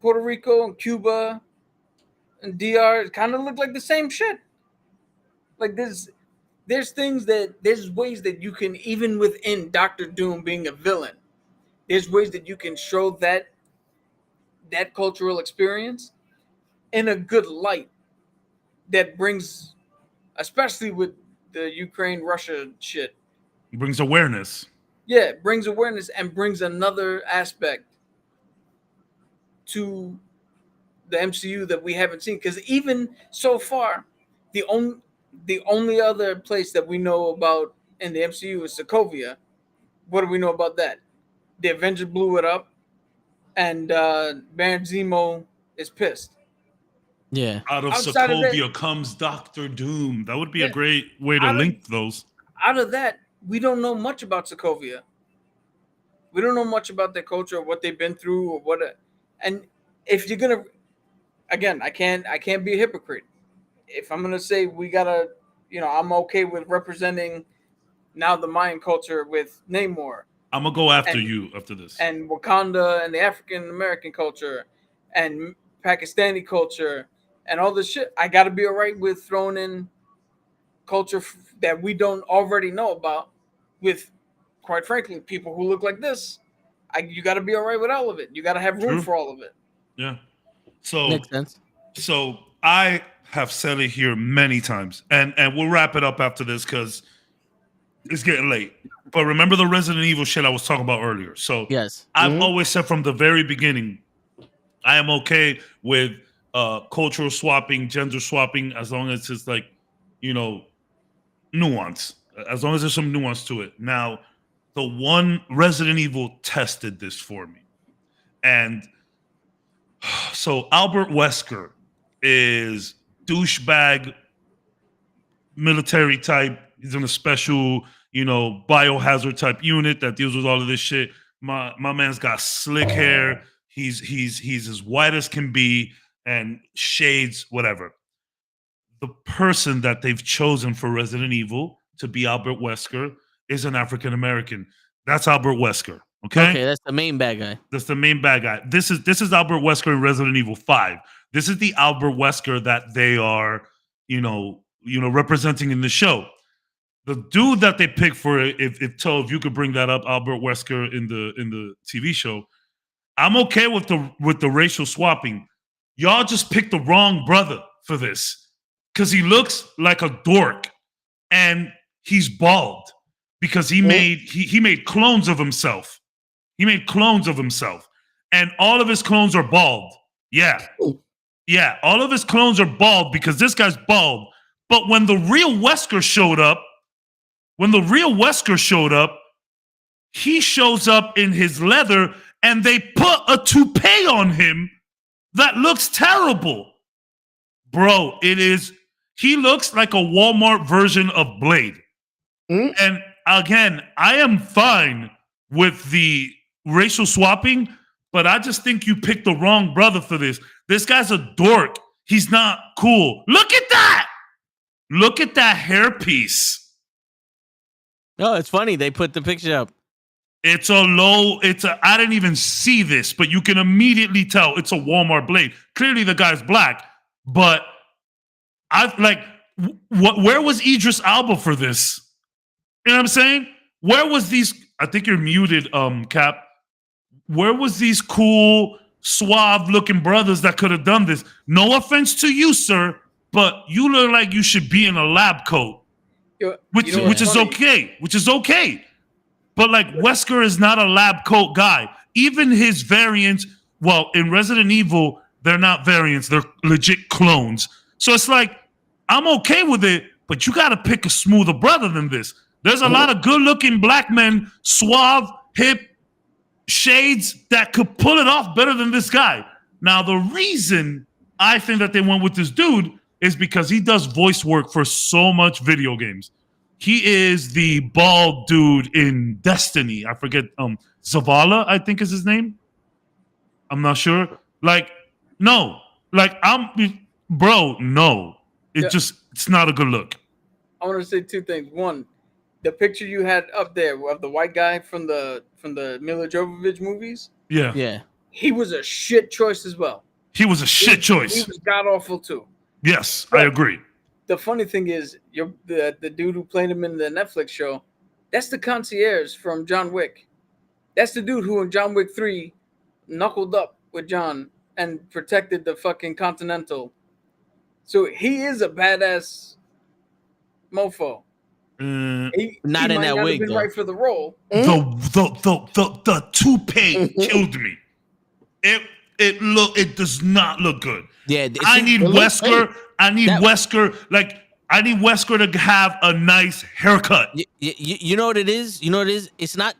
Puerto Rico and Cuba and DR kind of look like the same shit. Like there's ways that you can, even within Dr. Doom being a villain, There's ways that you can show that cultural experience in a good light that brings, especially with the Ukraine Russia shit. It brings awareness. Yeah, it brings awareness and brings another aspect to the MCU that we haven't seen. Because even so far, the only other place that we know about in the MCU is Sokovia. What do we know about that? The Avengers blew it up, and Baron Zemo is pissed. Yeah. Out of Outside of that- Sokovia comes Doctor Doom. That would be Yeah. a great way to link those. Out of that, we don't know much about Sokovia. We don't know much about their culture, or what they've been through, or what. And if you're gonna, again, I can't be a hypocrite. If I'm gonna say we gotta, I'm okay with representing now the Mayan culture with Namor. I'm gonna go after you after this. And Wakanda and the African American culture and Pakistani culture and all this shit. I got to be all right with throwing in culture that we don't already know about with, quite frankly, people who look like this. You got to be all right with all of it. You got to have room for all of it. Yeah. So Makes sense. So I have said it here many times, and we'll wrap it up after this because it's getting late. But remember the Resident Evil shit I was talking about earlier. So yes, I've always said from the very beginning, I am okay with cultural swapping, gender swapping, as long as it's like, nuance. As long as there's some nuance to it. Now, the one Resident Evil tested this for me. And so Albert Wesker is douchebag military type. He's in a special, biohazard type unit that deals with all of this shit. My man's got slick hair. He's as white as can be and shades, whatever. The person that they've chosen for Resident Evil to be Albert Wesker is an African American. That's Albert Wesker. Okay, that's the main bad guy. That's the main bad guy. This is Albert Wesker in Resident Evil 5. This is the Albert Wesker that they are, representing in the show. The dude that they picked for it, if you could bring that up, Albert Wesker in the TV show, I'm okay with the racial swapping. Y'all just picked the wrong brother for this because he looks like a dork and he's bald because he made clones of himself. He made clones of himself, and all of his clones are bald. Yeah, all of his clones are bald because this guy's bald. But when the real Wesker showed up, he shows up in his leather, and they put a toupee on him that looks terrible. Bro, he looks like a Walmart version of Blade. And again, I am fine with the racial swapping, but I just think you picked the wrong brother for this. This guy's a dork. He's not cool. Look at that. Look at that hairpiece. No, it's funny. They put the picture up. I didn't even see this, but you can immediately tell it's a Walmart Blade. Clearly the guy's black, but where was Idris Elba for this? You know what I'm saying? Where was these? I think you're muted, Cap. Where was these cool, suave-looking brothers that could have done this? No offense to you, sir, but you look like you should be in a lab coat, which is okay. Which is okay. But Wesker is not a lab coat guy. Even his variants, well, in Resident Evil, they're not variants; they're legit clones. So it's I'm okay with it, but you got to pick a smoother brother than this. There's a lot of good-looking black men, suave, hip, shades that could pull it off better than this guy. Now, the reason I think that they went with this dude is because he does voice work for so much video games. He is the bald dude in Destiny. I forget, Zavala, I think is his name. I'm not sure. No. No. It's not a good look. I want to say two things. One, the picture you had up there of the white guy from the Mila Jovovich movies. Yeah. He was a shit choice as well. He was a shit choice. He was god awful too. Yes, but I agree. The funny thing is, the dude who played him in the Netflix show, that's the concierge from John Wick. That's the dude who in John Wick 3 knuckled up with John and protected the fucking Continental. So he is a badass mofo. He Not in might that not have wig been though. right for the role. The toupee killed me. It does not look good. Yeah, I need it looks Wesker. fake. I need Wesker. Like I need Wesker to have a nice haircut. You know what it is? You know what it is? It's not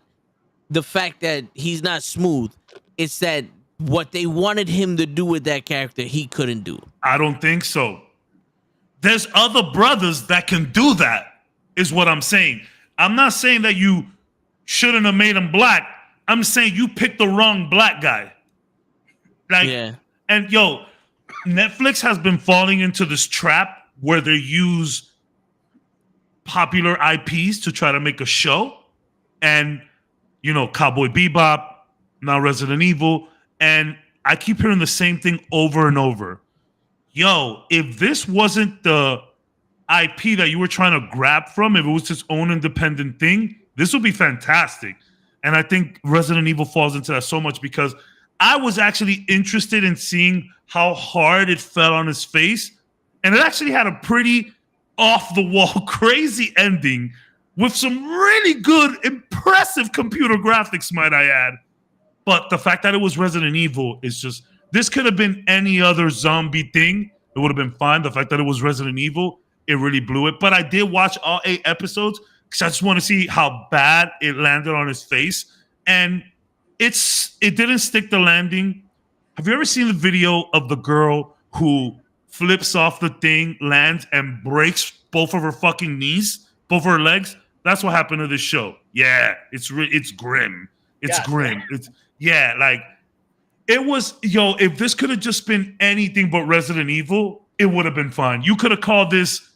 the fact that he's not smooth. It's that what they wanted him to do with that character, he couldn't do. I don't think so. There's other brothers that can do that, is what I'm saying. I'm not saying that you shouldn't have made him black. I'm saying you picked the wrong black guy. Like, and yo, Netflix has been falling into this trap where they use popular IPs to try to make a show. And, you know, Cowboy Bebop, now Resident Evil. And I keep hearing the same thing over and over. Yo, if this wasn't the IP that you were trying to grab from, if it was its own independent thing, this would be fantastic. And I think Resident Evil falls into that so much because I was actually interested in seeing how hard it fell on his face. And it actually had a pretty off-the-wall, crazy ending with some really good, impressive computer graphics, might I add. But the fact that it was Resident Evil is just, this could have been any other zombie thing. It would have been fine. The fact that it was Resident Evil, it really blew it. But I did watch all 8 episodes because I just want to see how bad it landed on his face. And it didn't stick the landing. Have you ever seen the video of the girl who flips off the thing, lands, and breaks both of her fucking knees, both of her legs? That's what happened to this show. Yeah, it's grim. It's grim. Like, it was, if this could have just been anything but Resident Evil, it would have been fine. You could have called this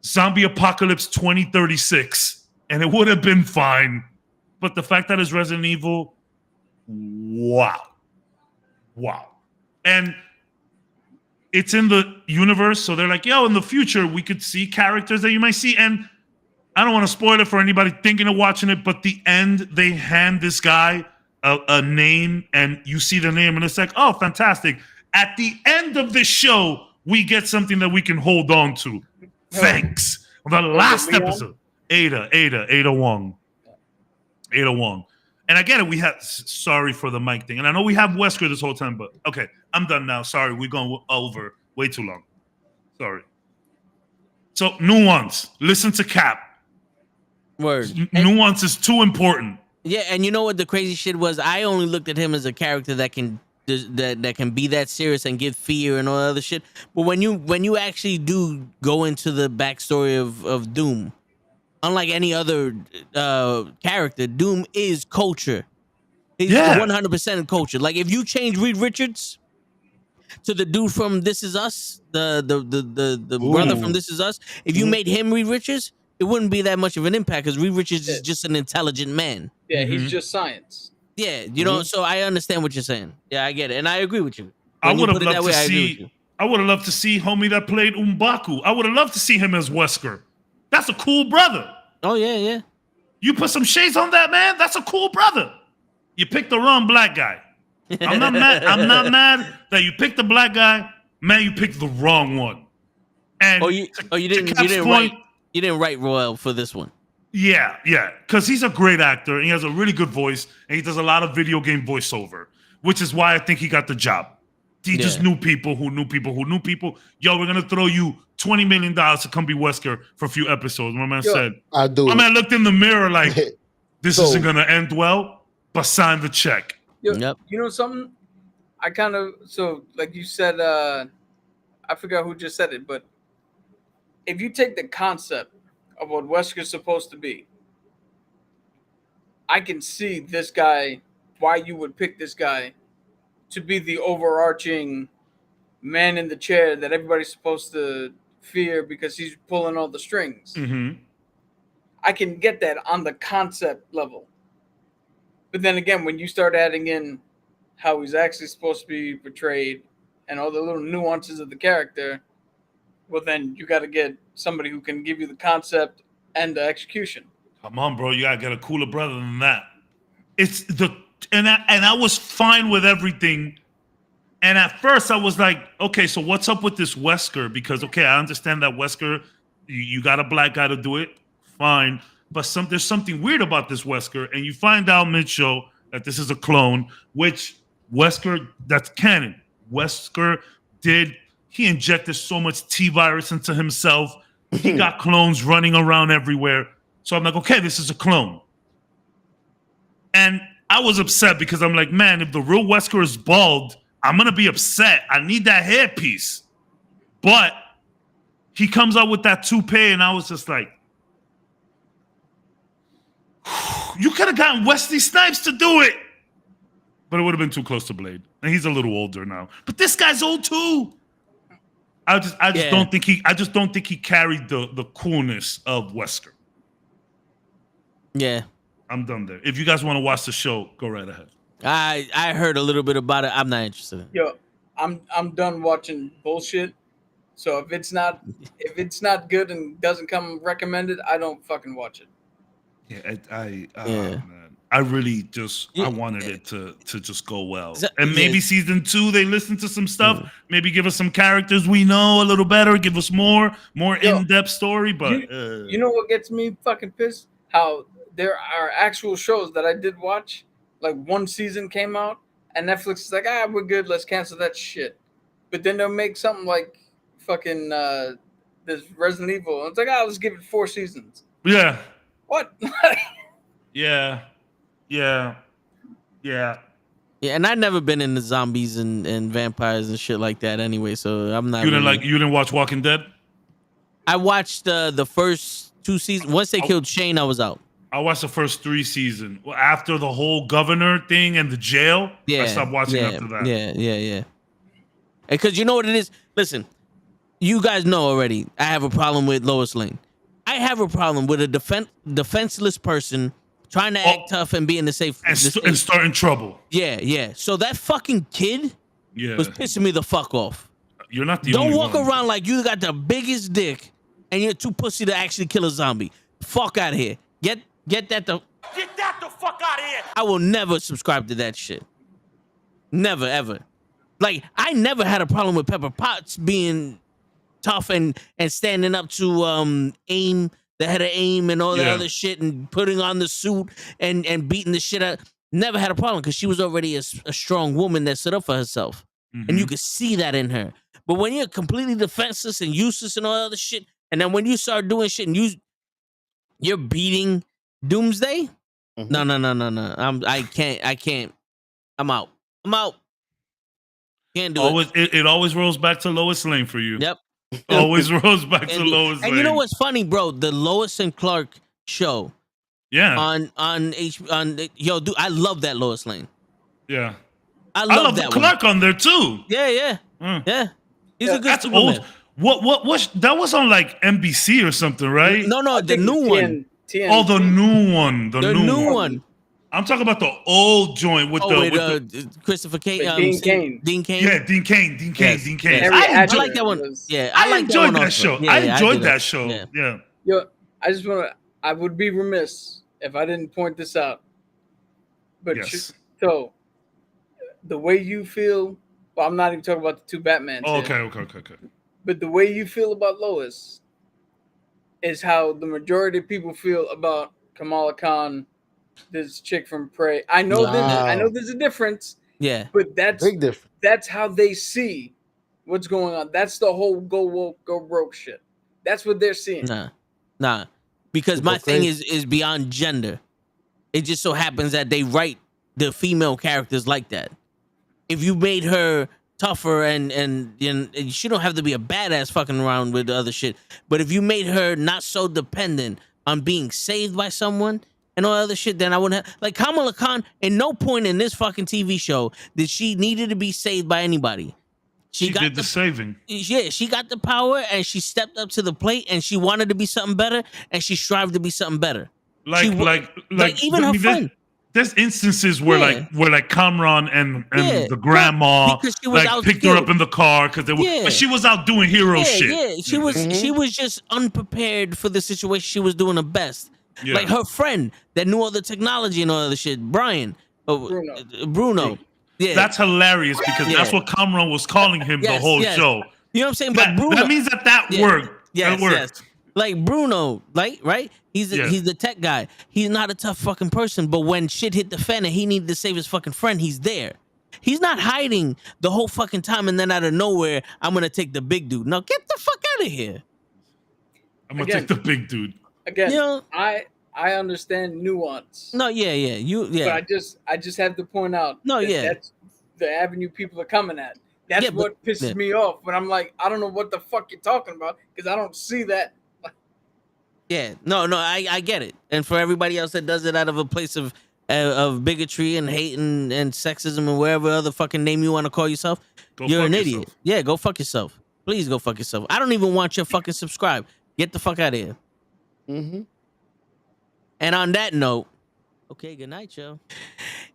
Zombie Apocalypse 2036, and it would have been fine. But the fact that it's Resident Evil, wow. And it's in the universe, so they're like, yo, in the future, we could see characters that you might see. And I don't want to spoil it for anybody thinking of watching it, but the end, they hand this guy a name, and you see the name, and it's like, oh, fantastic. At the end of this show, we get something that we can hold on to. Thanks. The last episode, Ada Wong. And I get it. We had, sorry for the mic thing. And I know we have Wesker this whole time, but okay, I'm done now. Sorry, we're going over way too long. Sorry. So, nuance. Listen to Cap. Word. Nuance is too important. Yeah, and you know what the crazy shit was? I only looked at him as a character that can be that serious and give fear and all that other shit. But when you actually do go into the backstory of Doom, unlike any other character, Doom is culture. He's 100% culture. Like, if you change Reed Richards to the dude from This Is Us, the brother from This Is Us, if you made him Reed Richards, it wouldn't be that much of an impact because Reed Richards is just an intelligent man. Yeah, he's just science. Yeah, you know, so I understand what you're saying. Yeah, I get it. And I agree with you. I would have loved to see homie that played M'Baku. I would have loved to see him as Wesker. That's a cool brother. Oh, yeah. You put some shades on that, man. That's a cool brother. You picked the wrong black guy. I'm not mad that you picked the black guy. Man, you picked the wrong one. And you didn't write Royal for this one. Yeah, because he's a great actor and he has a really good voice and he does a lot of video game voiceover, which is why I think he got the job. He just knew people who knew people who knew people. Yo, we're gonna throw you $20 million to come be Wesker for a few episodes. My man said, I do. My man looked in the mirror like, this isn't gonna end well, but sign the check. Yo, you know something? Like you said, I forgot who just said it, but if you take the concept of what Wesker's supposed to be, I can see this guy, why you would pick this guy to be the overarching man in the chair that everybody's supposed to fear because he's pulling all the strings. Mm-hmm. I can get that on the concept level. But then again, when you start adding in how he's actually supposed to be portrayed and all the little nuances of the character, well, then you got to get somebody who can give you the concept and the execution. Come on, bro. You got to get a cooler brother than that. it's the and I was fine with everything. And at first I was like, okay, so what's up with this Wesker? Because okay, I understand that Wesker, you got a black guy to do it, fine. But there's something weird about this Wesker, and you find out mid-show that this is a clone, which Wesker, that's canon. Wesker he injected so much T-virus into himself. He got clones running around everywhere. So I'm like, okay, this is a clone. And I was upset because I'm like, man, if the real Wesker is bald, I'm going to be upset. I need that hairpiece. But he comes out with that toupee, and I was just like, you could have gotten Wesley Snipes to do it. But it would have been too close to Blade. And he's a little older now. But this guy's old too. I just don't think he carried the coolness of Wesker. Yeah. I'm done there. If you guys want to watch the show, go right ahead. I heard a little bit about it. I'm not interested. Yo, I'm done watching bullshit. So if it's not good and doesn't come recommended, I don't fucking watch it. Yeah, man. I really I wanted it to just go well. And maybe season 2 they listen to some stuff, maybe give us some characters we know a little better, give us more in-depth story, but you know what gets me fucking pissed? How there are actual shows that I did watch, like one season came out and Netflix is like, we're good, let's cancel that shit. But then they'll make something like fucking this Resident Evil. And it's like, let's give it 4 seasons. Yeah. What? Yeah, and I've never been into zombies and vampires and shit like that anyway, so I'm not. You didn't watch Walking Dead? I watched the first 2 seasons. Once they killed Shane, I was out. I watched the first 3 seasons. Well, after the whole governor thing and the jail, I stopped watching after that. Yeah. Because you know what it is? Listen, you guys know already, I have a problem with Lois Lane. I have a problem with a defenseless person trying to act tough and be in the safe and starting trouble. Yeah. So that fucking kid was pissing me the fuck off. You're not the only one. Don't walk around like you got the biggest dick and you're too pussy to actually kill a zombie. Fuck out of here. Get that the fuck out of here. I will never subscribe to that shit. Never, ever. Like, I never had a problem with Pepper Potts being tough and standing up to AIM, the head of AIM and all that other shit and putting on the suit and beating the shit out. Never had a problem because she was already a strong woman that stood up for herself. And you could see that in her. But when you're completely defenseless and useless and all that other shit, and then when you start doing shit and you're beating Doomsday, no. I can't. I'm out. Can't do it. It always rolls back to Lois Lane for you. Yep. Always rolls back to Lois Lane. And you know what's funny, bro? The Lois and Clark show. Yeah. Yo, dude, I love that Lois Lane. Yeah. I love that Clark on there too. Yeah. He's a good. That's old. What? That was on like NBC or something, right? No, the new one. Oh, the new one. The new one. I'm talking about the old joint with Christopher Kane. Dean Cain. Dean Cain. Yeah, Dean Cain. I like that one. Yeah, I enjoyed that show. Yeah, I enjoyed that show. show. Yeah. Yo, I would be remiss if I didn't point this out. But so, the way you feel, well, I'm not even talking about the 2 Batmans. Okay. But the way you feel about Lois is how the majority of people feel about Kamala Khan, this chick from Prey. I know there's a difference. Yeah. But that's big difference. That's how they see what's going on. That's the whole go woke, go broke shit. That's what they're seeing. Nah. Because my thing is beyond gender. It just so happens that they write the female characters like that. If you made her tougher and she don't have to be a badass fucking around with the other shit, but if you made her not so dependent on being saved by someone and all other shit, then I wouldn't have, like, Kamala Khan, at no point in this fucking TV show did she needed to be saved by anybody. She got did the saving. Yeah, she got the power and she stepped up to the plate and she wanted to be something better and she strived to be something better. Like even her friend. There's instances where like Kamran and the grandma picked her up in the car because they were, but she was out doing hero shit. Yeah, she was just unprepared for the situation. She was doing her best. Yeah. Like her friend that knew all the technology and all the shit, Brian, Bruno. Yeah, That's hilarious because that's what Cameron was calling him the whole show. You know what I'm saying? But Bruno, that means that worked. Yes, that worked. yes. Like Bruno, like right? He's the tech guy. He's not a tough fucking person, but when shit hit the fan and he needed to save his fucking friend, he's there. He's not hiding the whole fucking time, and then out of nowhere, I'm gonna take the big dude. Now get the fuck out of here. I'm gonna take the big dude. Again, you know, I understand nuance. No, But I just have to point out. That's the avenue people are coming at. That's what pisses me off. But I'm like, I don't know what the fuck you're talking about because I don't see that. Yeah, no, I get it. And for everybody else that does it out of a place of bigotry and hate and sexism and wherever other fucking name you want to call yourself, you're an idiot. Yeah, go fuck yourself. Please go fuck yourself. I don't even want your fucking subscribe. Get the fuck out of here. Mm-hmm. And on that note, okay, good night, show.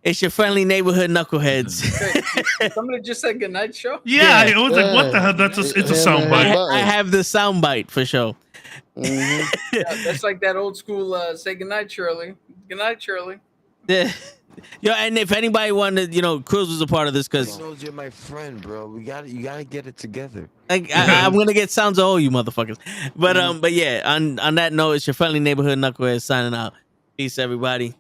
It's your friendly neighborhood knuckleheads. Somebody just said good night, show. Yeah, it was like, what the hell? It's a soundbite. I have the soundbite for sure. Mm-hmm. That's like that old school. Say good night, Shirley. Good night, Shirley. Yeah. Yo, and if anybody wanted, Cruz was a part of this because knows you're my friend, bro. You gotta get it together. I'm gonna get sounds of all you motherfuckers. But yeah, on that note, it's your friendly neighborhood knucklehead signing out. Peace, everybody.